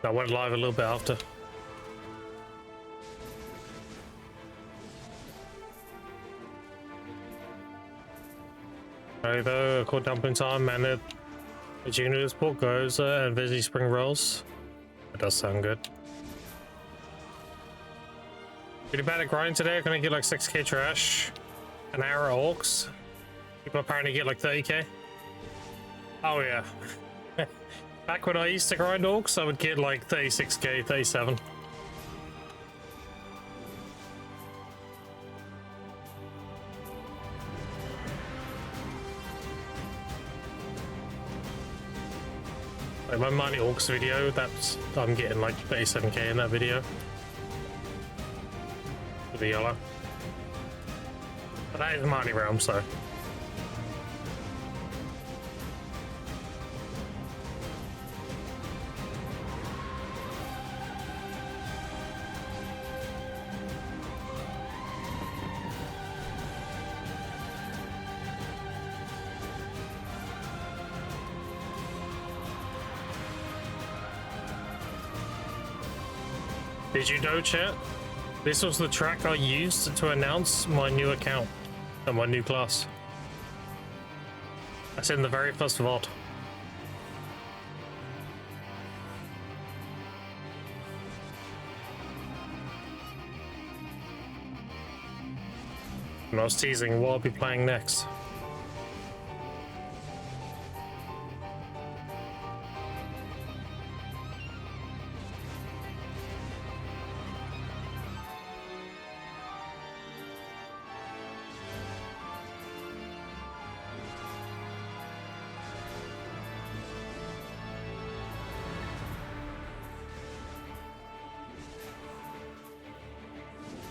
I went live a little bit after. Though, called dumpling time, and the juniors pork goes and busy spring rolls. That does sound good. Pretty bad at grinding today. I'm gonna get like 6k trash, an hour of orcs. People apparently get like 30k. Oh yeah. Back when I used to grind orcs, I would get like 36k, 37. Like my Mighty Orcs video, I'm getting like 37k in that video. With the yellow. But that is Mighty Realm, so. Did you know, chat? This was the track I used to announce my new account and my new class. That's in the very first VOD. And I was teasing what I'll be playing next.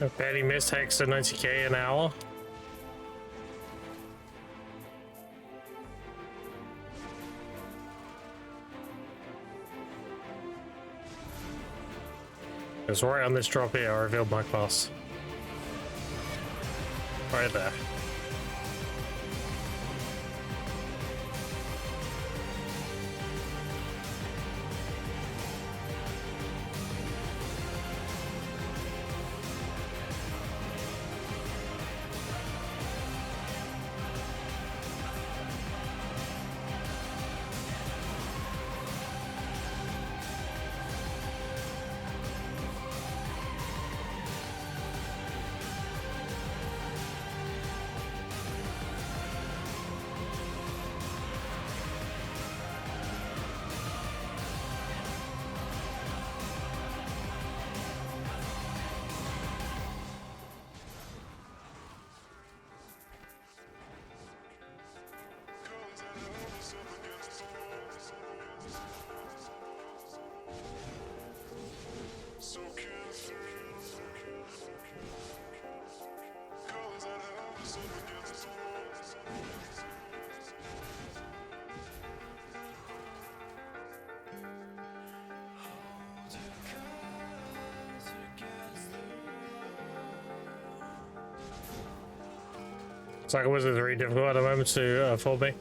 I barely missed Hex at 90k an hour. It was right on this drop here, I revealed my class. Right there. Suck Wizard is very difficult at the moment to afford me.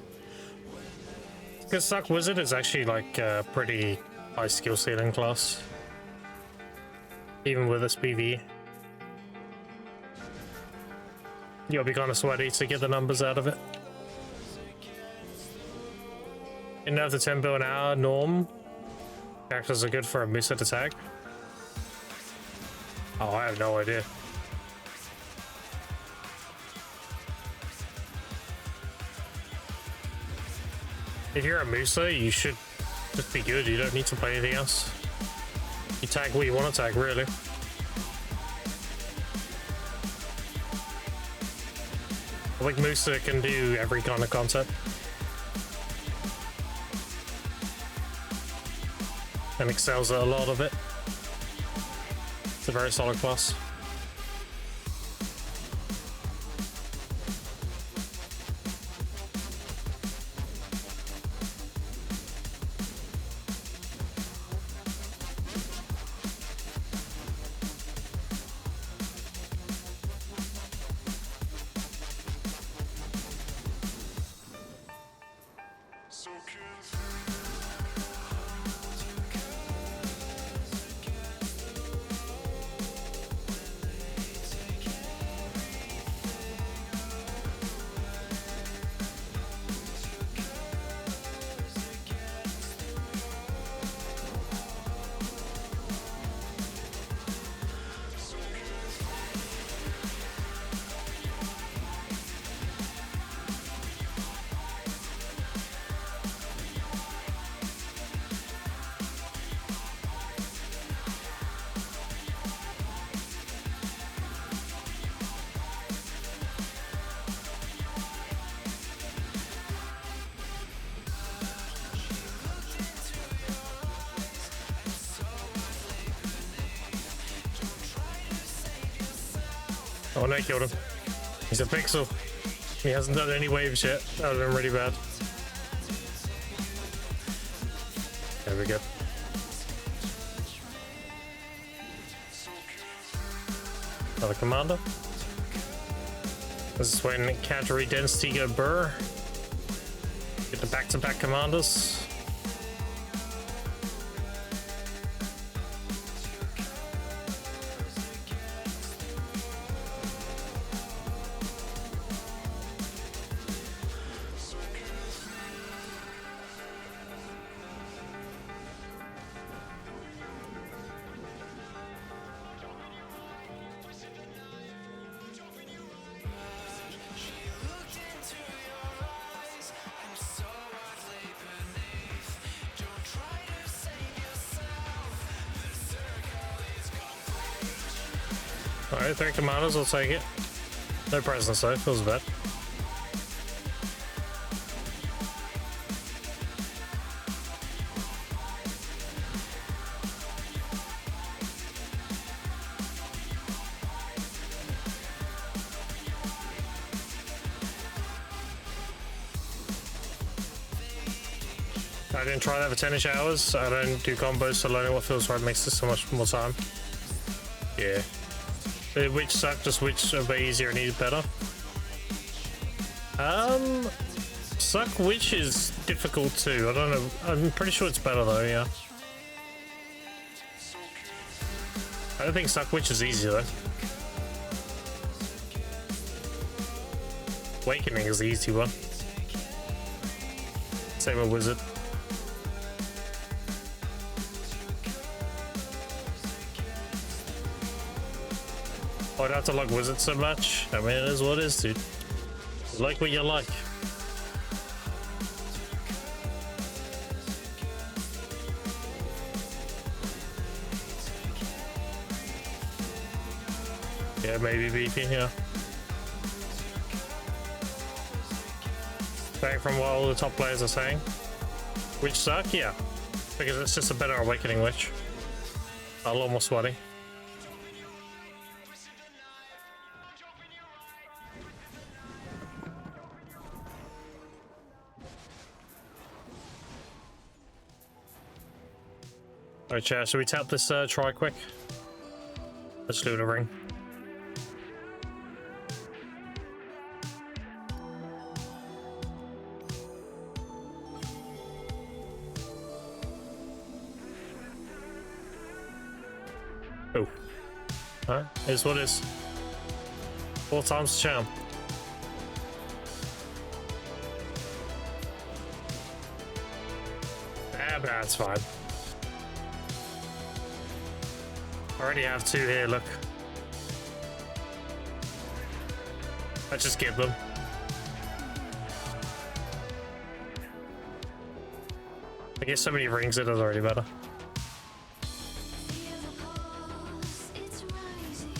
Because Suck Wizard is actually like a pretty high skill ceiling class. Even with this PvE. You'll be kind of sweaty to get the numbers out of it. You know, the 10 bill an hour norm characters are good for a moosehead attack. Oh, I have no idea. If you're a Musa, you should just be good. You don't need to play anything else. You tag what you want to tag, really. I think Musa can do every kind of concept. And excels at a lot of it. It's a very solid class. Oh no, I killed him. He's a pixel. He hasn't done any waves yet. That would have been really bad. There we go. Another commander. This is when category density go burr. Get the back-to-back commanders. Alright, 3 commanders, I'll take it. No presence though, feels bad. I didn't try that for 10-ish hours. I don't do combos, so learning what feels right makes this so much more time. Yeah. Which suck, just which a bit easier and easy better. Suck which is difficult too. I don't know. I'm pretty sure it's better though, yeah. I don't think suck which is easy though. Awakening is the easy one. Same with wizard. I don't have to like wizard so much. I mean, it is what it is, dude. Like what you like. Yeah, maybe beefy, yeah. Back from what all the top players are saying. Witch suck, yeah. Because it's just a better awakening witch. A lot more sweaty. Alright, chat, should we tap this try quick? Let's do the ring. Oh. Alright, here's what it is. 4 times the charm. Ah, but that's fine. I already have 2 here, look. I just give them. I guess so many rings it is already better.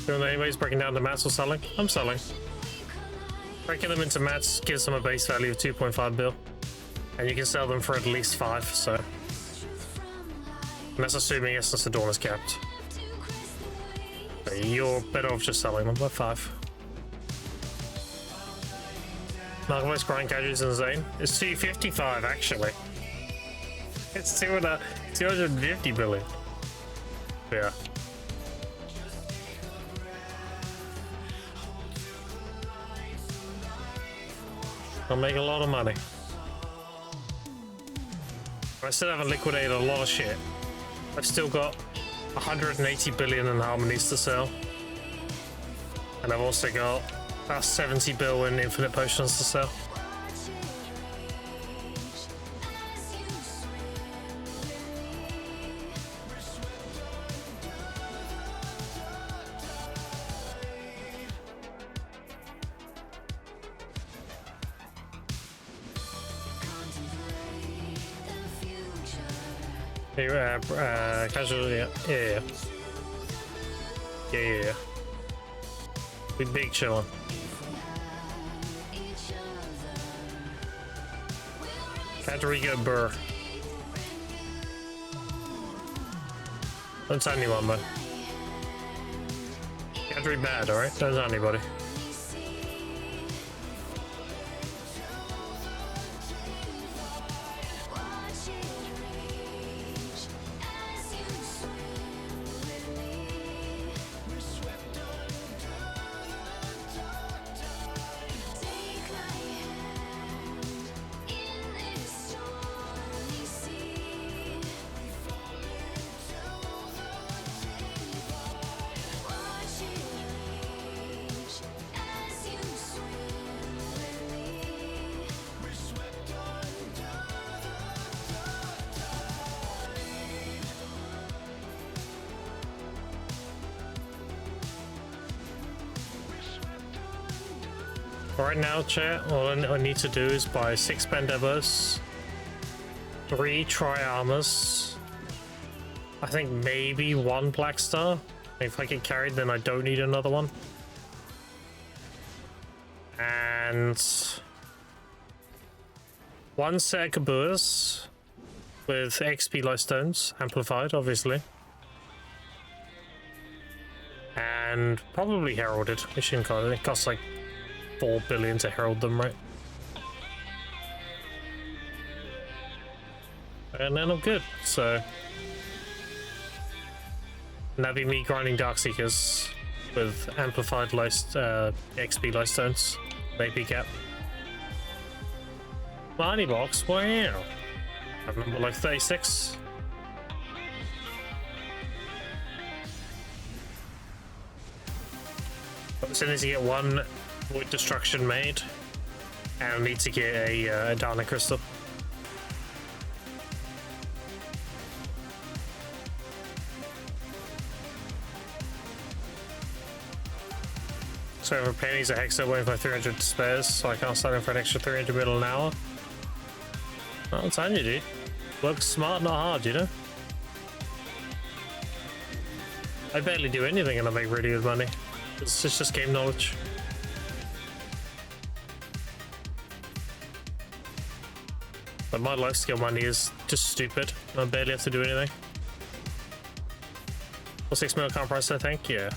Doing anyways, breaking down the mats or selling? I'm selling. Breaking them into mats gives them a base value of 2.5 bill. And you can sell them for at least 5, so. And that's assuming Essence of Dawn is capped. You're better off just selling them by 5. Marketplace grind casual is insane. It's 255 actually. It's 250 billion. Yeah. I'll make a lot of money. I still haven't liquidated a lot of shit. I've still got 180 billion in harmonies to sell. And I've also got about 70 bill in infinite potions to sell. Casual, yeah. We big chillin'. Katarika Burr. Don't tell anyone, man. Katari bad, alright? Don't tell anybody. Right now, chat, all I need to do is buy 6 Bendevos, 3 Tri-Armors, I think maybe 1 Black Star, If I get carried, then I don't need another one. And one set of Kabuas with XP light stones, amplified, obviously. And probably heralded. It shouldn't cost. It costs like 4 billion to herald them, right? And then I'm good. So and that'd be me grinding Darkseekers with amplified light, XP light stones, maybe cap. Money box, wow. I remember like 36. As soon as you get one Void Destruction made, and I need to get a Dana Crystal. So for pennies a Hexa waiting for 300 spares, so I can't start in for an extra 300 mil an hour. Well, I'm telling you, dude. Work smart, not hard, you know? I barely do anything and I make really good money. It's just game knowledge. But my life skill money is just stupid. I barely have to do anything. 6 mil current price, I think? Yeah.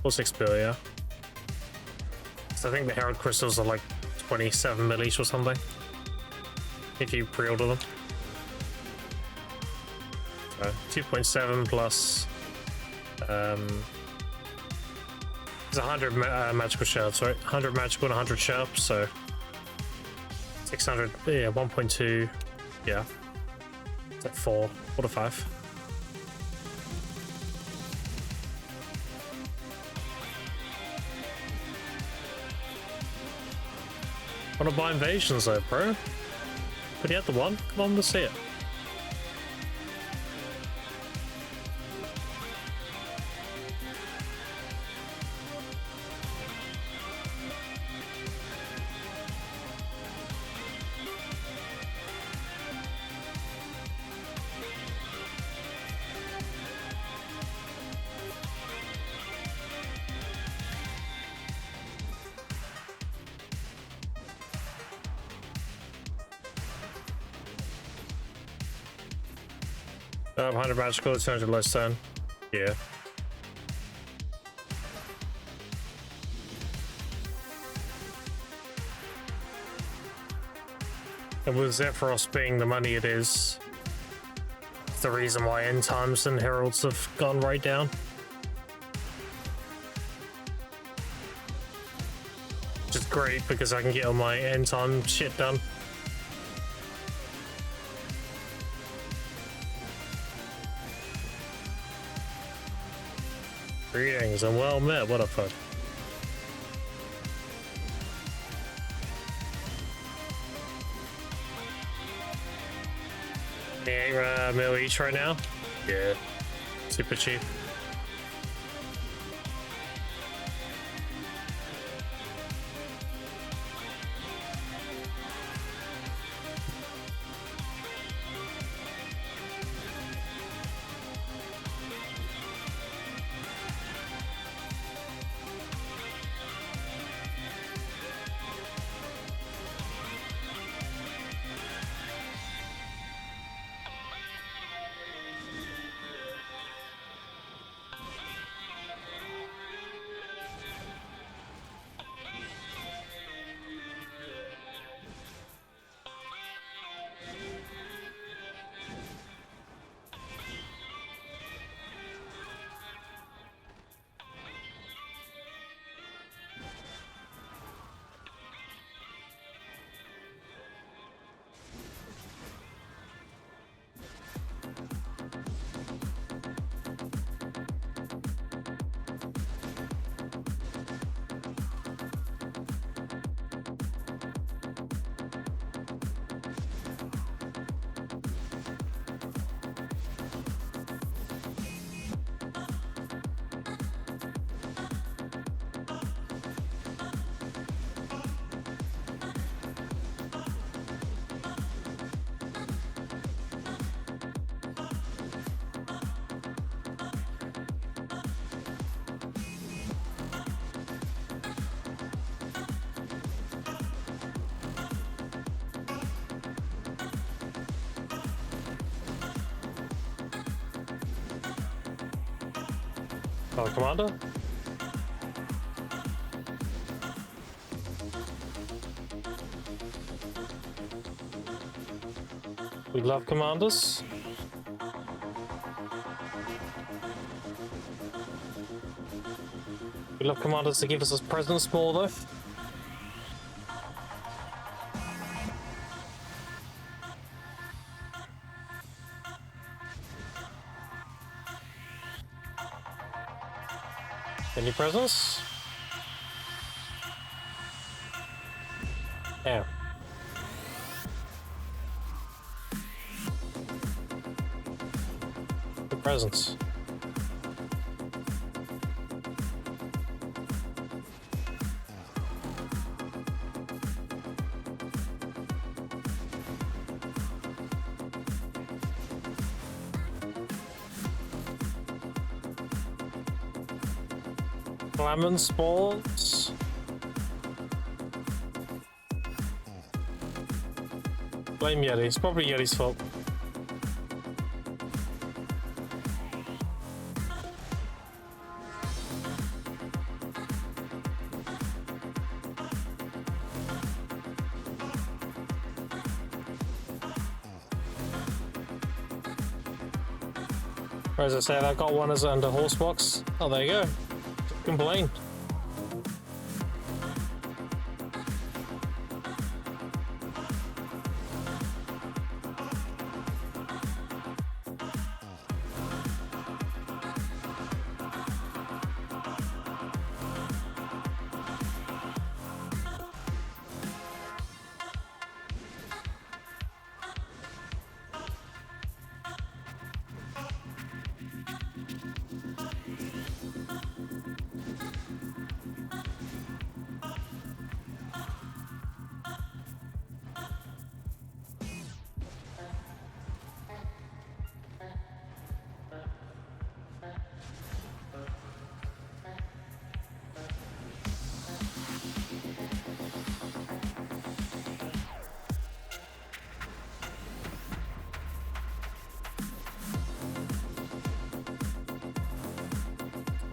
6 bill, yeah. So I think the Herald Crystals are like 27 mil each or something. If you pre-order them. So 2.7 plus... It's 100 magical shards, right? 100 magical and 100 sharp, so 600, yeah, 1.2, yeah. It's like 4 to 5. Wanna buy invasions though, bro? But you have the one? Come on, let's see it. Oh, 100 magical, 200 less than. Yeah. And with Zephyros being the money it is, it's the reason why end times and heralds have gone right down. Which is great because I can get all my end time shit done. Greetings and well met, what a fuck. $8 mil each right now? Yeah, super cheap. Oh, Commander? We love commanders. We love commanders to give us presents more though. Any presents? Yeah. The presents. Lemon sports. Blame Yeti. It's probably Yeti's fault. Or as I said, I got one as under horse box. Oh, there you go. Complain.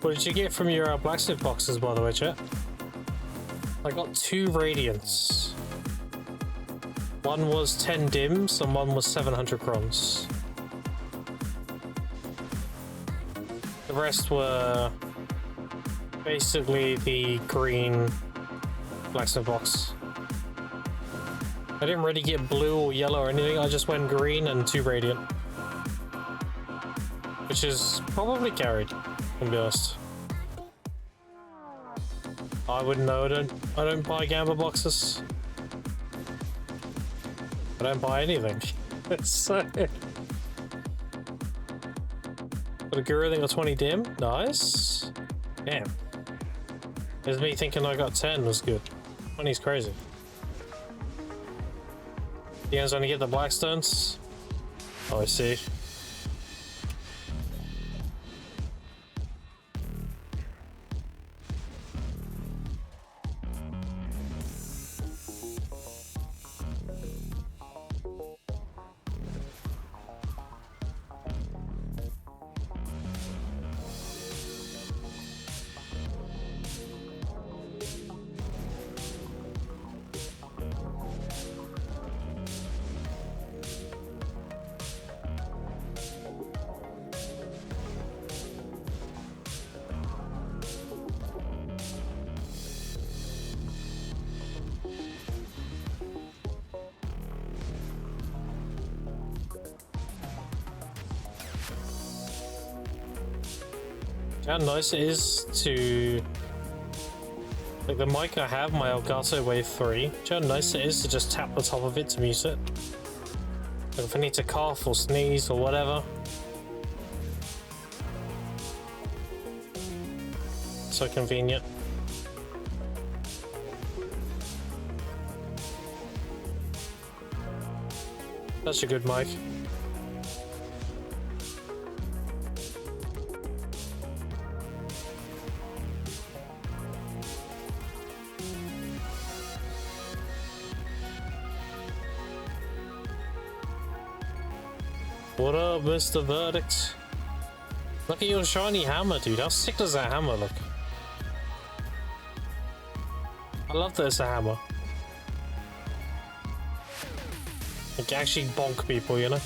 What did you get from your blacksmith boxes, by the way, chat? I got 2 radiants. One was 10 dims and one was 700 crons. The rest were basically the green blacksmith box. I didn't really get blue or yellow or anything, I just went green and 2 radiant. Which is probably carried, to be honest. I wouldn't know, I don't buy gamma boxes. I don't buy anything. So but a guru thing got 20 dim, nice. Damn. There's me thinking I got 10 was good. 20 is crazy. You guys want to get the blackstones? Oh, I see. How nice it is to, like the mic I have, my Elgato Wave 3, how nice it is to just tap the top of it to mute it. Like if I need to cough or sneeze or whatever. So convenient. That's a good mic. What up, Mr. Verdict? Look at your shiny hammer, dude. How sick does that hammer look? I love that it's a hammer. It can actually bonk people, you know?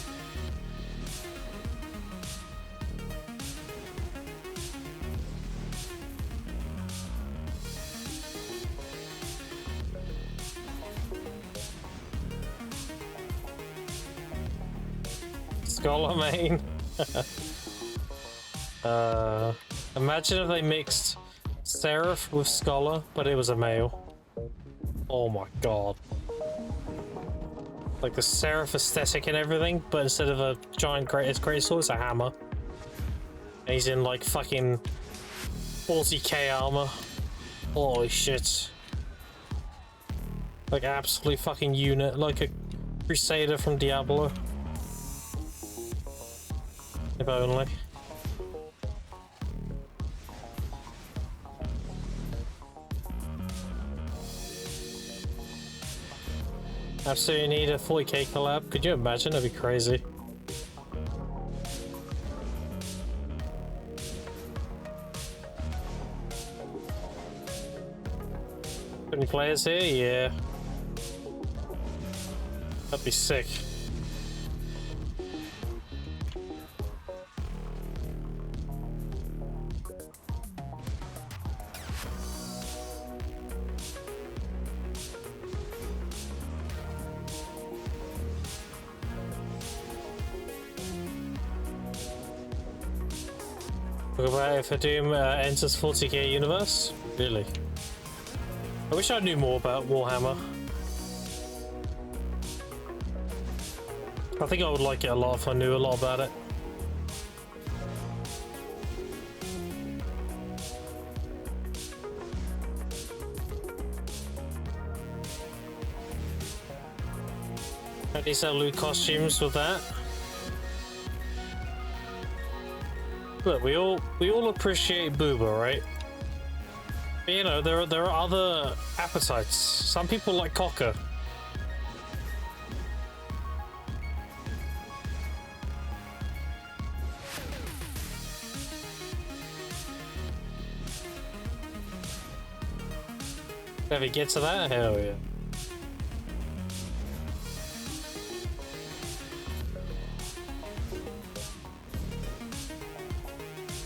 Scholar main. Imagine if they mixed Seraph with Scholar, but it was a male. Oh my god. Like the Seraph aesthetic and everything, but instead of a giant great sword, it's a hammer. And he's in like fucking 40k armor. Holy shit. Like absolutely fucking unit, like a Crusader from Diablo. If only. Absolutely need a 40k collab. Could you imagine? That'd be crazy. Any players here? Yeah. That'd be sick. Talk about if Doom enters 40k universe? Really? I wish I knew more about Warhammer. I think I would like it a lot if I knew a lot about it. How do you sell loot costumes with that? Look, we all appreciate Booba, right? But, you know, there are other appetites. Some people like cocker. If we get to that, hell yeah.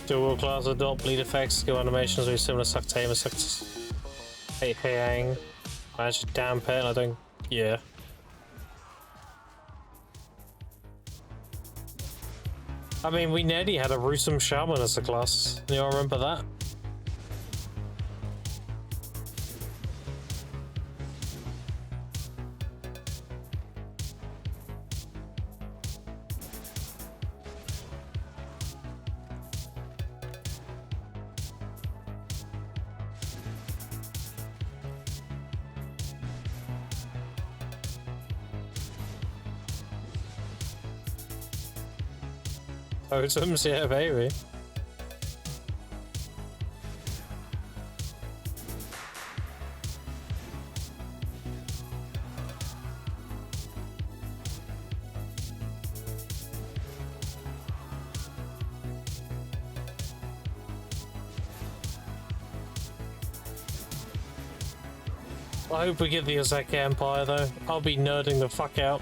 Dual class adopt bleed effects, skill animations very similar suck tamer, suck hate hang. Manage to dampen it, I don't yeah. I mean we nearly had a Rusum Shaman as a class. You all remember that? Totems, yeah, baby. I hope we get the Ozeka Empire though. I'll be nerding the fuck out.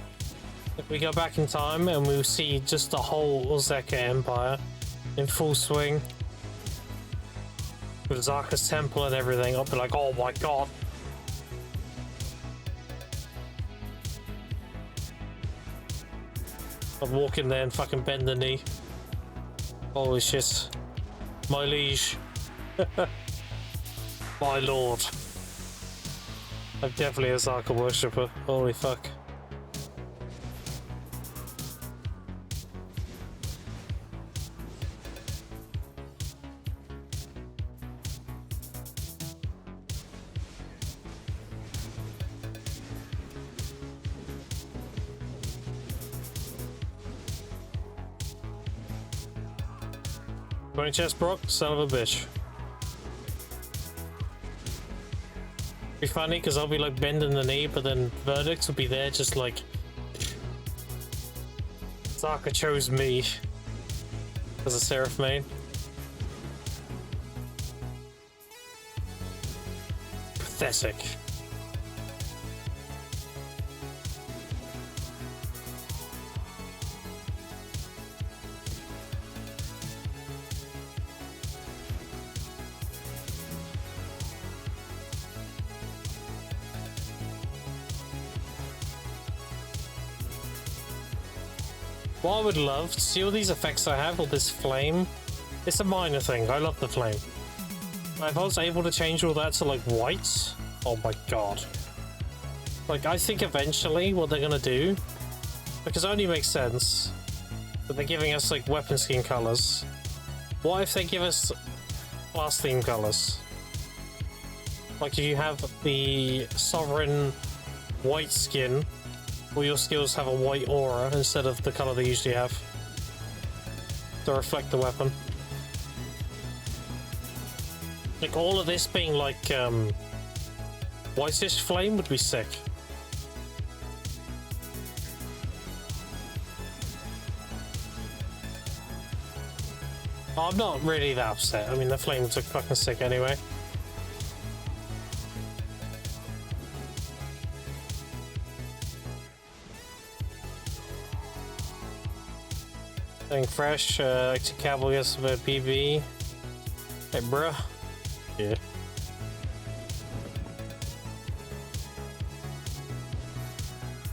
If we go back in time and we see just the whole Ozeka Empire in full swing with Zaka's temple and everything, I'll be like, oh my god. I'd walk in there and fucking bend the knee. Holy shit. My liege. My lord. I'm definitely a Zaka worshipper. Holy fuck. Going chest Brock, son of a bitch. Be funny because I'll be like bending the knee, but then Verdicts will be there just like Zaka chose me as a Seraph main. pathetic. What I would love to see all these effects I have, all this flame. It's a minor thing. I love the flame. If I was able to change all that to like white, oh my god. Like, I think eventually what they're gonna do, because it only makes sense that they're giving us like weapon skin colors. What if they give us class theme colors? Like if you have the sovereign white skin, all your skills have a white aura instead of the color they usually have to reflect the weapon. Like all of this being like whitish flame would be sick. I'm not really that upset. I mean, the flames look fucking sick anyway. Something fresh, like to Cowboy gets a bit of BB. Hey, bruh. Yeah.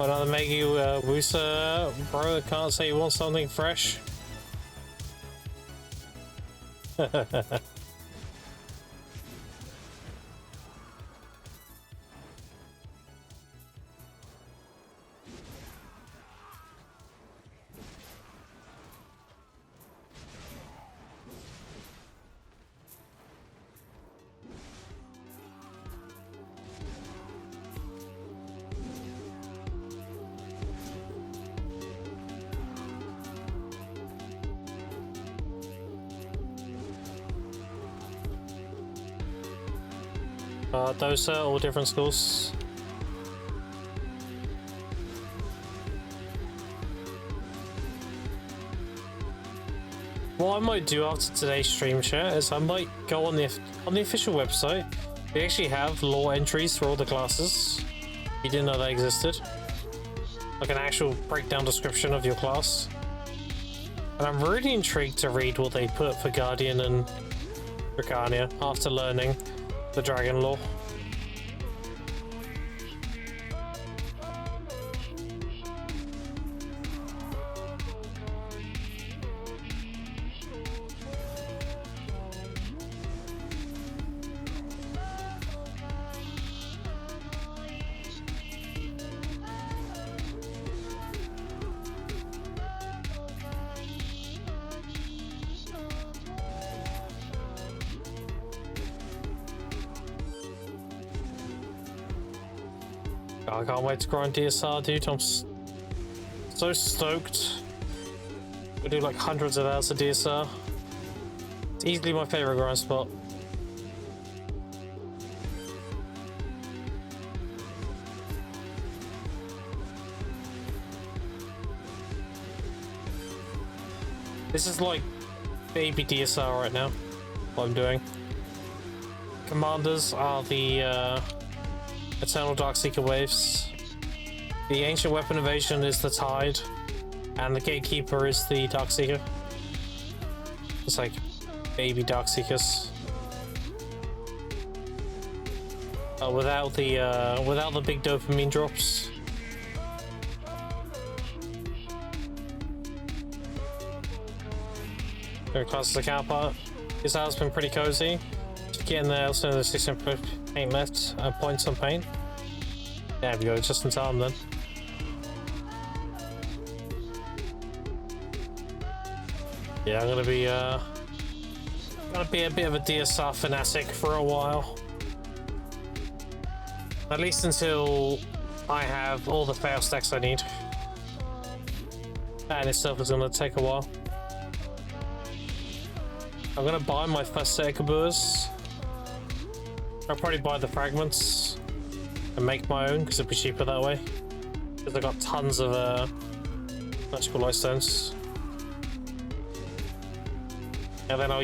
Another Megu Wusa, bro. Can't say you want something fresh. Those are all different schools. What I might do after today's stream chat is I might go on the official website. They actually have lore entries for all the classes. You didn't know they existed. Like an actual breakdown description of your class. And I'm really intrigued to read what they put for Guardian and Dracania after learning the Dragon lore. I can't wait to grind DSR, dude. I'm so stoked. We do like hundreds of hours of DSR. It's easily my favorite grind spot. This is like baby DSR right now. What I'm doing. Commanders are the Eternal Darkseeker waves. The Ancient Weapon Evasion is the Tide, and the Gatekeeper is the Darkseeker. It's like baby Darkseekers. Without the big dopamine drops. Very close to the counterpart. This has been pretty cozy. Getting there, also there's 600 paint left, points on paint. There we go, just in time then. Yeah, I'm gonna be a bit of a DSR fanatic for a while. At least until I have all the fail stacks I need. That in itself is gonna take a while. I'm gonna buy my first set of Kaboos. I'll probably buy the fragments and make my own because it'd be cheaper that way. Because I got tons of magical light stones. And then I'll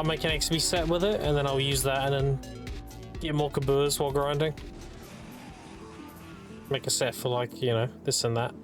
make an XP set with it, and then I'll use that and then Get more caboose while grinding. Make a set for like, you know, this and that.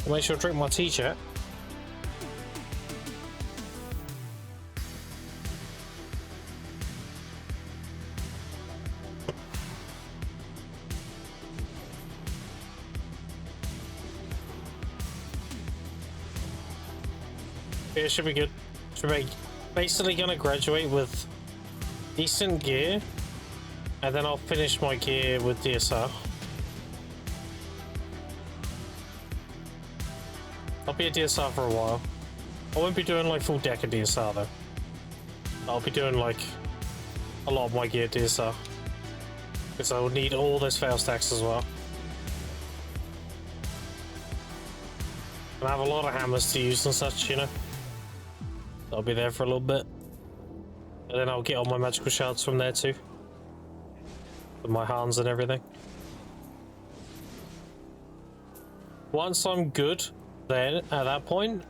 Make sure to drink my tea, chat. Yeah, it should be good. Should be basically gonna graduate with decent gear, and then I'll finish my gear with DSR. I'll be a DSR for a while. I won't be doing like full deck of DSR though. I'll be doing like a lot of my gear DSR. Because I will need all those fail stacks as well. And I have a lot of hammers to use and such, you know. I'll be there for a little bit. And then I'll get all my magical shards from there too. With my hands and everything. Once I'm good, then at that point,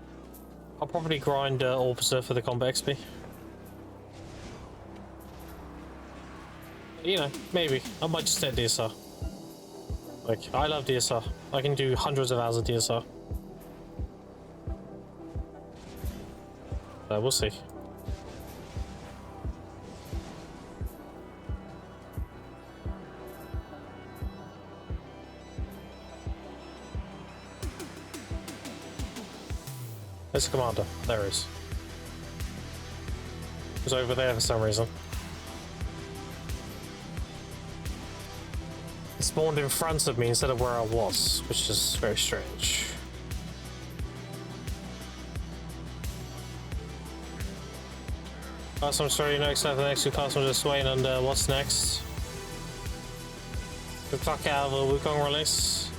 I'll probably grind Orbiser for the combat XP. You know, maybe. I might just get DSR. Like, I love DSR. I can do hundreds of hours of DSR. We'll see. There's the commander. There he is. He was over there for some reason. He spawned in front of me instead of where I was, which is very strange. Custom story next after the next two customers are Swain, and what's next? The fuck out of a Wukong release.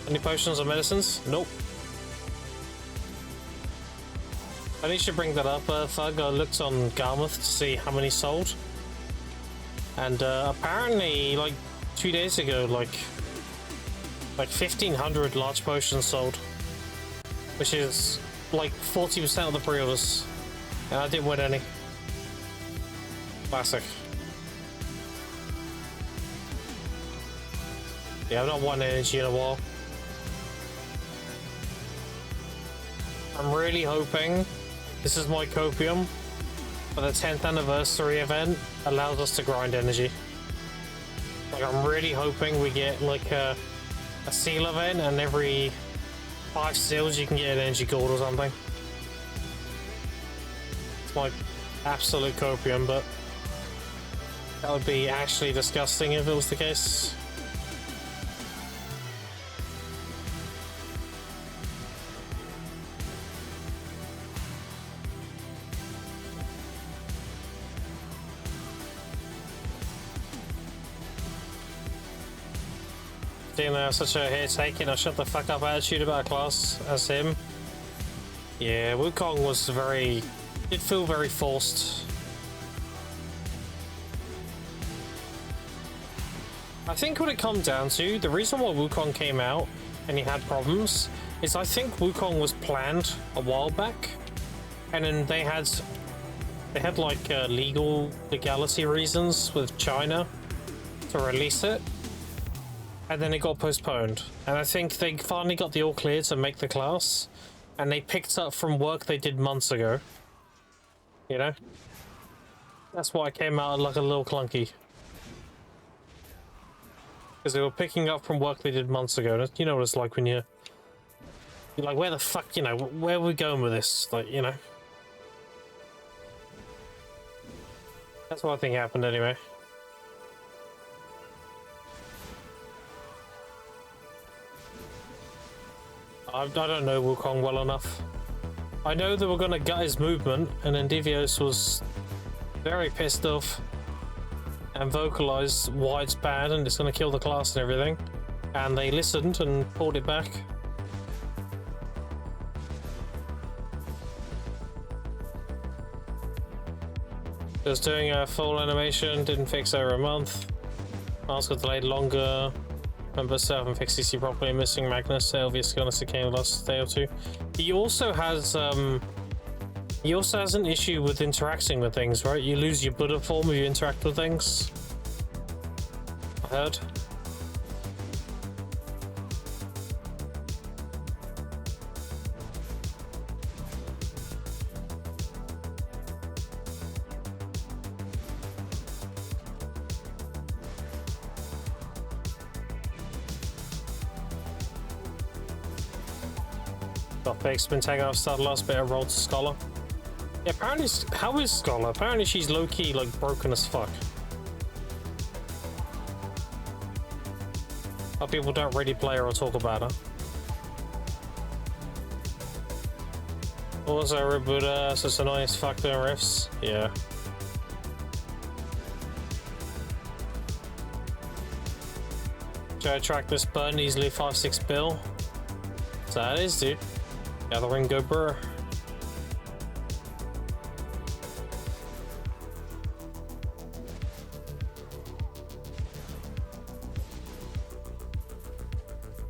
Any potions or medicines? Nope. I need to bring that up, Thug. I looked on Garmouth to see how many sold. And apparently, like 2 days ago, like 1,500 large potions sold. Which is like 40% of the pre-orders. And I didn't win any. Classic. Yeah, I've not won energy in a while. I'm really hoping this is my copium, but the 10th anniversary event allows us to grind energy. Like, I'm really hoping we get like a seal event, and every 5 seals you can get an energy gold or something. It's my absolute copium, but that would be actually disgusting if it was the case. Seeing such a hair taking a shut the fuck up attitude about a class as him. Yeah, Wukong was did feel very forced. I think what it comes down to, the reason why Wukong came out and he had problems is I think Wukong was planned a while back, and then they had like legality reasons with China to release it. And then it got postponed. And I think they finally got the all clear to make the class. And they picked up from work they did months ago. You know? That's why it came out like a little clunky. Because they were picking up from work they did months ago. You know what it's like when you You're like, where the fuck, you know, where are we going with this? Like, you know. That's what I think happened anyway. I don't know Wukong well enough. I know they were gonna gut his movement, and then Divios was very pissed off and vocalized why it's bad and it's gonna kill the class and everything. And they listened and pulled it back. Just doing a full animation, didn't fix over a month. Mask got delayed longer. Remember stuff and fix CC properly. Missing Magnus. Elvius honestly came the last day or two. He also has an issue with interacting with things, right? You lose your Buddha form if you interact with things. I heard. Topics been taken off. Started last bit of roll to Scholar. Yeah, apparently, how is Scholar? Apparently she's low-key, like, broken as fuck. But people don't really play her or talk about her. Also, Rebuda, so it's annoying as fuck doing riffs. Yeah. Should I track this button easily 5-6 bill? So that is, dude. Gathering go burr.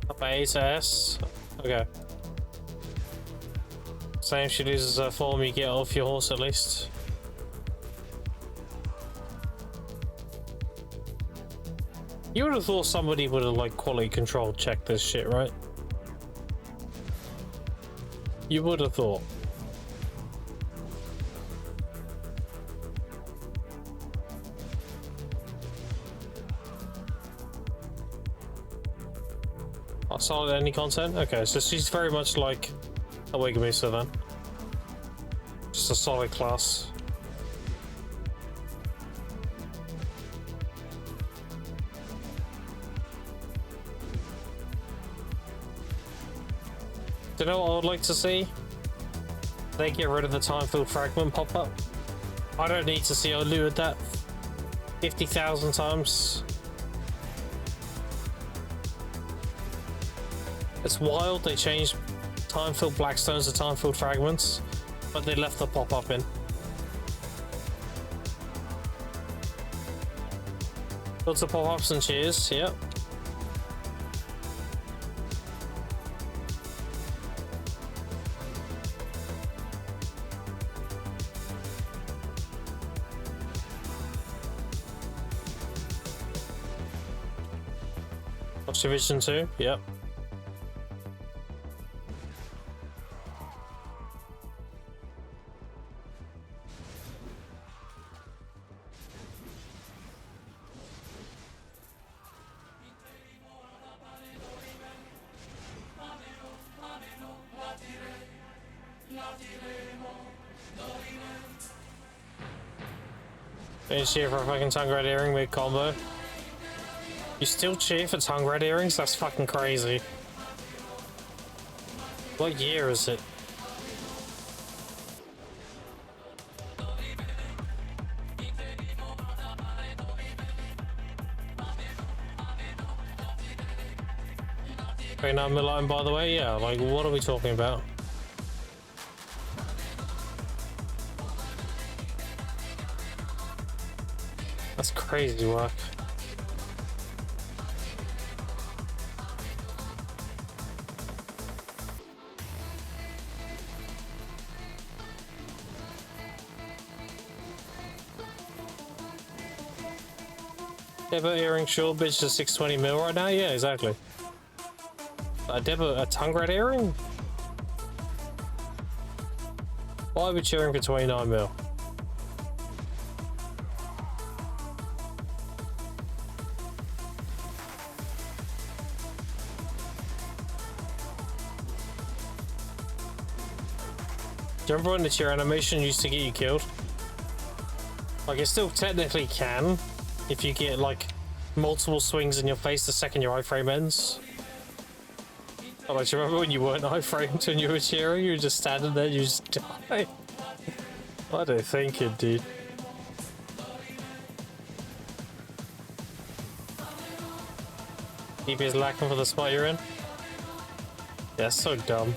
Up by 8S. Okay. Same shit as a form you get off your horse at least. You would have thought somebody would have like quality control checked this shit, right? You would have thought. Oh, solid any content? Okay, so she's very much like a Wigamisa then. Just a solid class. Do you know what I would like to see? They get rid of the time field fragment pop-up. I don't need to see I looted that 50,000 times. It's wild they changed time field blackstones to time field fragments, but they left the pop-up in. Lots of pop-ups and cheers, yep. Division 2, yep. Finish here for a fucking tongue red earring mid combo. You still cheer for tongue red earrings? That's fucking crazy. What year is it? Okay, now Milan, by the way, yeah, like, what are we talking about? That's crazy work. Debut earring short bitch to 620 mil right now? Yeah, exactly. A tongue red earring? Why are we cheering for 29 mil? Do you remember when the cheer animation used to get you killed? Like, it still technically can, if you get, like, multiple swings in your face the second your iframe ends. Oh, like, do you remember when you weren't iframed when you were cheering? You were just standing there, you just die. What are they thinking, dude? DP is lacking for the spot you're in? Yeah, that's so dumb.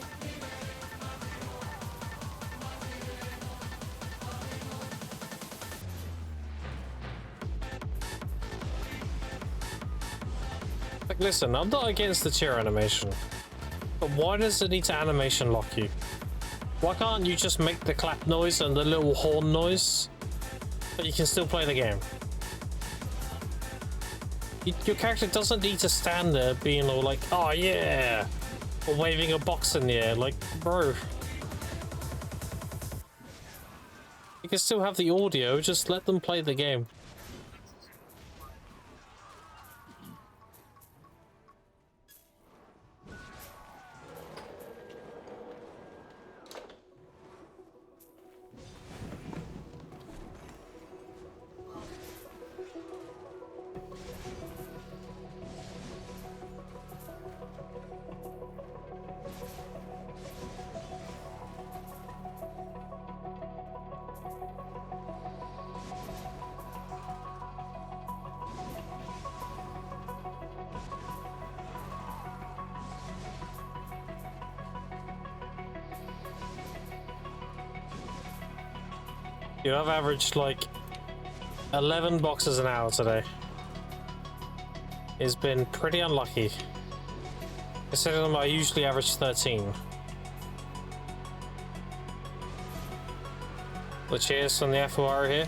Like, listen, I'm not against the cheer animation, but why does it need to animation lock you? Why can't you just make the clap noise and the little horn noise, but you can still play the game? Your character doesn't need to stand there being all like, oh yeah, or waving a box in the air, like, bro. You can still have the audio, just let them play the game. You know, I've averaged like 11 boxes an hour today. It's been pretty unlucky. Considering I usually average 13. The cheers from the FOR here.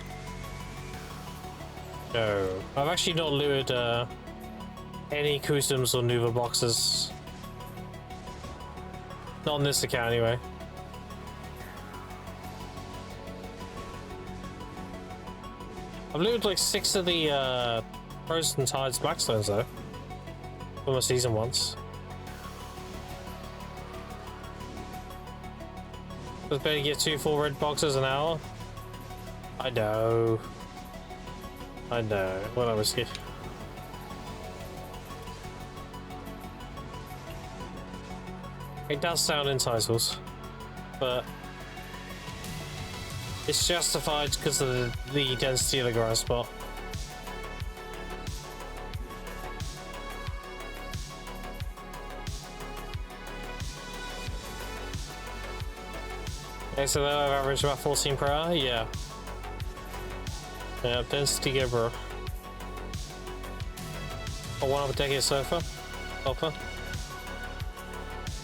No, I've actually not looted any customs or Nuva boxes. Not on this account anyway. I've looted like 6 of the Frozen Tides Blackstones though. From the season once. Just better get 2 full red boxes an hour. I know. I know. What I was here. It does sound entitled, but it's justified because of the density of the grass spot. Okay, so that I've averaged about 14 per hour, yeah. Yeah, density go, bro. I want up a decade sofa. Hopper.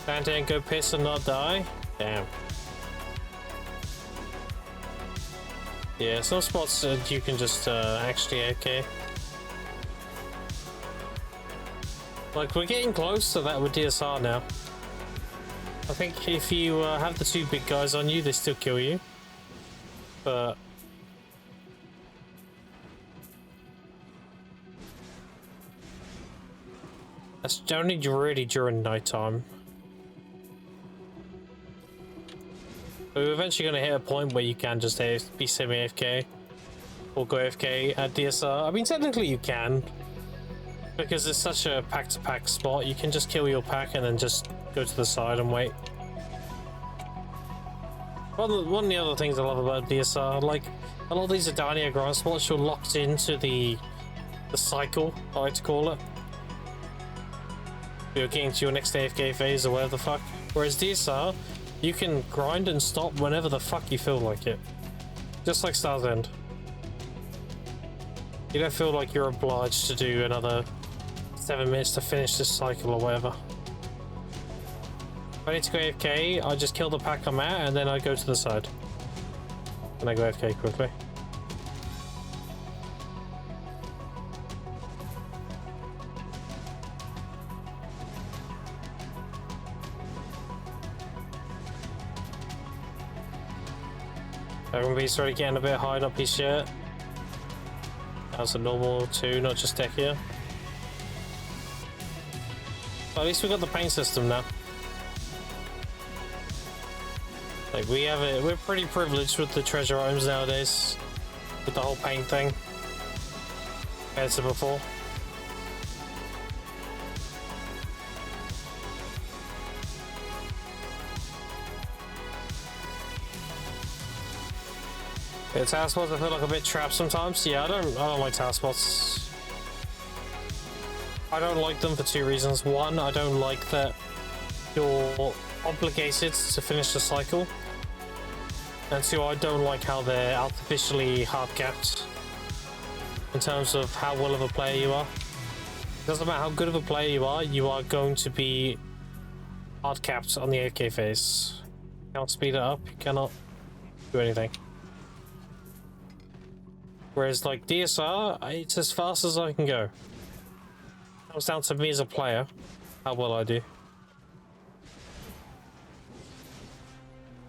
Stand there and go piss and not die? Damn. Yeah, some spots you can just actually AFK. Like, we're getting close to that with DSR now. I think if you have the 2 big guys on you, they still kill you. But that's only really during nighttime. We're eventually going to hit a point where you can just be semi-AFK or go AFK at DSR. I mean, technically you can, because it's such a pack-to-pack spot. You can just kill your pack and then just go to the side and wait. One of the other things I love about DSR, like, a lot of these Adania ground spots, you're locked into the cycle, I like to call it. You're getting to your next AFK phase or whatever the fuck. Whereas DSR, you can grind and stop whenever the fuck you feel like it. Just like Star's End. You don't feel like you're obliged to do another 7 minutes to finish this cycle or whatever. If I need to go AFK, I just kill the pack I'm at and then I go to the side. And I go AFK quickly. Everyone be sort of getting a bit high up his shirt. That's a normal 2, not just deck here. But at least we got the paint system now. Like we have it, we're pretty privileged with the treasure items nowadays, with the whole paint thing. Compared to before. Yeah, task spots I feel like a bit trapped sometimes. Yeah, I don't like task spots. I don't like them for two reasons. One, I don't like that you're obligated to finish the cycle. And two, I don't like how they're artificially hard capped in terms of how well of a player you are. It doesn't matter how good of a player you are going to be hard capped on the AK phase. You can't speed it up, you cannot do anything. Whereas like DSR, it's as fast as I can go. It comes down to me as a player, how well I do.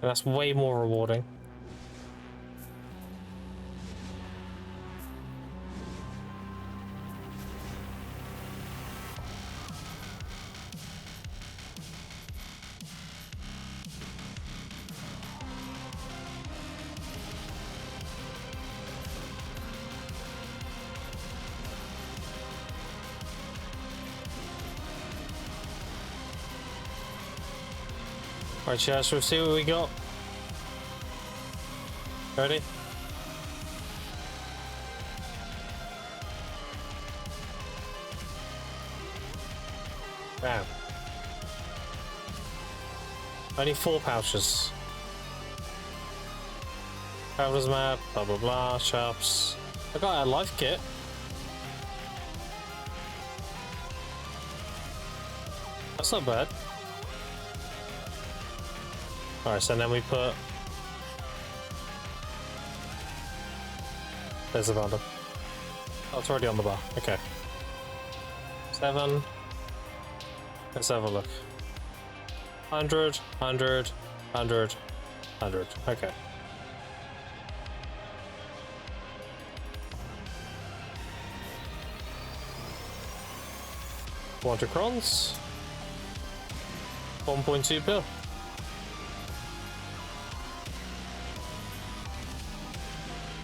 And that's way more rewarding. Alright, Chaz, we'll see what we got. Ready? Wow. Only 4 pouches. Traveler's map, blah blah blah, shops. I got a life kit. That's not bad. Alright, so then we put... There's the bundle. Oh, it's already on the bar. Okay. 7. Let's have a look. 100, 100, 100, 100. Okay. $400 crons. 1.2 bill.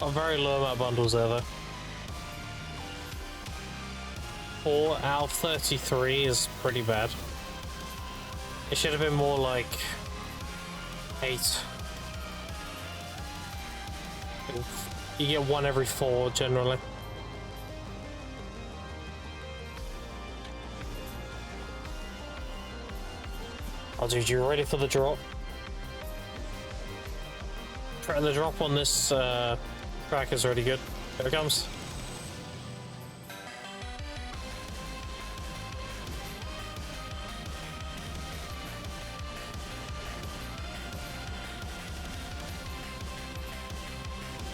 A very low amount of bundles there, though. 4 out of 33 is pretty bad. It should have been more like 8. You get 1 every 4 generally. Oh, dude, you ready for the drop? The drop on this track is already good. Here it comes.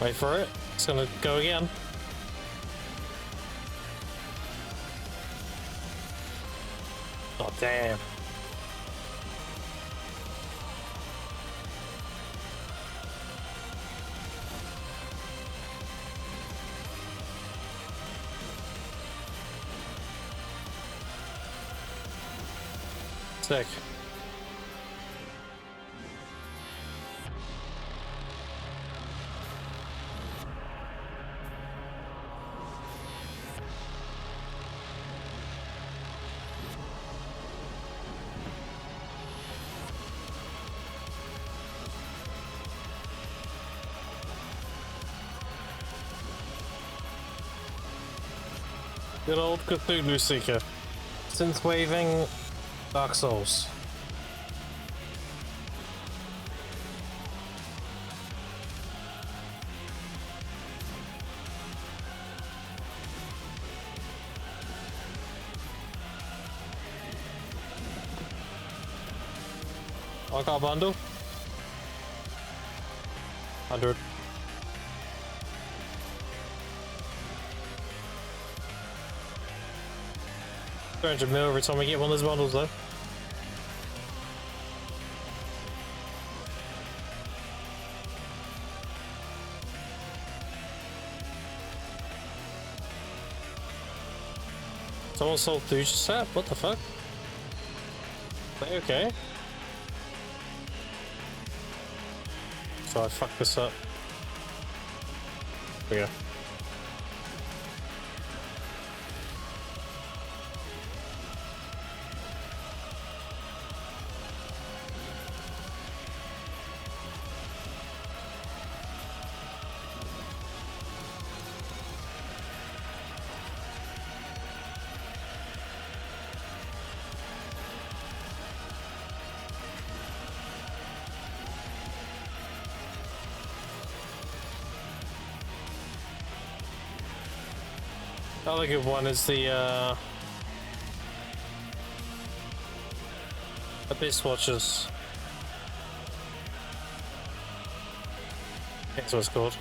Wait for it. It's gonna go again. Oh, damn. Sick. Good old Cthulhu Seeker. Synth waving Dark Souls. I got a bundle. 100. $300 mil every time I get one of those bundles, though. Someone sold Thuja set? What the fuck? Okay. So I fucked this up. There we go. The other good one is the Abyss Watchers. That's what it's called.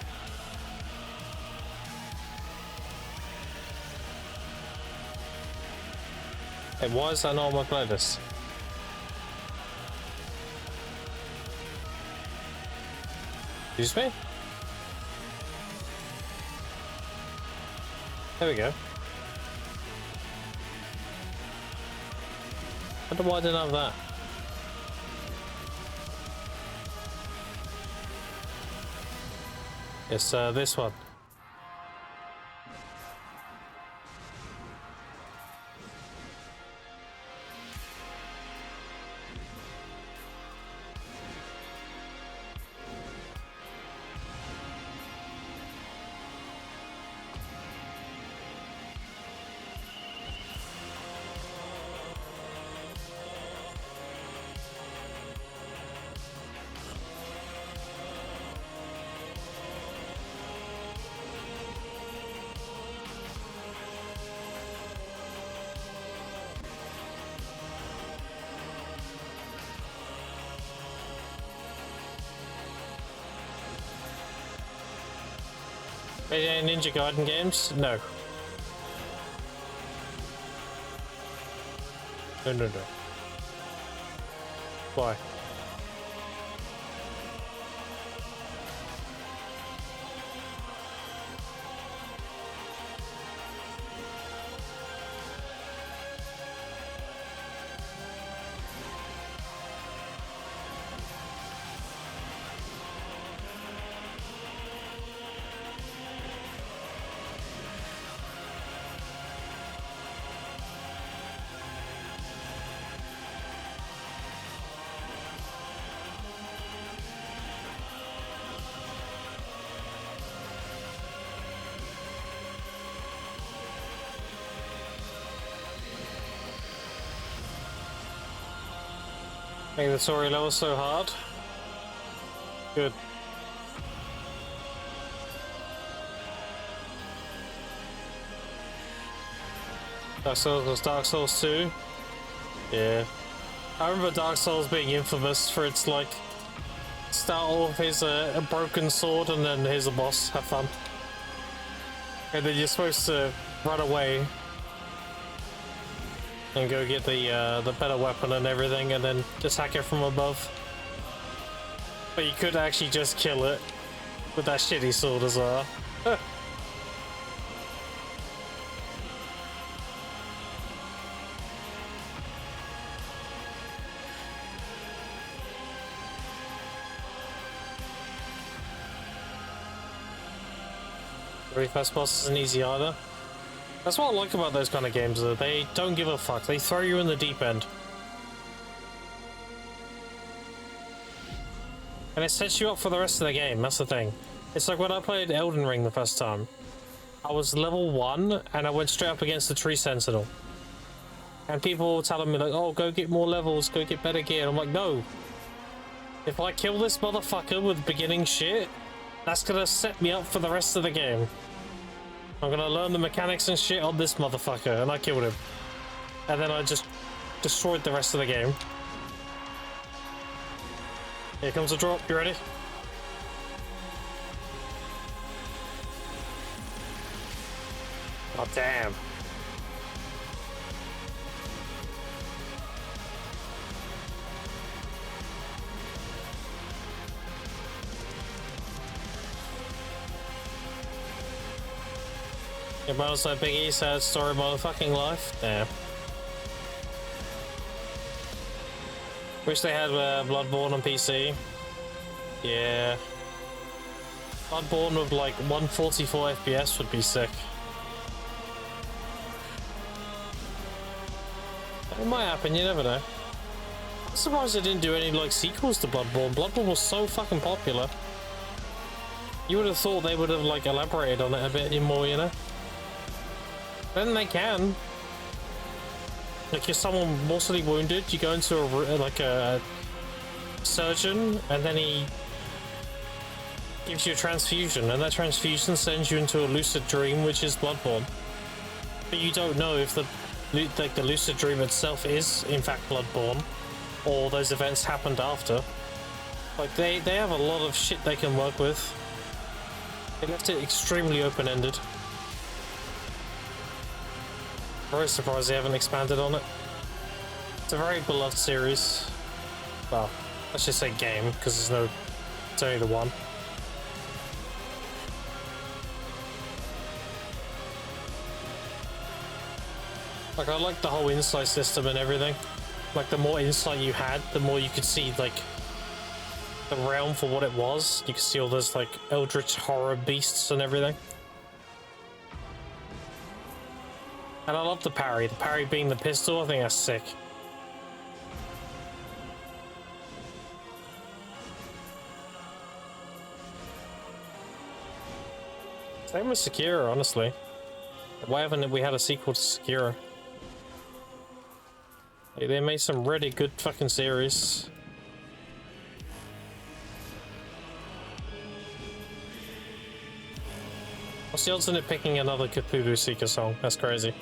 Hey, why is that not on my playlist? Excuse me? There we go. I wonder why I didn't have that. It's this one. Any Ninja Gaiden games? No. No. Why? Make the story level so hard. Good. Dark Souls was Dark Souls 2. Yeah. I remember Dark Souls being infamous for its like start off as a broken sword and then here's a boss, have fun. And then you're supposed to run away and go get the better weapon and everything, and then just hack it from above. But you could actually just kill it with that shitty sword as well. Very fast boss isn't easy either. That's what I like about those kind of games, though. They don't give a fuck. They throw you in the deep end. And it sets you up for the rest of the game, that's the thing. It's like when I played Elden Ring the first time. I was level 1, and I went straight up against the Tree Sentinel. And people were telling me, like, oh, go get more levels, go get better gear. And I'm like, no. If I kill this motherfucker with beginning shit, that's gonna set me up for the rest of the game. I'm gonna learn the mechanics and shit on this motherfucker, and I killed him. And then I just destroyed the rest of the game. Here comes a drop, you ready? Oh, damn. Your brother's like Biggie, sad story of my fucking life. Damn. Wish they had Bloodborne on PC. Yeah. Bloodborne with like 144 FPS would be sick. It might happen, you never know. I'm surprised they didn't do any like sequels to Bloodborne. Bloodborne was so fucking popular. You would have thought they would have like elaborated on it a bit more, you know? Then they can. Like if someone mortally wounded, you go into a surgeon, and then he gives you a transfusion, and that transfusion sends you into a lucid dream, which is Bloodborne. But you don't know if the lucid dream itself is in fact Bloodborne, or those events happened after. Like they have a lot of shit they can work with. They left it extremely open-ended. Very surprised they haven't expanded on it. It's a very beloved series. Well, let's just say game, because it's only the one. Like, I like the whole insight system and everything. Like, the more insight you had, the more you could see, like, the realm for what it was. You could see all those, like, eldritch horror beasts and everything. And I love the parry. The parry being the pistol, I think that's sick. Same with Sekiro, honestly. Why haven't we had a sequel to Sekiro? They made some really good fucking series. What's the odds in it picking another Cthulhu Seeker song? That's crazy.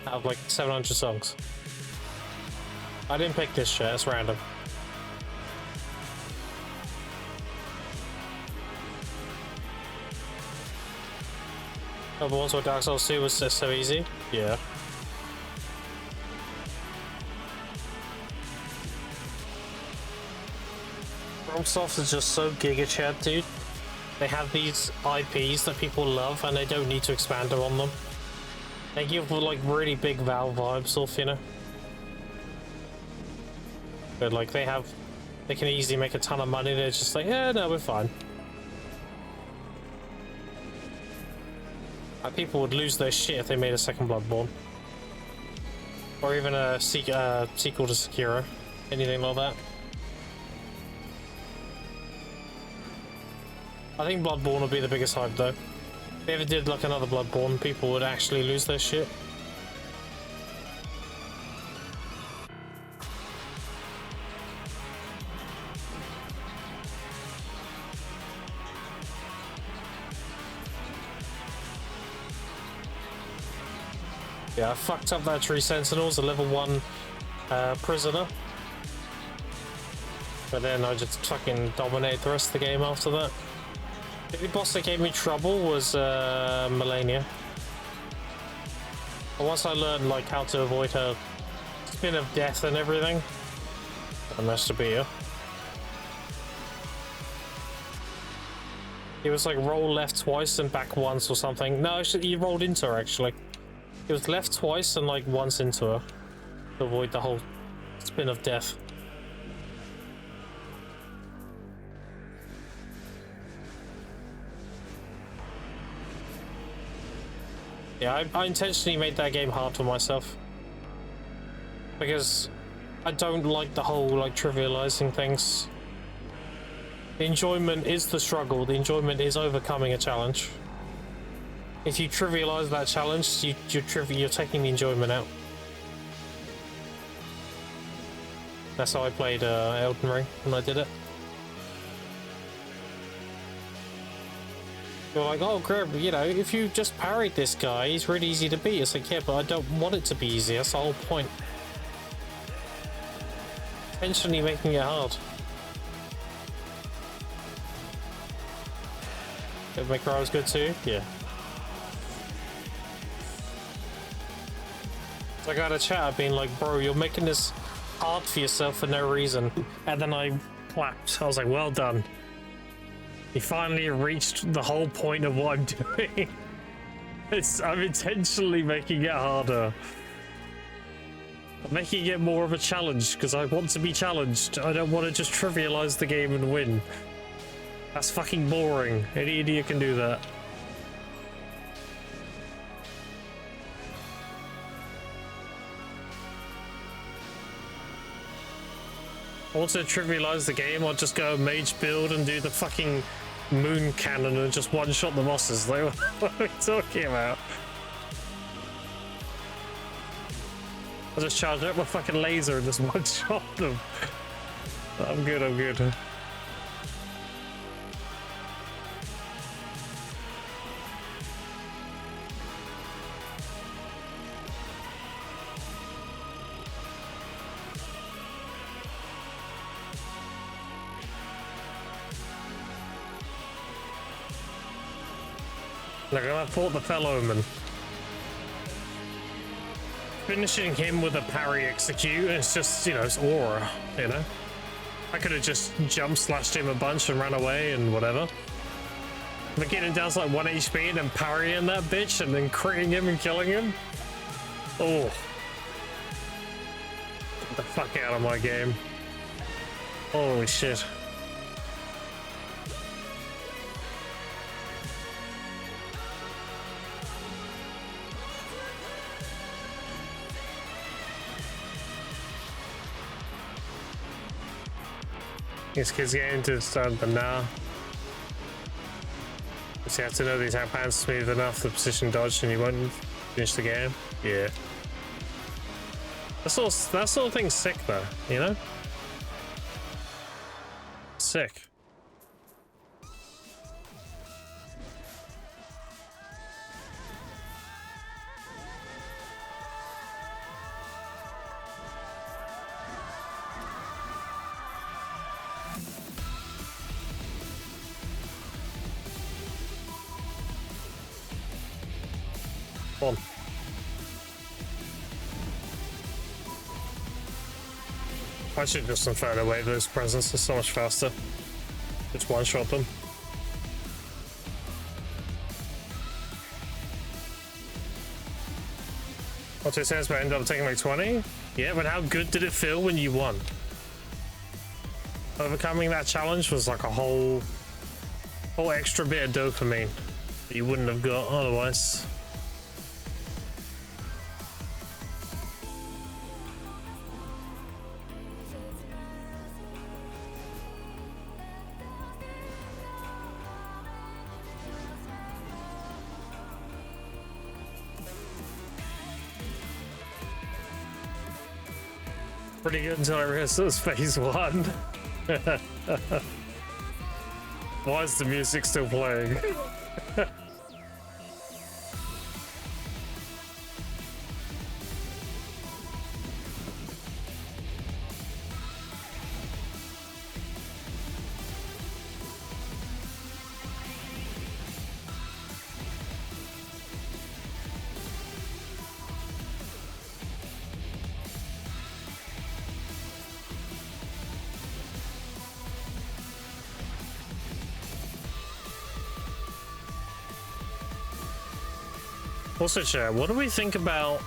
Out of like 700 songs. I didn't pick this shit, it's random. Oh, but once what Dark Souls 2 was so easy? Yeah. FromSoft is just so giga chat, dude. They have these IPs that people love and they don't need to expand on them. They give like really big Valve vibes off, you know? But like they can easily make a ton of money. They're just like, yeah, no, we're fine. Like, people would lose their shit if they made a second Bloodborne. Or even a sequel to Sekiro. Anything like that. I think Bloodborne would be the biggest hype though. If they ever did like another Bloodborne, people would actually lose their shit. Yeah, I fucked up that Tree Sentinels, a level 1 prisoner. But then I just fucking dominated the rest of the game after that. The only boss that gave me trouble was Melania. But once I learned like how to avoid her spin of death and everything, I managed to beat her. It was like roll left twice and back once or something. No, actually, you rolled into her actually. It was left twice and like once into her to avoid the whole spin of death. Yeah, I intentionally made that game hard for myself. Because I don't like the whole, like, trivializing things. The enjoyment is the struggle. The enjoyment is overcoming a challenge. If you trivialize that challenge, you're taking the enjoyment out. That's how I played Elden Ring when I did it. You're like, oh, Greg, you know, if you just parried this guy, he's really easy to beat. It's like, yeah, but I don't want it to be easy. That's the whole point. Intentionally making it hard. Did make Rose good too? Yeah. So I got a chat, I've been like, bro, you're making this hard for yourself for no reason. And then I clapped. I was like, well done. You finally reached the whole point of what I'm doing. I'm intentionally making it harder. I'm making it more of a challenge because I want to be challenged. I don't want to just trivialize the game and win. That's fucking boring. Any idiot can do that. I want to trivialize the game. I'll just go mage build and do the fucking moon cannon and just one-shot the bosses. Like, what are we talking about? I'll just charge up my fucking laser and just one-shot them. I'm good, I'm good. Look, I fought the Fellowman. Finishing him with a parry execute, it's just, you know, it's aura, you know? I could have just jump slashed him a bunch and ran away and whatever. But getting him down to like 1 HP and then parrying that bitch and then critting him and killing him. Oh. Get the fuck out of my game. Holy shit. These kids get into start, but nah. Just you have to know these attack patterns smooth enough, the position dodge, and you won't finish the game. Yeah. That sort of thing's sick though, you know? Sick. On. I should just infer away those presents, are so much faster. Just one shot them. What's it says, but I ended up taking like 20? Yeah, but how good did it feel when you won? Overcoming that challenge was like a whole extra bit of dopamine that you wouldn't have got otherwise. Pretty good until I realized it was phase 1. Why is the music still playing? Also, chat, what do we think about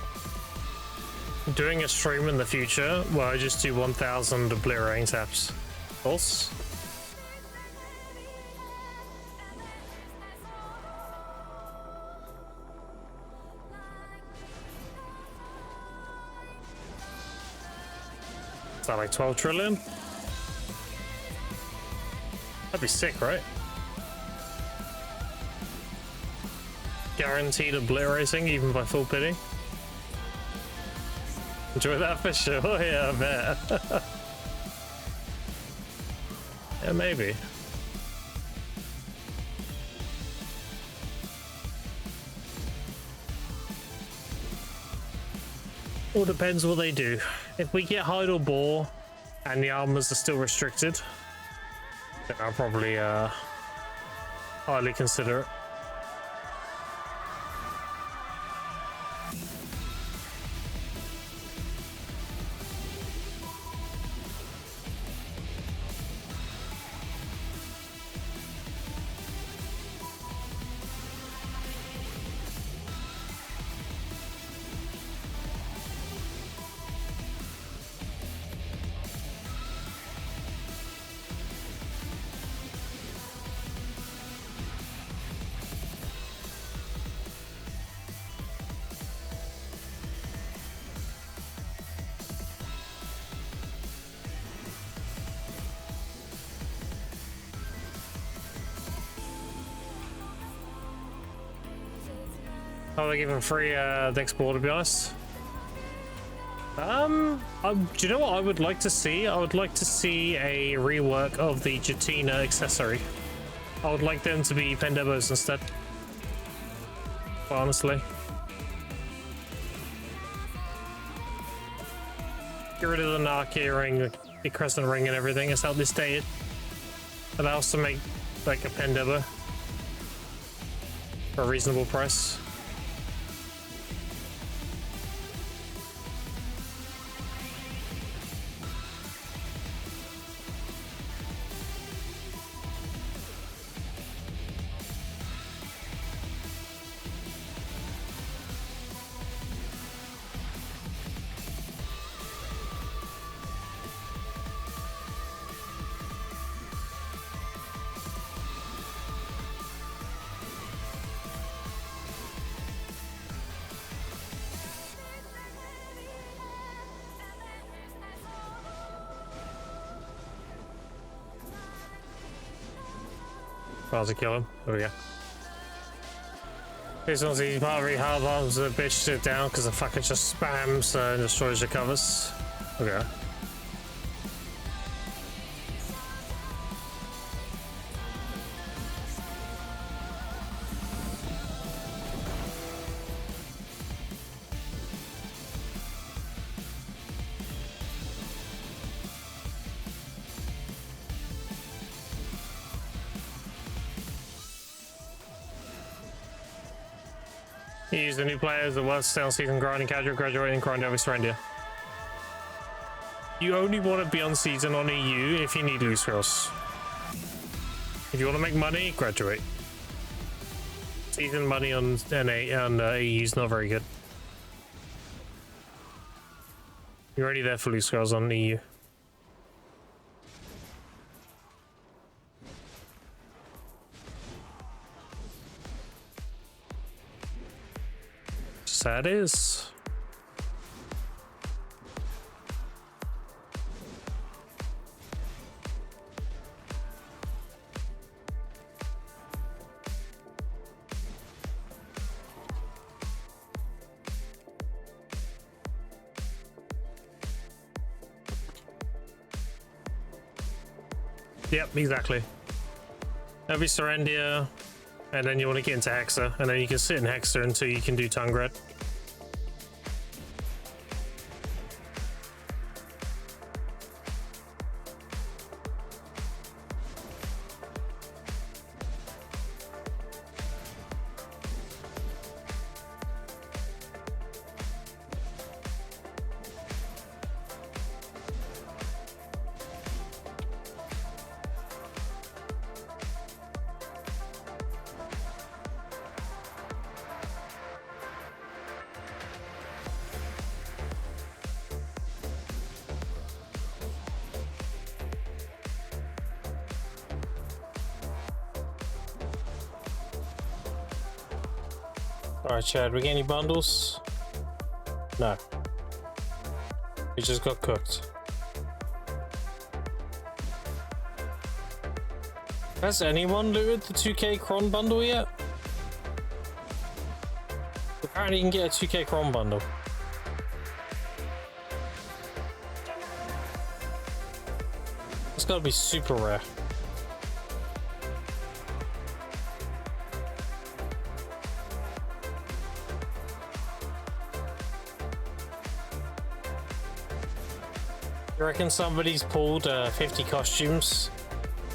doing a stream in the future where I just do 1,000 obliterating taps? False? Is that like 12 trillion? That'd be sick, right? Guaranteed obliterating even by full pity. Enjoy that for sure. Yeah, I bet. Yeah, maybe. All depends what they do. If we get hide or bore and the armors are still restricted, then I'll probably highly consider it. Oh, they're giving free the export, to be honest. Do you know what I would like to see? I would like to see a rework of the Jatina accessory. I would like them to be Pendebos instead. Honestly. Get rid of the Naki ring, the crescent ring and everything. It's out this day. It allows to make like a Pendeba for a reasonable price. To kill him. There we go. This one's easy part, really hard bombs the bitch sit down because the fucker just spams and destroys your covers. Okay. You use the new players that was stay on season grinding casual, graduating, grind over surrender. You only want to be on season on EU if you need loose scrolls. If you want to make money, graduate. Season money on NA and EU is not very good. You're already there for loose scrolls on EU. That is. Yep, exactly. Every Serendia, and then you want to get into Hexa, and then you can sit in Hexa until you can do Tungred. Alright, Chad, we get any bundles? No. We just got cooked. Has anyone looted the 2k Cron bundle yet? Apparently you can get a 2k Cron bundle. It's gotta be super rare. You reckon somebody's pulled 50 costumes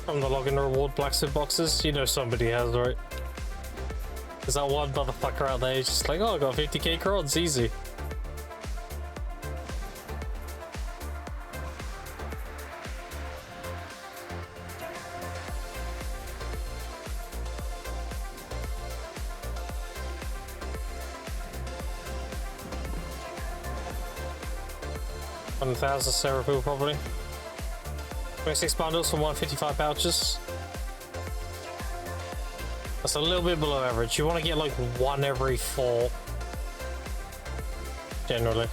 from the login reward blacksmith boxes? You know somebody has, right? There's that one motherfucker out there who's just like, oh, I got 50k crowns, easy. $1,000 Seraphil probably. 26 bundles from 155 pouches. That's a little bit below average. You want to get like one every 4. Generally.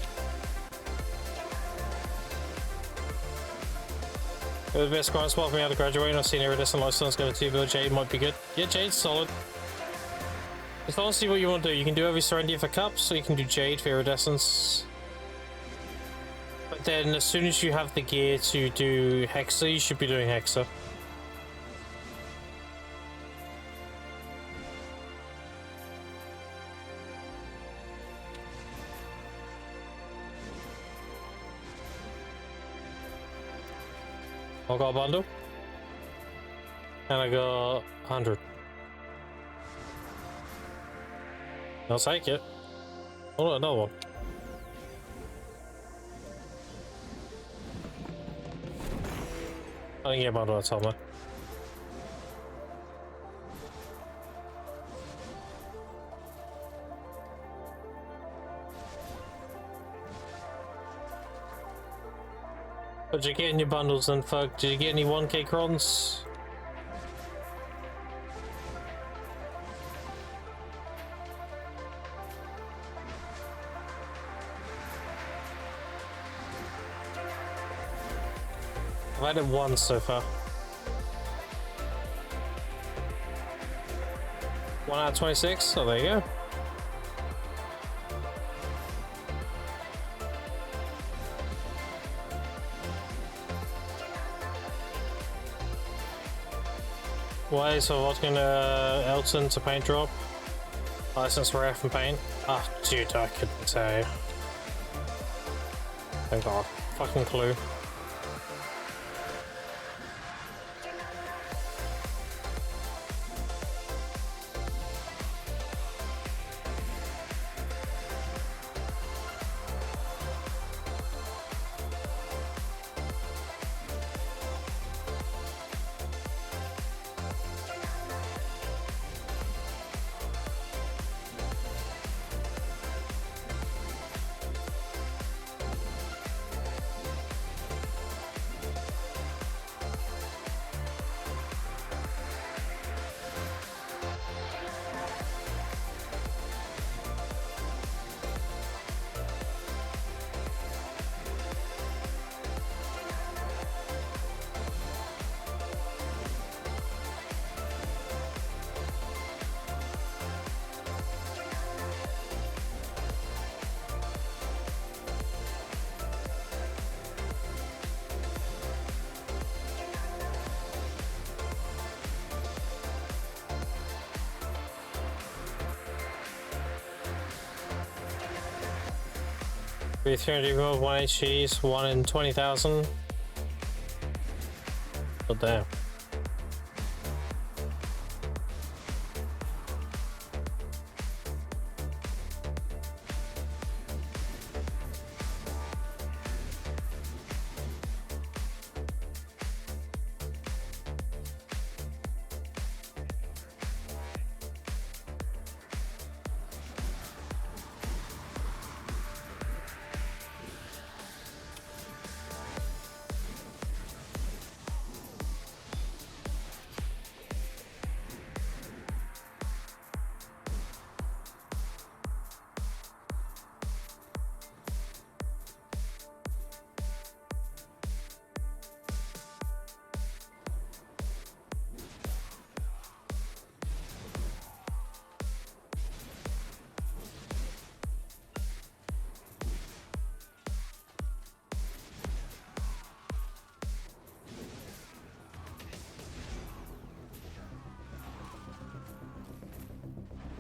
The best grind spot for me out of graduating. I've seen Iridescent Lightstones go to 2 bill. Jade might be good. Yeah, Jade's solid. It's honestly what you want to do. You can do every Serendia for cups, or you can do Jade for iridescence. But then as soon as you have the gear to do Hexa, you should be doing Hexa. I got a bundle. And I got 100. I'll take it. Oh, another one. I didn't get a bundle, that's all, man. What did you get in your bundles then, fuck? Did you get any 1k crons? I've had it once so far. 1 out of 26, oh there you go. Why so what's gonna Elton to paint drop? License rare from paint? Ah, dude, I couldn't tell you. I got a fucking clue. Be 300 gold, 1 HGs, 1 in 20,000. But damn.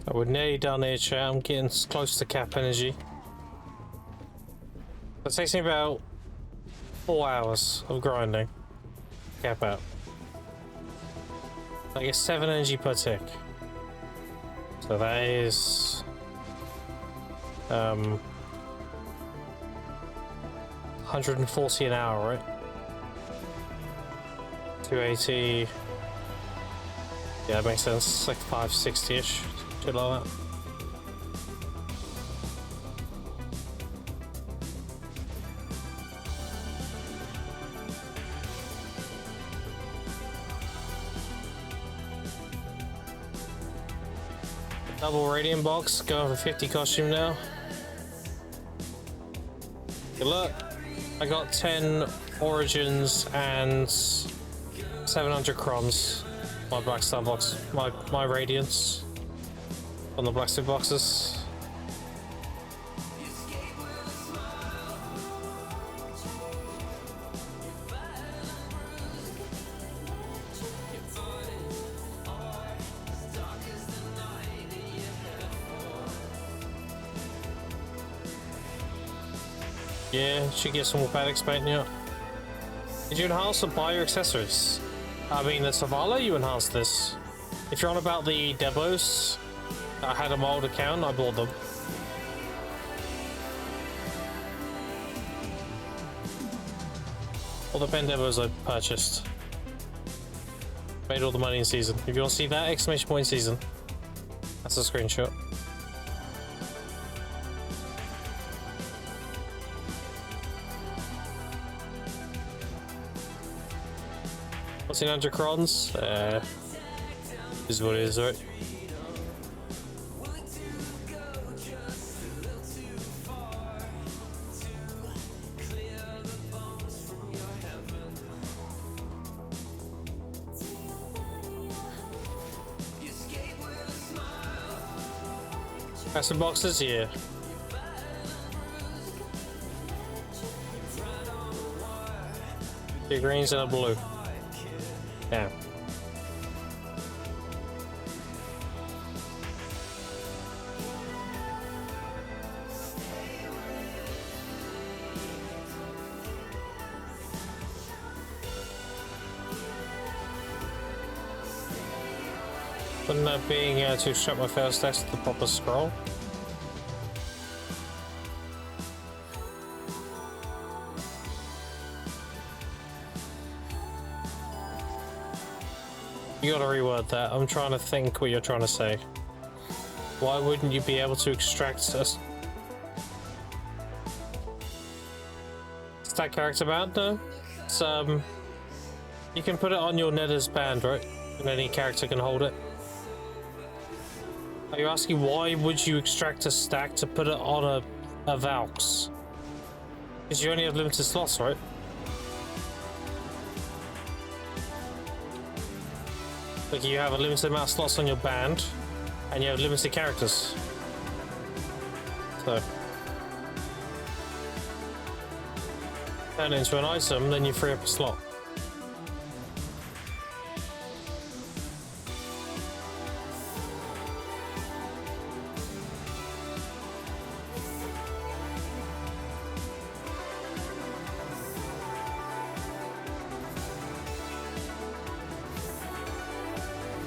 We're nearly done here, chat. I'm getting close to cap energy. It takes me about 4 hours of grinding. Cap out. I get 7 energy per tick. So that is 140 an hour, right? 280. Yeah, that makes sense. It's like 560-ish. Shit like that. Double radiant box, going for 50 costume now. Good luck. I got 10 origins and 700 crons. My black star box, my radiance. on the blacksmith boxes. Yeah, should get some more paddocks paint, yeah. Did you enhance or buy your accessories? I mean, the Savala, you enhanced this. If you're on about the Debos, I had a old account, I bought them. All the pen Debos I purchased. Made all the money in season. If you want to see that, exclamation point season. That's a screenshot. What's in 100 crons? Is what it is, right? Custom boxes, yeah. Two greens and a blue. Yeah. Wouldn't that being to shut my first text to the proper scroll? You gotta reword that. I'm trying to think what you're trying to say. Why wouldn't you be able to extract a stack character band? No, it's you can put it on your nether's band, right? And any character can hold it. Are you asking why would you extract a stack to put it on a Valks? Because you only have limited slots, right? Like you have a limited amount of slots on your band, and you have limited characters. So turn it into an item, then you free up a slot.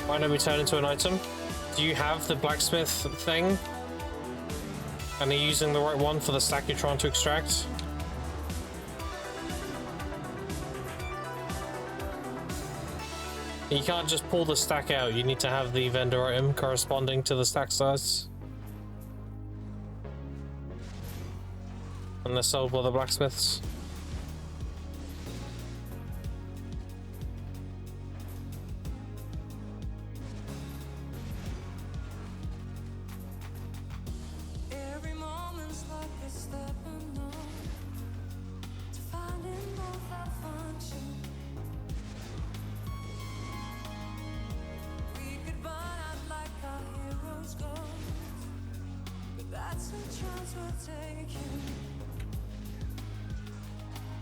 Why don't we turn into an item? Do you have the blacksmith thing? And are you using the right one for the stack you're trying to extract? You can't just pull the stack out, you need to have the vendor item corresponding to the stack size. And they're sold by the blacksmiths.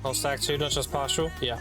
Whole stack too, not just partial? Yeah.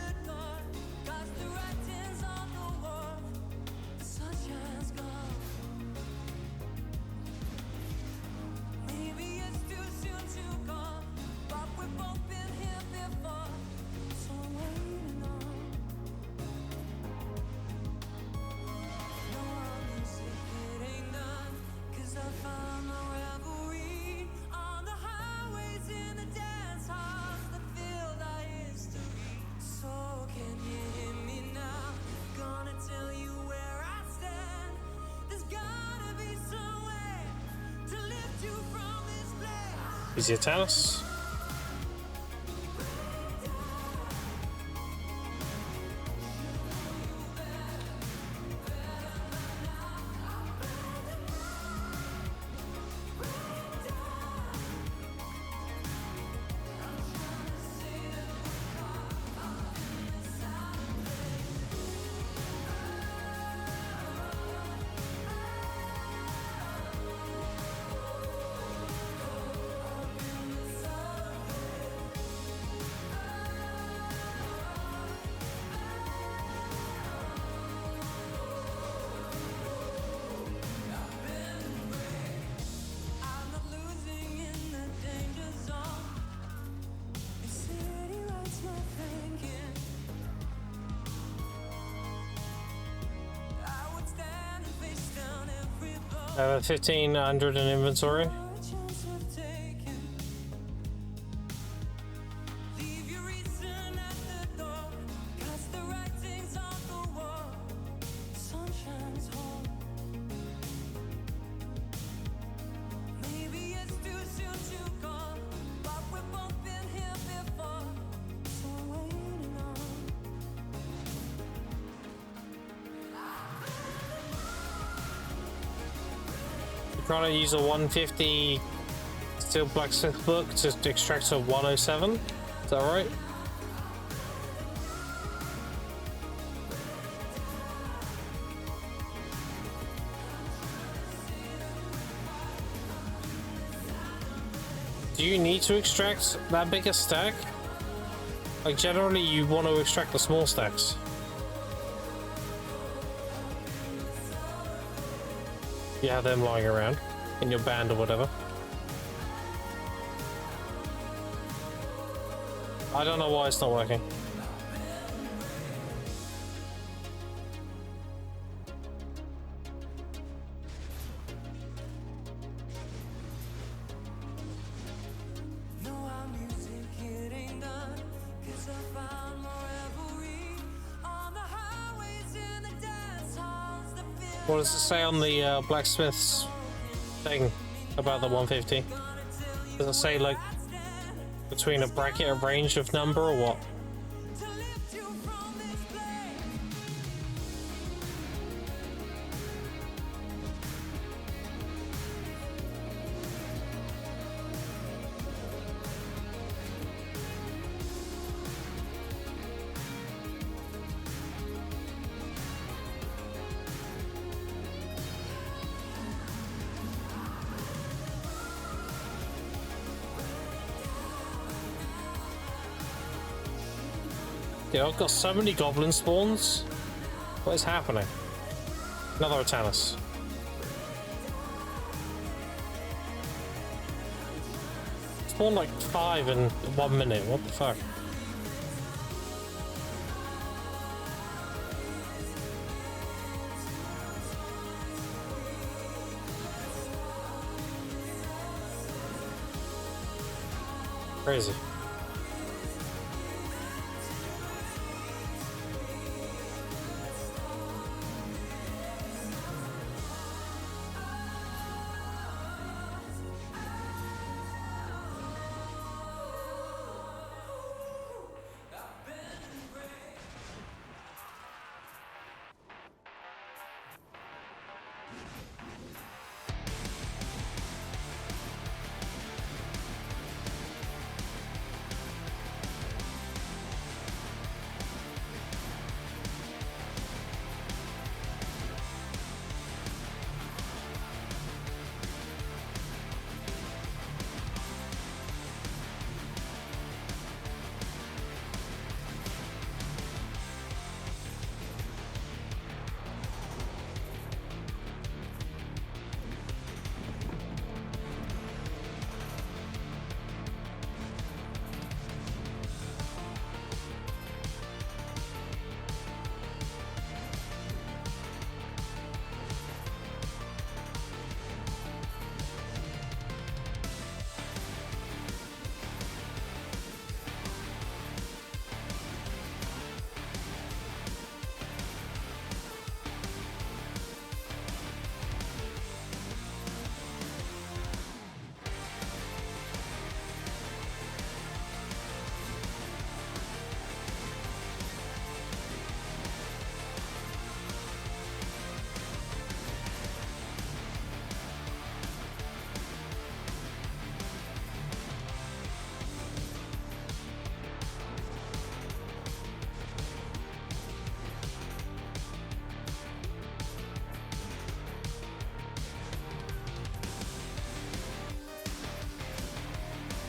Easy tennis. have 1500 in inventory. Trying to use a 150 steel blacksmith book to extract a 107. Is that right? Do you need to extract that big a stack? Like generally you want to extract the small stacks. You have them lying around in your band or whatever. I don't know why it's not working. What does it say on the blacksmith's thing about the 150? Does it say like between a bracket, a range of number, or what? Yeah, I've got so many goblin spawns. What is happening? Another Atanus. Spawned like 5 in 1 minute. What the fuck? Crazy.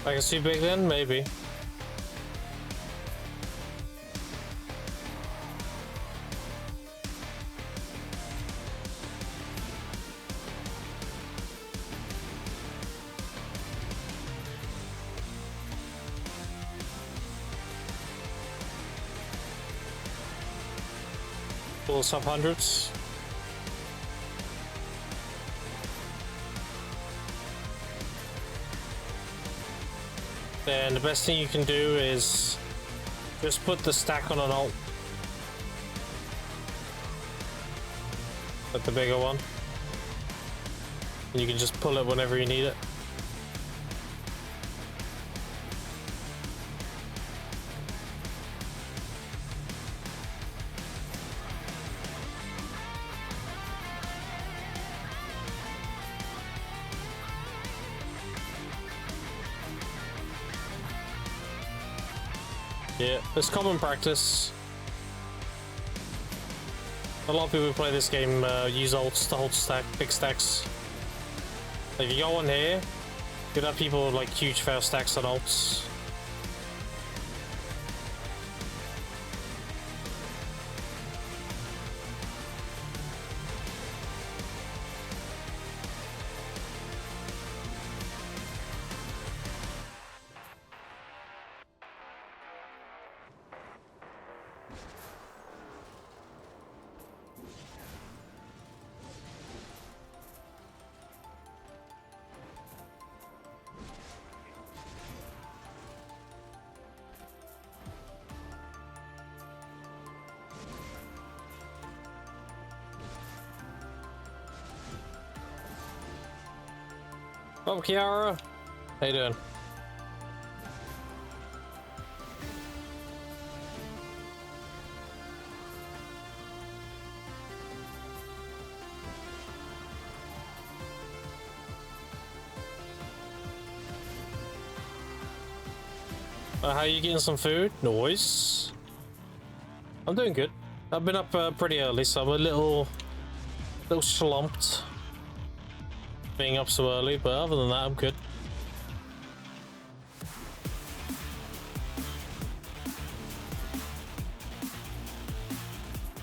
Like it's too big then? Maybe. Full sub hundreds. then the best thing you can do is just put the stack on an alt. Like the bigger one. And you can just pull it whenever you need it. Yeah, it's common practice. A lot of people who play this game use ults to hold big stacks. Like, if you go on here, you'd have people with like huge fail stacks on ults. Oh, Kiara, how you doing? How you getting some food? Noise. I'm doing good. I've been up pretty early, so I'm a little slumped being up so early, but other than that, I'm good.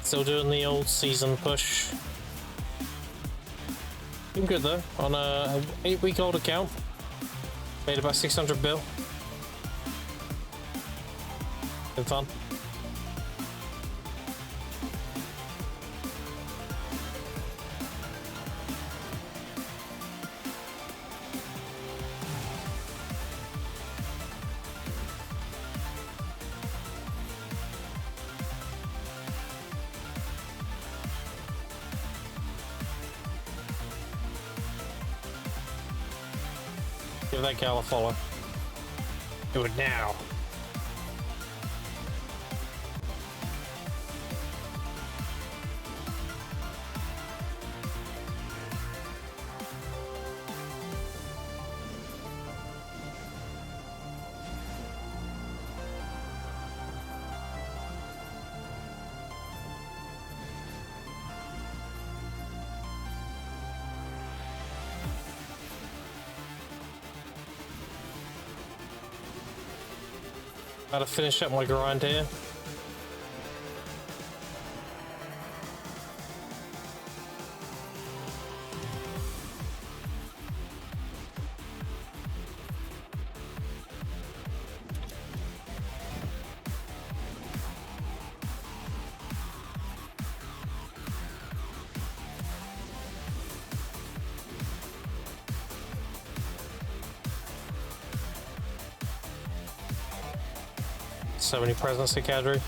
Still doing the old season push. Been good though. On a 8-week-old account, made about 600 bill. Been fun. Give that gal a follow. Do it now. About to finish up my grind here. So many presents at Cadre.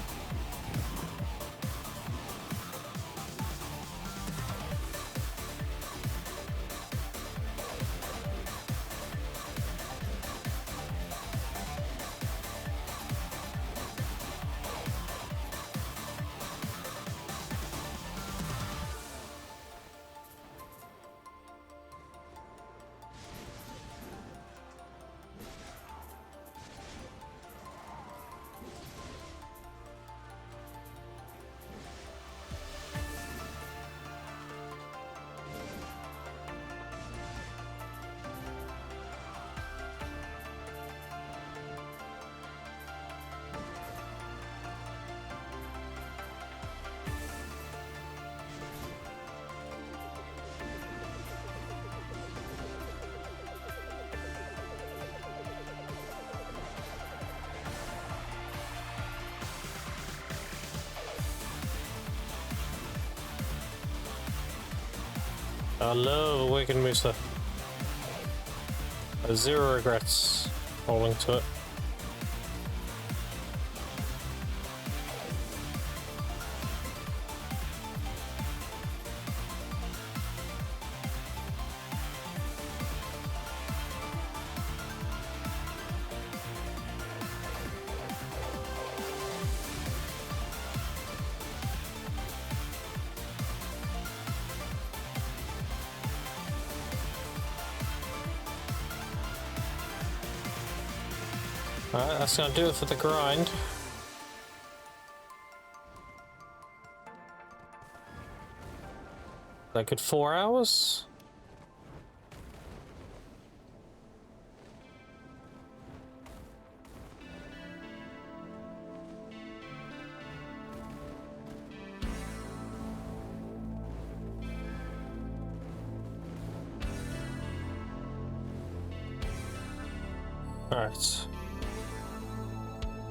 I love Awakened Musa. Zero regrets holding to it. Alright, that's gonna do it for the grind. That good 4 hours? Alright.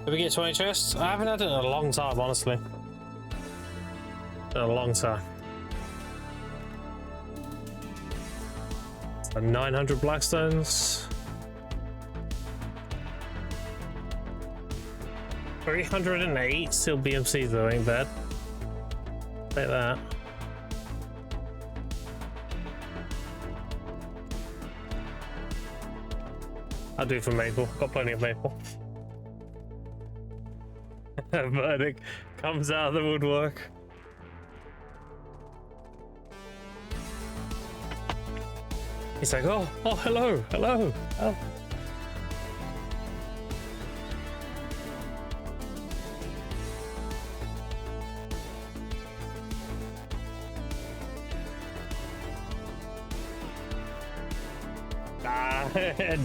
Did we get 20 chests? I haven't had it in a long time, honestly. In a long time. So 900 blackstones. 308 still BMCs though, ain't bad. Take that. I'll do it for maple. Got plenty of maple. Verdict comes out of the woodwork. He's like, oh, hello, hello. Oh.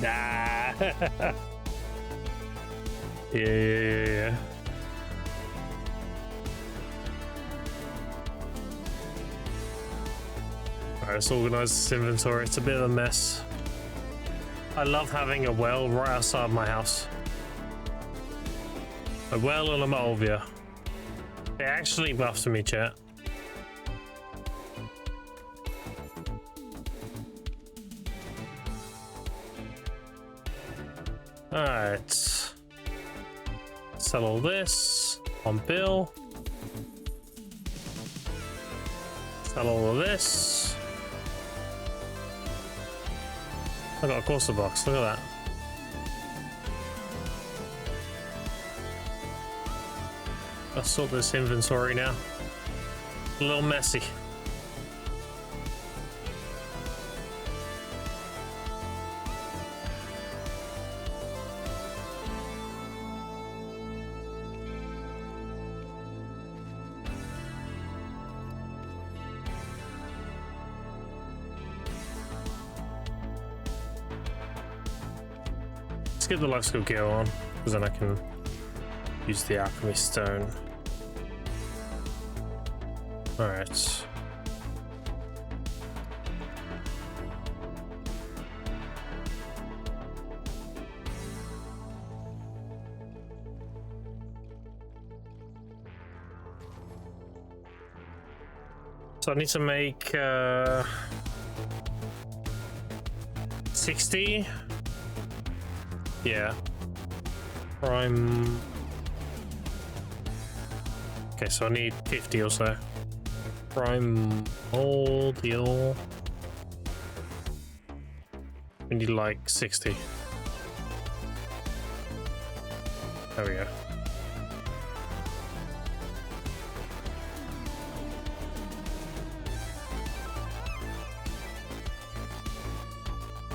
Nah. Yeah. Alright, let's organize this inventory. It's a bit of a mess. I love having a well right outside my house. A well and a Malvia. They actually buffed me, chat. Alright. Sell all this on bill. Sell all of this. I got a courser box, look at that. Let's sort this inventory now. A little messy. Get the life skill gear on, because then I can use the alchemy stone. Alright. So I need to make 60. Yeah. Prime. Okay, so I need 50 or so. Prime all deal. We need like 60. There we go.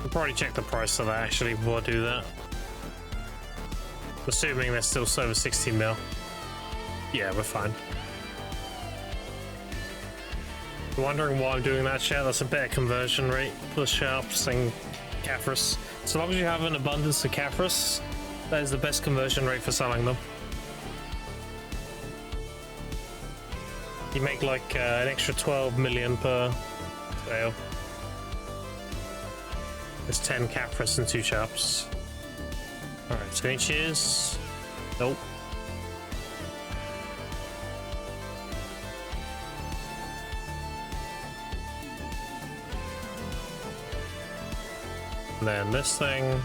I'll probably check the price of that actually before I do that. Assuming they're still over 60 mil. Yeah, we're fine. You're wondering why I'm doing that, chat? That's a better conversion rate for sharps and Caphras. So long as you have an abundance of Caphras, that is the best conversion rate for selling them. You make like an extra 12 million per sale. There's 10 Caphras and 2 sharps. Alright, so any cheers? Nope. And then this thing.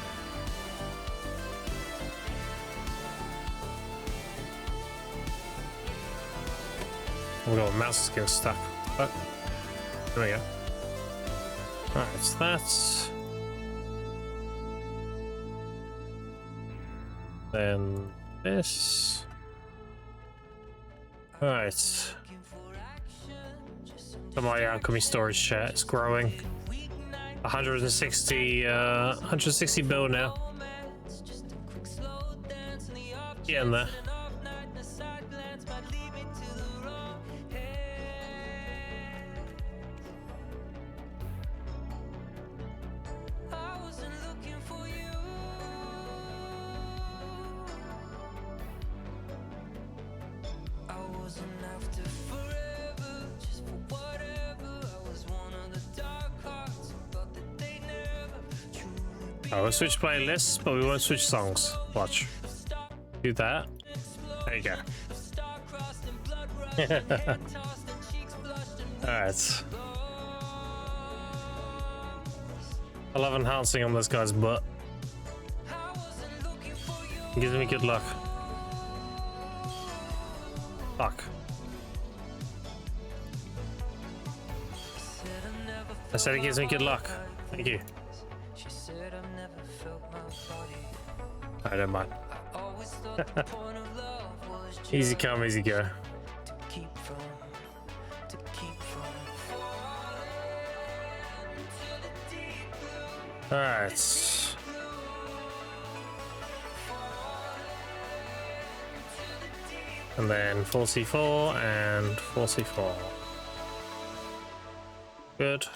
Oh my god, mouse is getting stuck. Oh. There we go. Alright, so that's. Then this. Alright. So my alchemy storage chat is growing. 160 bill now. Get in there. Oh, we'll switch playlists, but we won't switch songs. Watch. Do that. There you go. Alright. I love enhancing on this guy's butt. It gives me good luck. Fuck. I said it gives me good luck. Thank you. I don't mind. Easy come, easy go. Alright. And then 4C4 and 4C4. Good.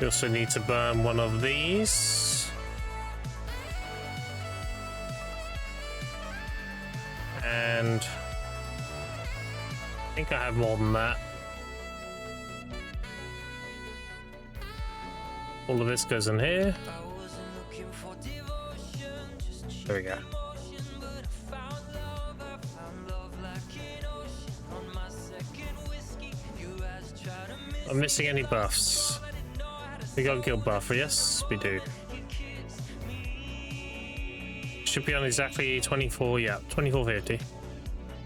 We also need to burn one of these. And I think I have more than that. All of this goes in here. There we go. I'm missing any buffs. We got a guild buff, yes, we do. Should be on exactly 24, yeah, 2450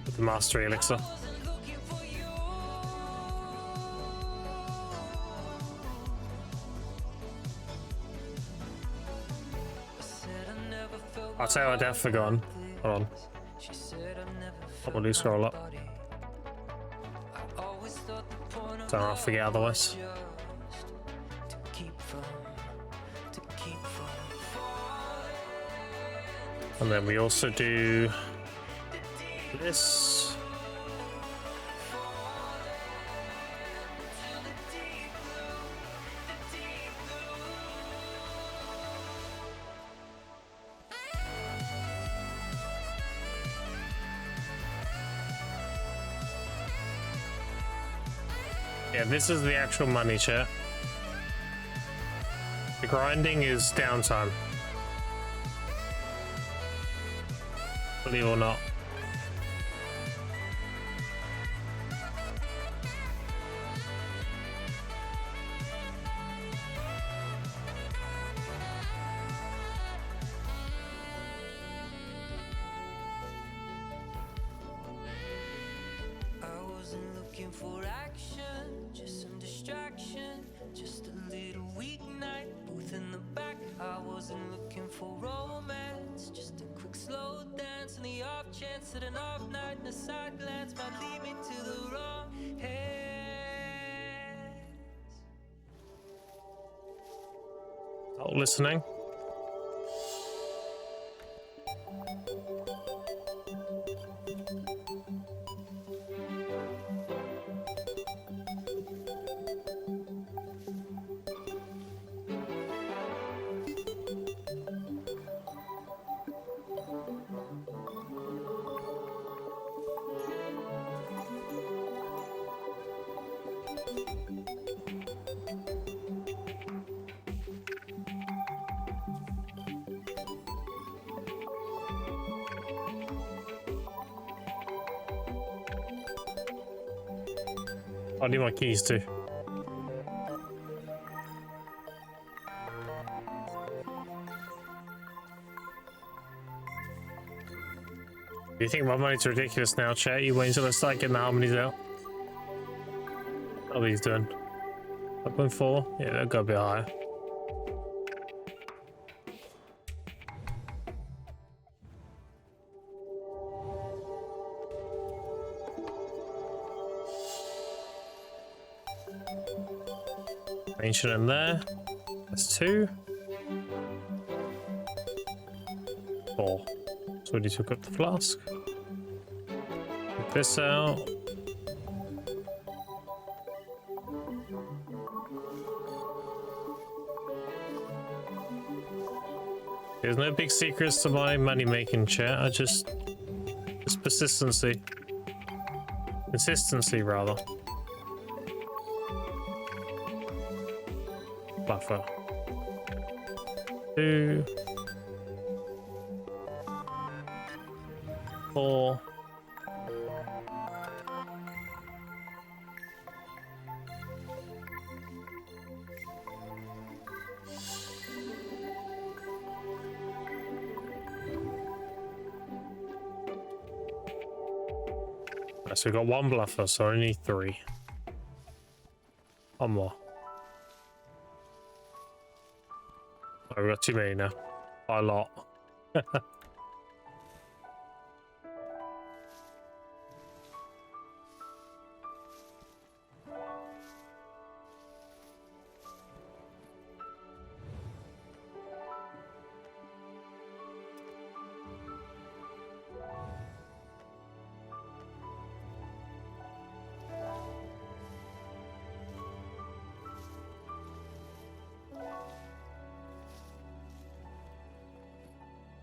with the mastery elixir. I'll tell you what I've forgotten. Hold on. Probably scroll up. Don't I'll forget otherwise. And then we also do this. Yeah, this is the actual money chat. The grinding is downtime. Believe it or not. For action, just some distraction, just a little weeknight, booth in the back. I wasn't looking for romance, just a quick slow dance, and the off chance that an off night and a side glance might lead me to the wrong hands. Oh, listening. I need my keys too. Do you think my money's ridiculous now, chat? You wait until I start getting the harmonies out. What are these doing? 1.4? Yeah, they've got a bit higher. Ancient in there. That's 2. 4. So we need to equip the flask. Put this out. There's no big secrets to my money-making chat. I just persistency. Consistency, rather. Buffer. 2. 4. So we've got 1 bluffer, so I need 3. 1 more. Oh, we've got too many now. By a lot.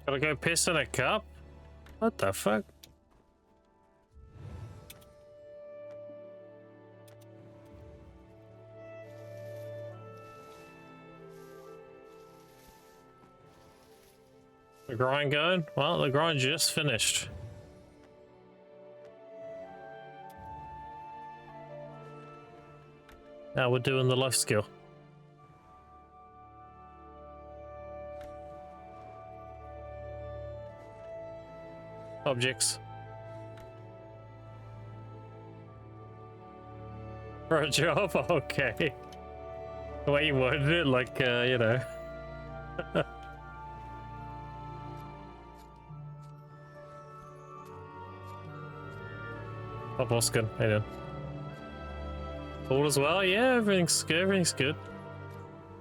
Gotta go piss in a cup? What the fuck? The grind going? Well, the grind just finished. Now we're doing the life skill. Objects. For a job? Okay. The way you worded it, like, you know. Oh, Boskin, how you doing? All as well? Yeah, everything's good,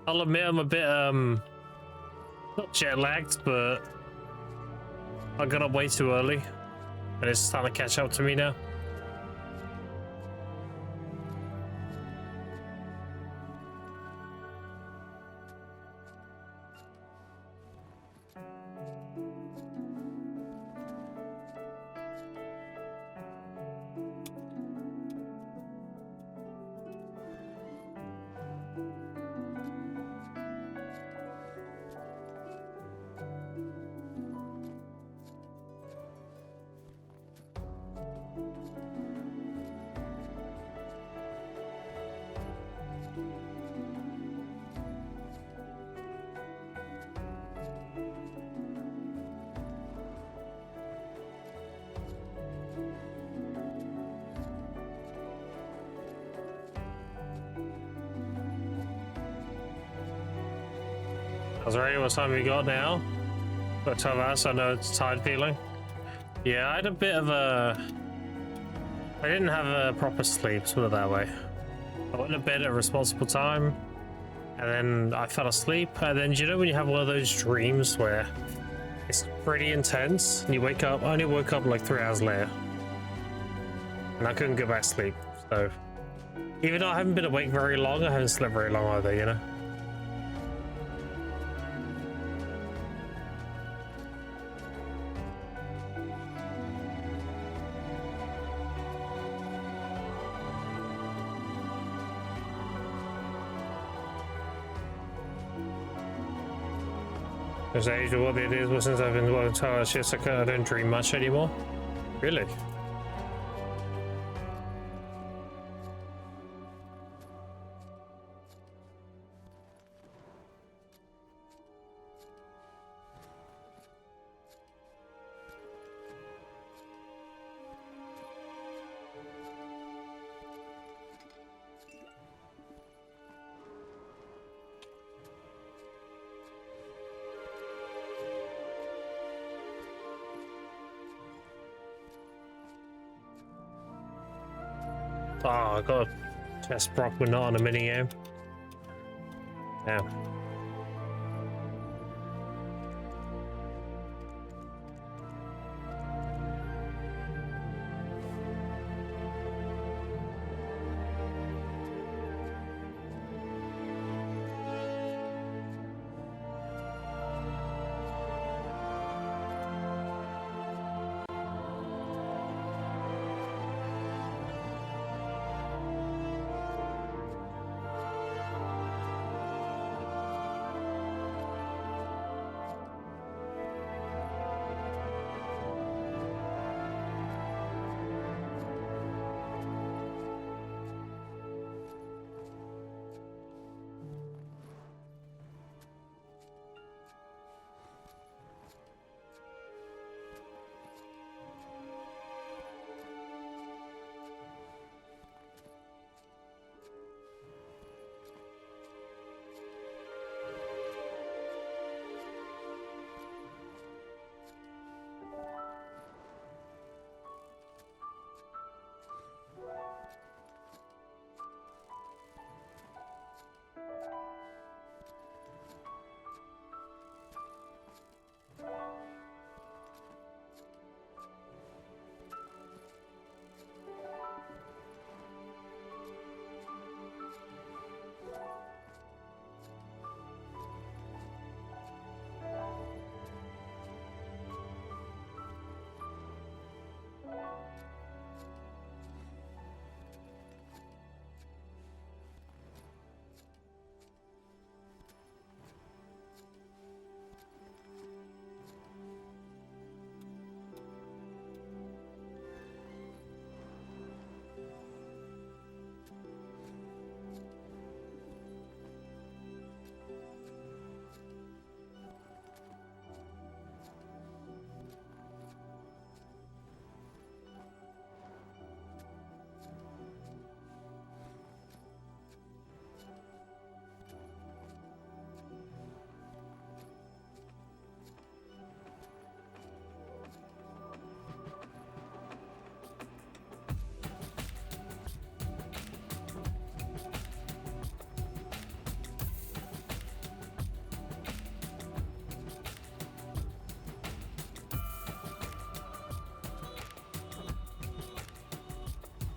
I'll admit I'm a bit, not jet lagged, but I got up way too early, and it's starting to catch up to me now. I was ready. What time we got now? Got 12 hours. I know it's tired feeling. Yeah, I had a bit of a... I didn't have a proper sleep, put it that way. I went to bed at a responsible time, and then I fell asleep, and then, do you know when you have one of those dreams where it's pretty intense, and you wake up, I only woke up like 3 hours later, and I couldn't go back to sleep, so... Even though I haven't been awake very long, I haven't slept very long either, you know? As usual, what it is, well, since I've been working tired shifts, I don't dream much anymore. Really? Oh, I got to test Brock. We're not on a mini game. Damn.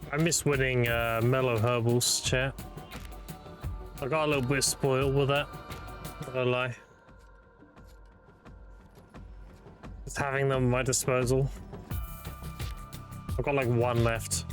I miss winning Mellow Herbals chat. I got a little bit spoiled with that. Not gonna lie. Just having them at my disposal. I've got like one left.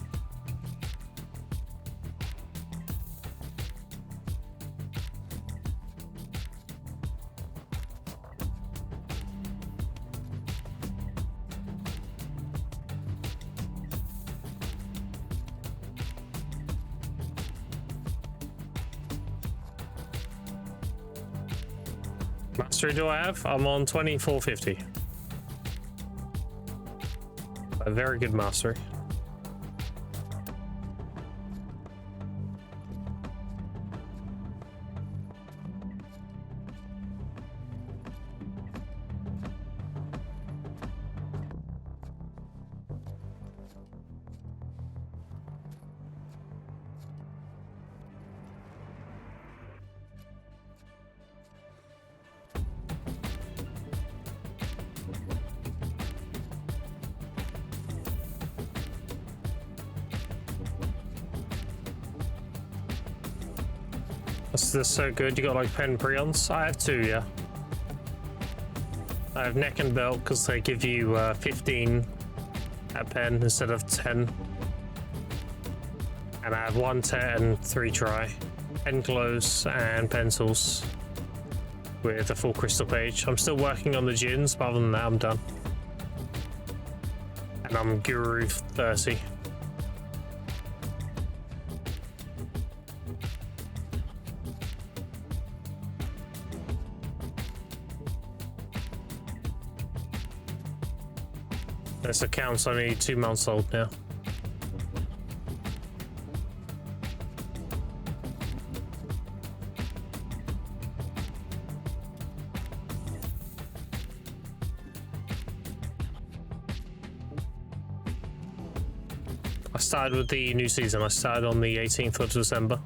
Mastery do I have? I'm on 2450. A very good mastery. This is so good. You got like pen prions. I have 2, yeah. I have neck and belt because they give you 15 at pen instead of 10. And I have 1 10 and 3 try. Pen close and pencils with a full crystal page. I'm still working on the gins, but other than that, I'm done. And I'm Guru 30. This account's only 2 months old now. I started with the new season. I started on the 18th of December.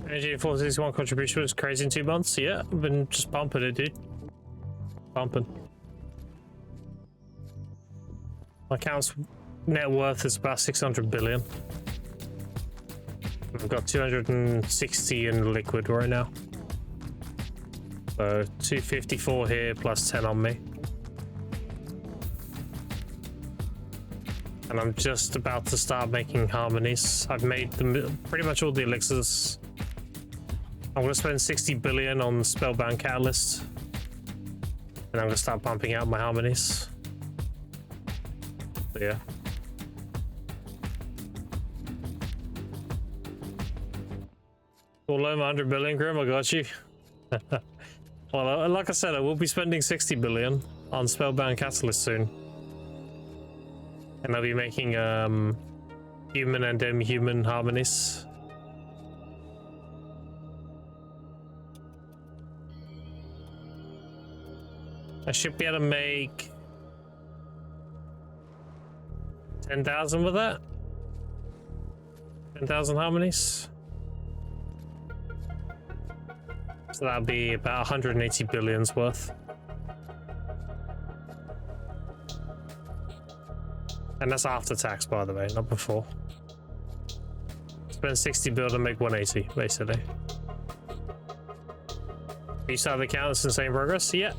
Energy 461 contribution was crazy in 2 months. Yeah, I've been just bumping it, dude. Bumping. My account's net worth is about 600 billion. I've got 260 in liquid right now. So 254 here plus 10 on me. And I'm just about to start making harmonies. I've made pretty much all the elixirs. I'm gonna spend 60 billion on Spellbound Catalyst. And I'm gonna start pumping out my harmonies. So yeah. All over 100 billion, Grim, I got you. Well, like I said, I will be spending 60 billion on Spellbound Catalyst soon. And I'll be making human and demi-human harmonies. I should be able to make 10,000 with that. 10,000 harmonies. So that'll be about 180 billions worth. And that's after tax, by the way, not before. Spend 60 bill to make 180, basically. You saw the count, it's in the same progress? Yeah.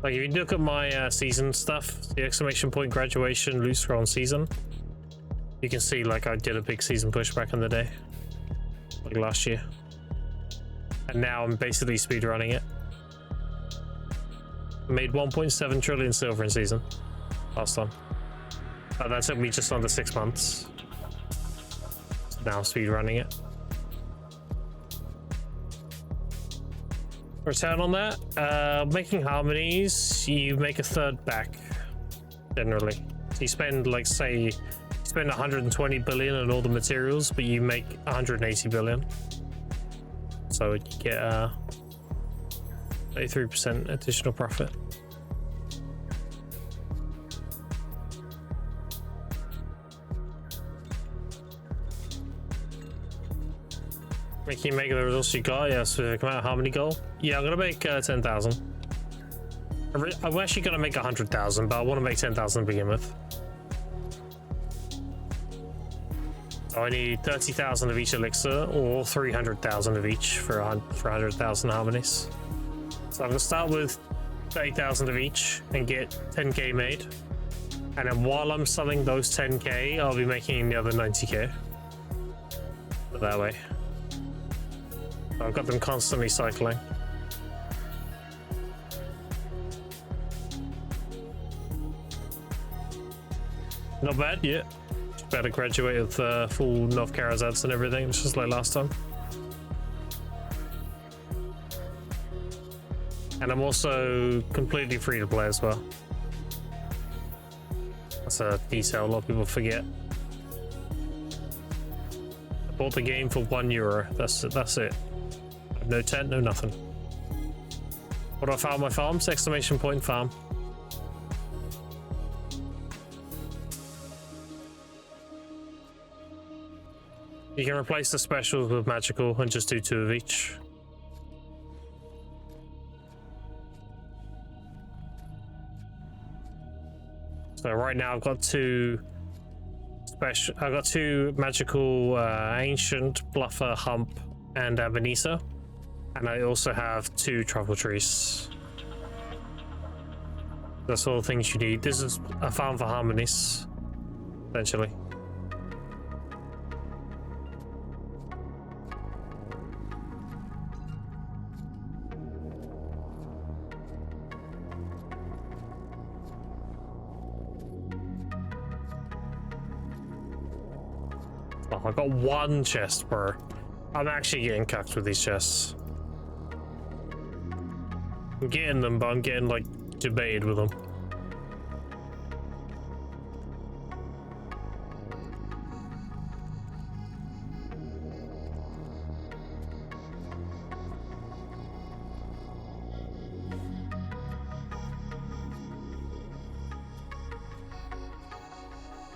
Like, if you look at my season stuff, the exclamation point graduation loose scroll season, you can see, like, I did a big season push back in the day. Like last year. And now I'm basically speedrunning it. I made 1.7 trillion silver in season last time. That took me just under 6 months. So now I'm speedrunning it. return on that. Making harmonies, you make a third back generally. So you spend, like, say, you spend 120 billion on all the materials, but you make 180 billion. So you get 33% additional profit. Make you make the results you got. Yeah, specific amount. Harmony goal. Yeah, I'm gonna make 10,000. I'm actually gonna make 100,000, but I want to make 10,000 to begin with. So I need 30,000 of each elixir, or 300,000 of each for 100,000 harmonies. So I'm gonna start with 30,000 of each and get 10k made, and then while I'm selling those 10k, I'll be making the other 90k. But that way. I've got them constantly cycling. Not bad, yeah. Just about to graduate with full North Karazads and everything, just like last time. And I'm also completely free to play as well. That's a detail a lot of people forget. I bought the game for €1. That's it. No tent, no nothing. What do I found my farms? Exclamation point farm. You can replace the specials with magical and just do 2 of each. So right now I've got 2 special. I've got 2 magical, ancient, bluffer, hump, and Ebenezer. And I also have 2 truffle trees. That's all the things you need. This is a farm for harmonies, essentially. Oh, I got 1 chest, bro. I'm actually getting cucked with these chests. I'm getting them, but I'm getting, like, debated with them.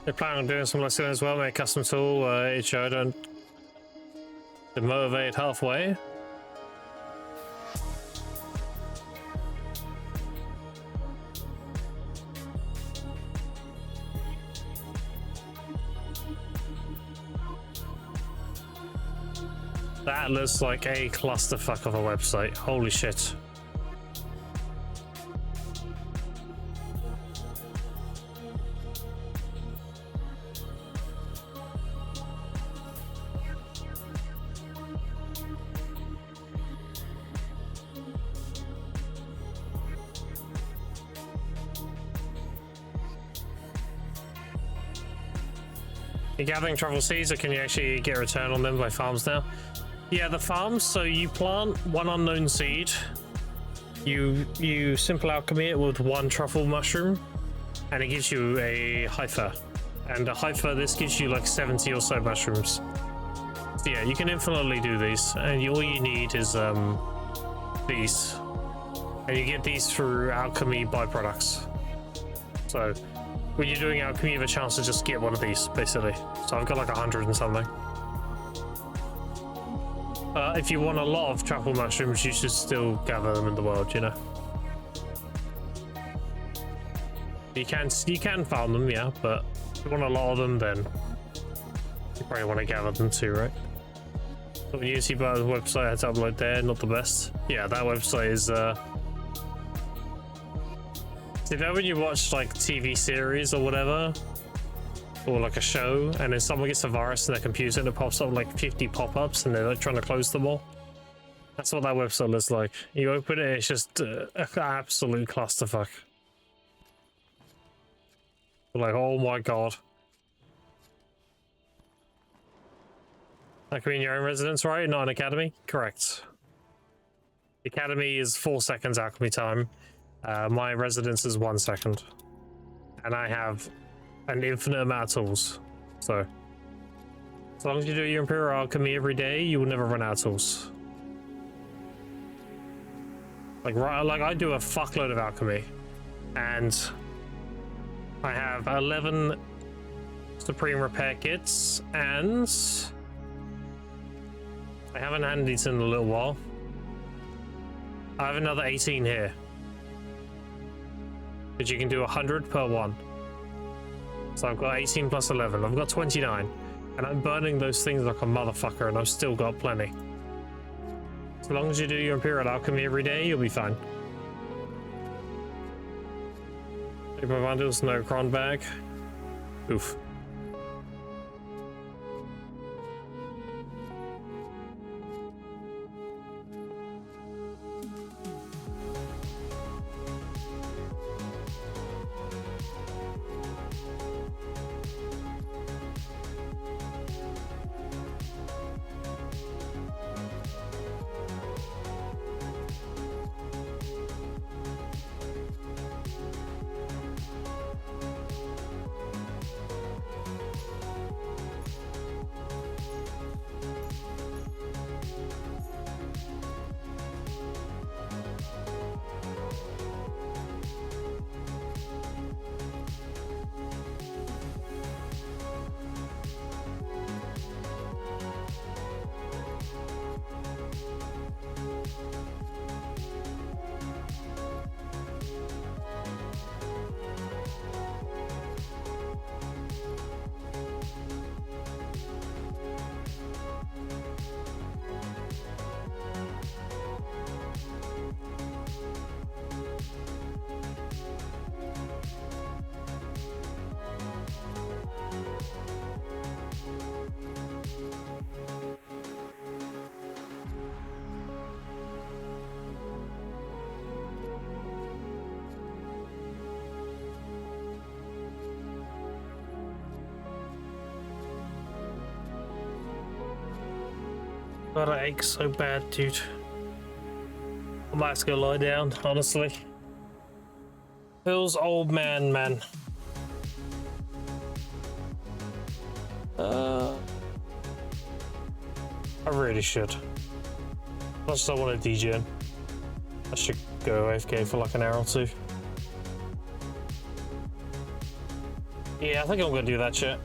They're planning on doing some lessons as well, make a custom tool, I don't motivate halfway. That looks like a clusterfuck of a website. Holy shit. You're gathering truffle seeds, or can you actually get a return on them by farms now? Yeah, the farms, so you plant 1 unknown seed, you simple alchemy it with 1 truffle mushroom, and it gives you a hypha. And a hypha, this gives you like 70 or so mushrooms. So yeah, you can infinitely do these, and all you need is these. And you get these through alchemy byproducts. So when you're doing alchemy, you have a chance to just get 1 of these, basically. So I've got like 100 and something. If you want a lot of truffle mushrooms, you should still gather them in the world, you know. You can farm them, yeah, but if you want a lot of them, then you probably want to gather them too, right? So when you see by the website I had to upload there, not the best. Yeah, that website is you know when you watch like TV series or whatever, or like a show, and then someone gets a virus in their computer and it pops up like 50 pop-ups and they're like trying to close them all? That's what that website looks like. You open it, it's just an absolute clusterfuck. Like, oh my god. That could be in your own residence, right? Not an academy? Correct. The academy is 4 seconds alchemy time. My residence is 1 second. And I have an infinite amount of tools. So, as long as you do your Imperial Alchemy every day, you will never run out of tools. Like I do a fuckload of alchemy. And I have 11 Supreme Repair Kits, and I haven't had these in a little while. I have another 18 here. But you can do 100 per one. So I've got 18 plus 11. I've got 29. And I'm burning those things like a motherfucker, and I've still got plenty. As long as you do your Imperial Alchemy every day, you'll be fine. Paper bundles, no cron bag. Oof. God, I ache so bad, dude. I might have to go lie down, honestly. Feels old man. I really should. As much as I want to DJ, I should go AFK for like an hour or two. Yeah, I think I'm gonna do that shit.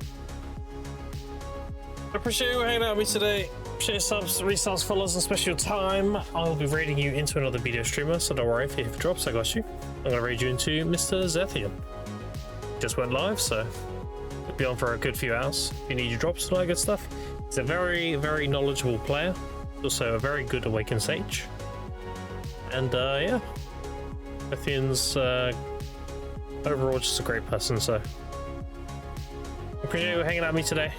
I appreciate you hanging out with me today. Appreciate your subs, restarts, follows, and special time. I'll be raiding you into another video streamer, so don't worry if you have drops, I got you. I'm gonna raid you into Mr. Zethian. Just went live, so it'll be on for a good few hours. If you need your drops and all that good stuff. He's a very, very knowledgeable player. Also a very good Awakened Sage. And yeah. Zethian's overall just a great person, so appreciate you hanging out with me today.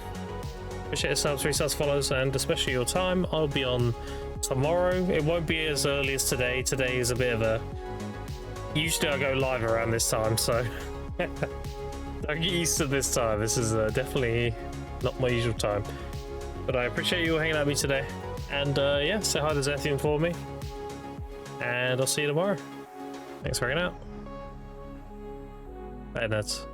Appreciate your subs, restarts, follows, and especially your time. I'll be on tomorrow. It won't be as early as today. Today is a bit of a... Usually I go live around this time, so... Don't get used to this time. This is definitely not my usual time. But I appreciate you hanging out with me today. And yeah, say hi to Zethian for me. And I'll see you tomorrow. Thanks for hanging out. Bye, nuts.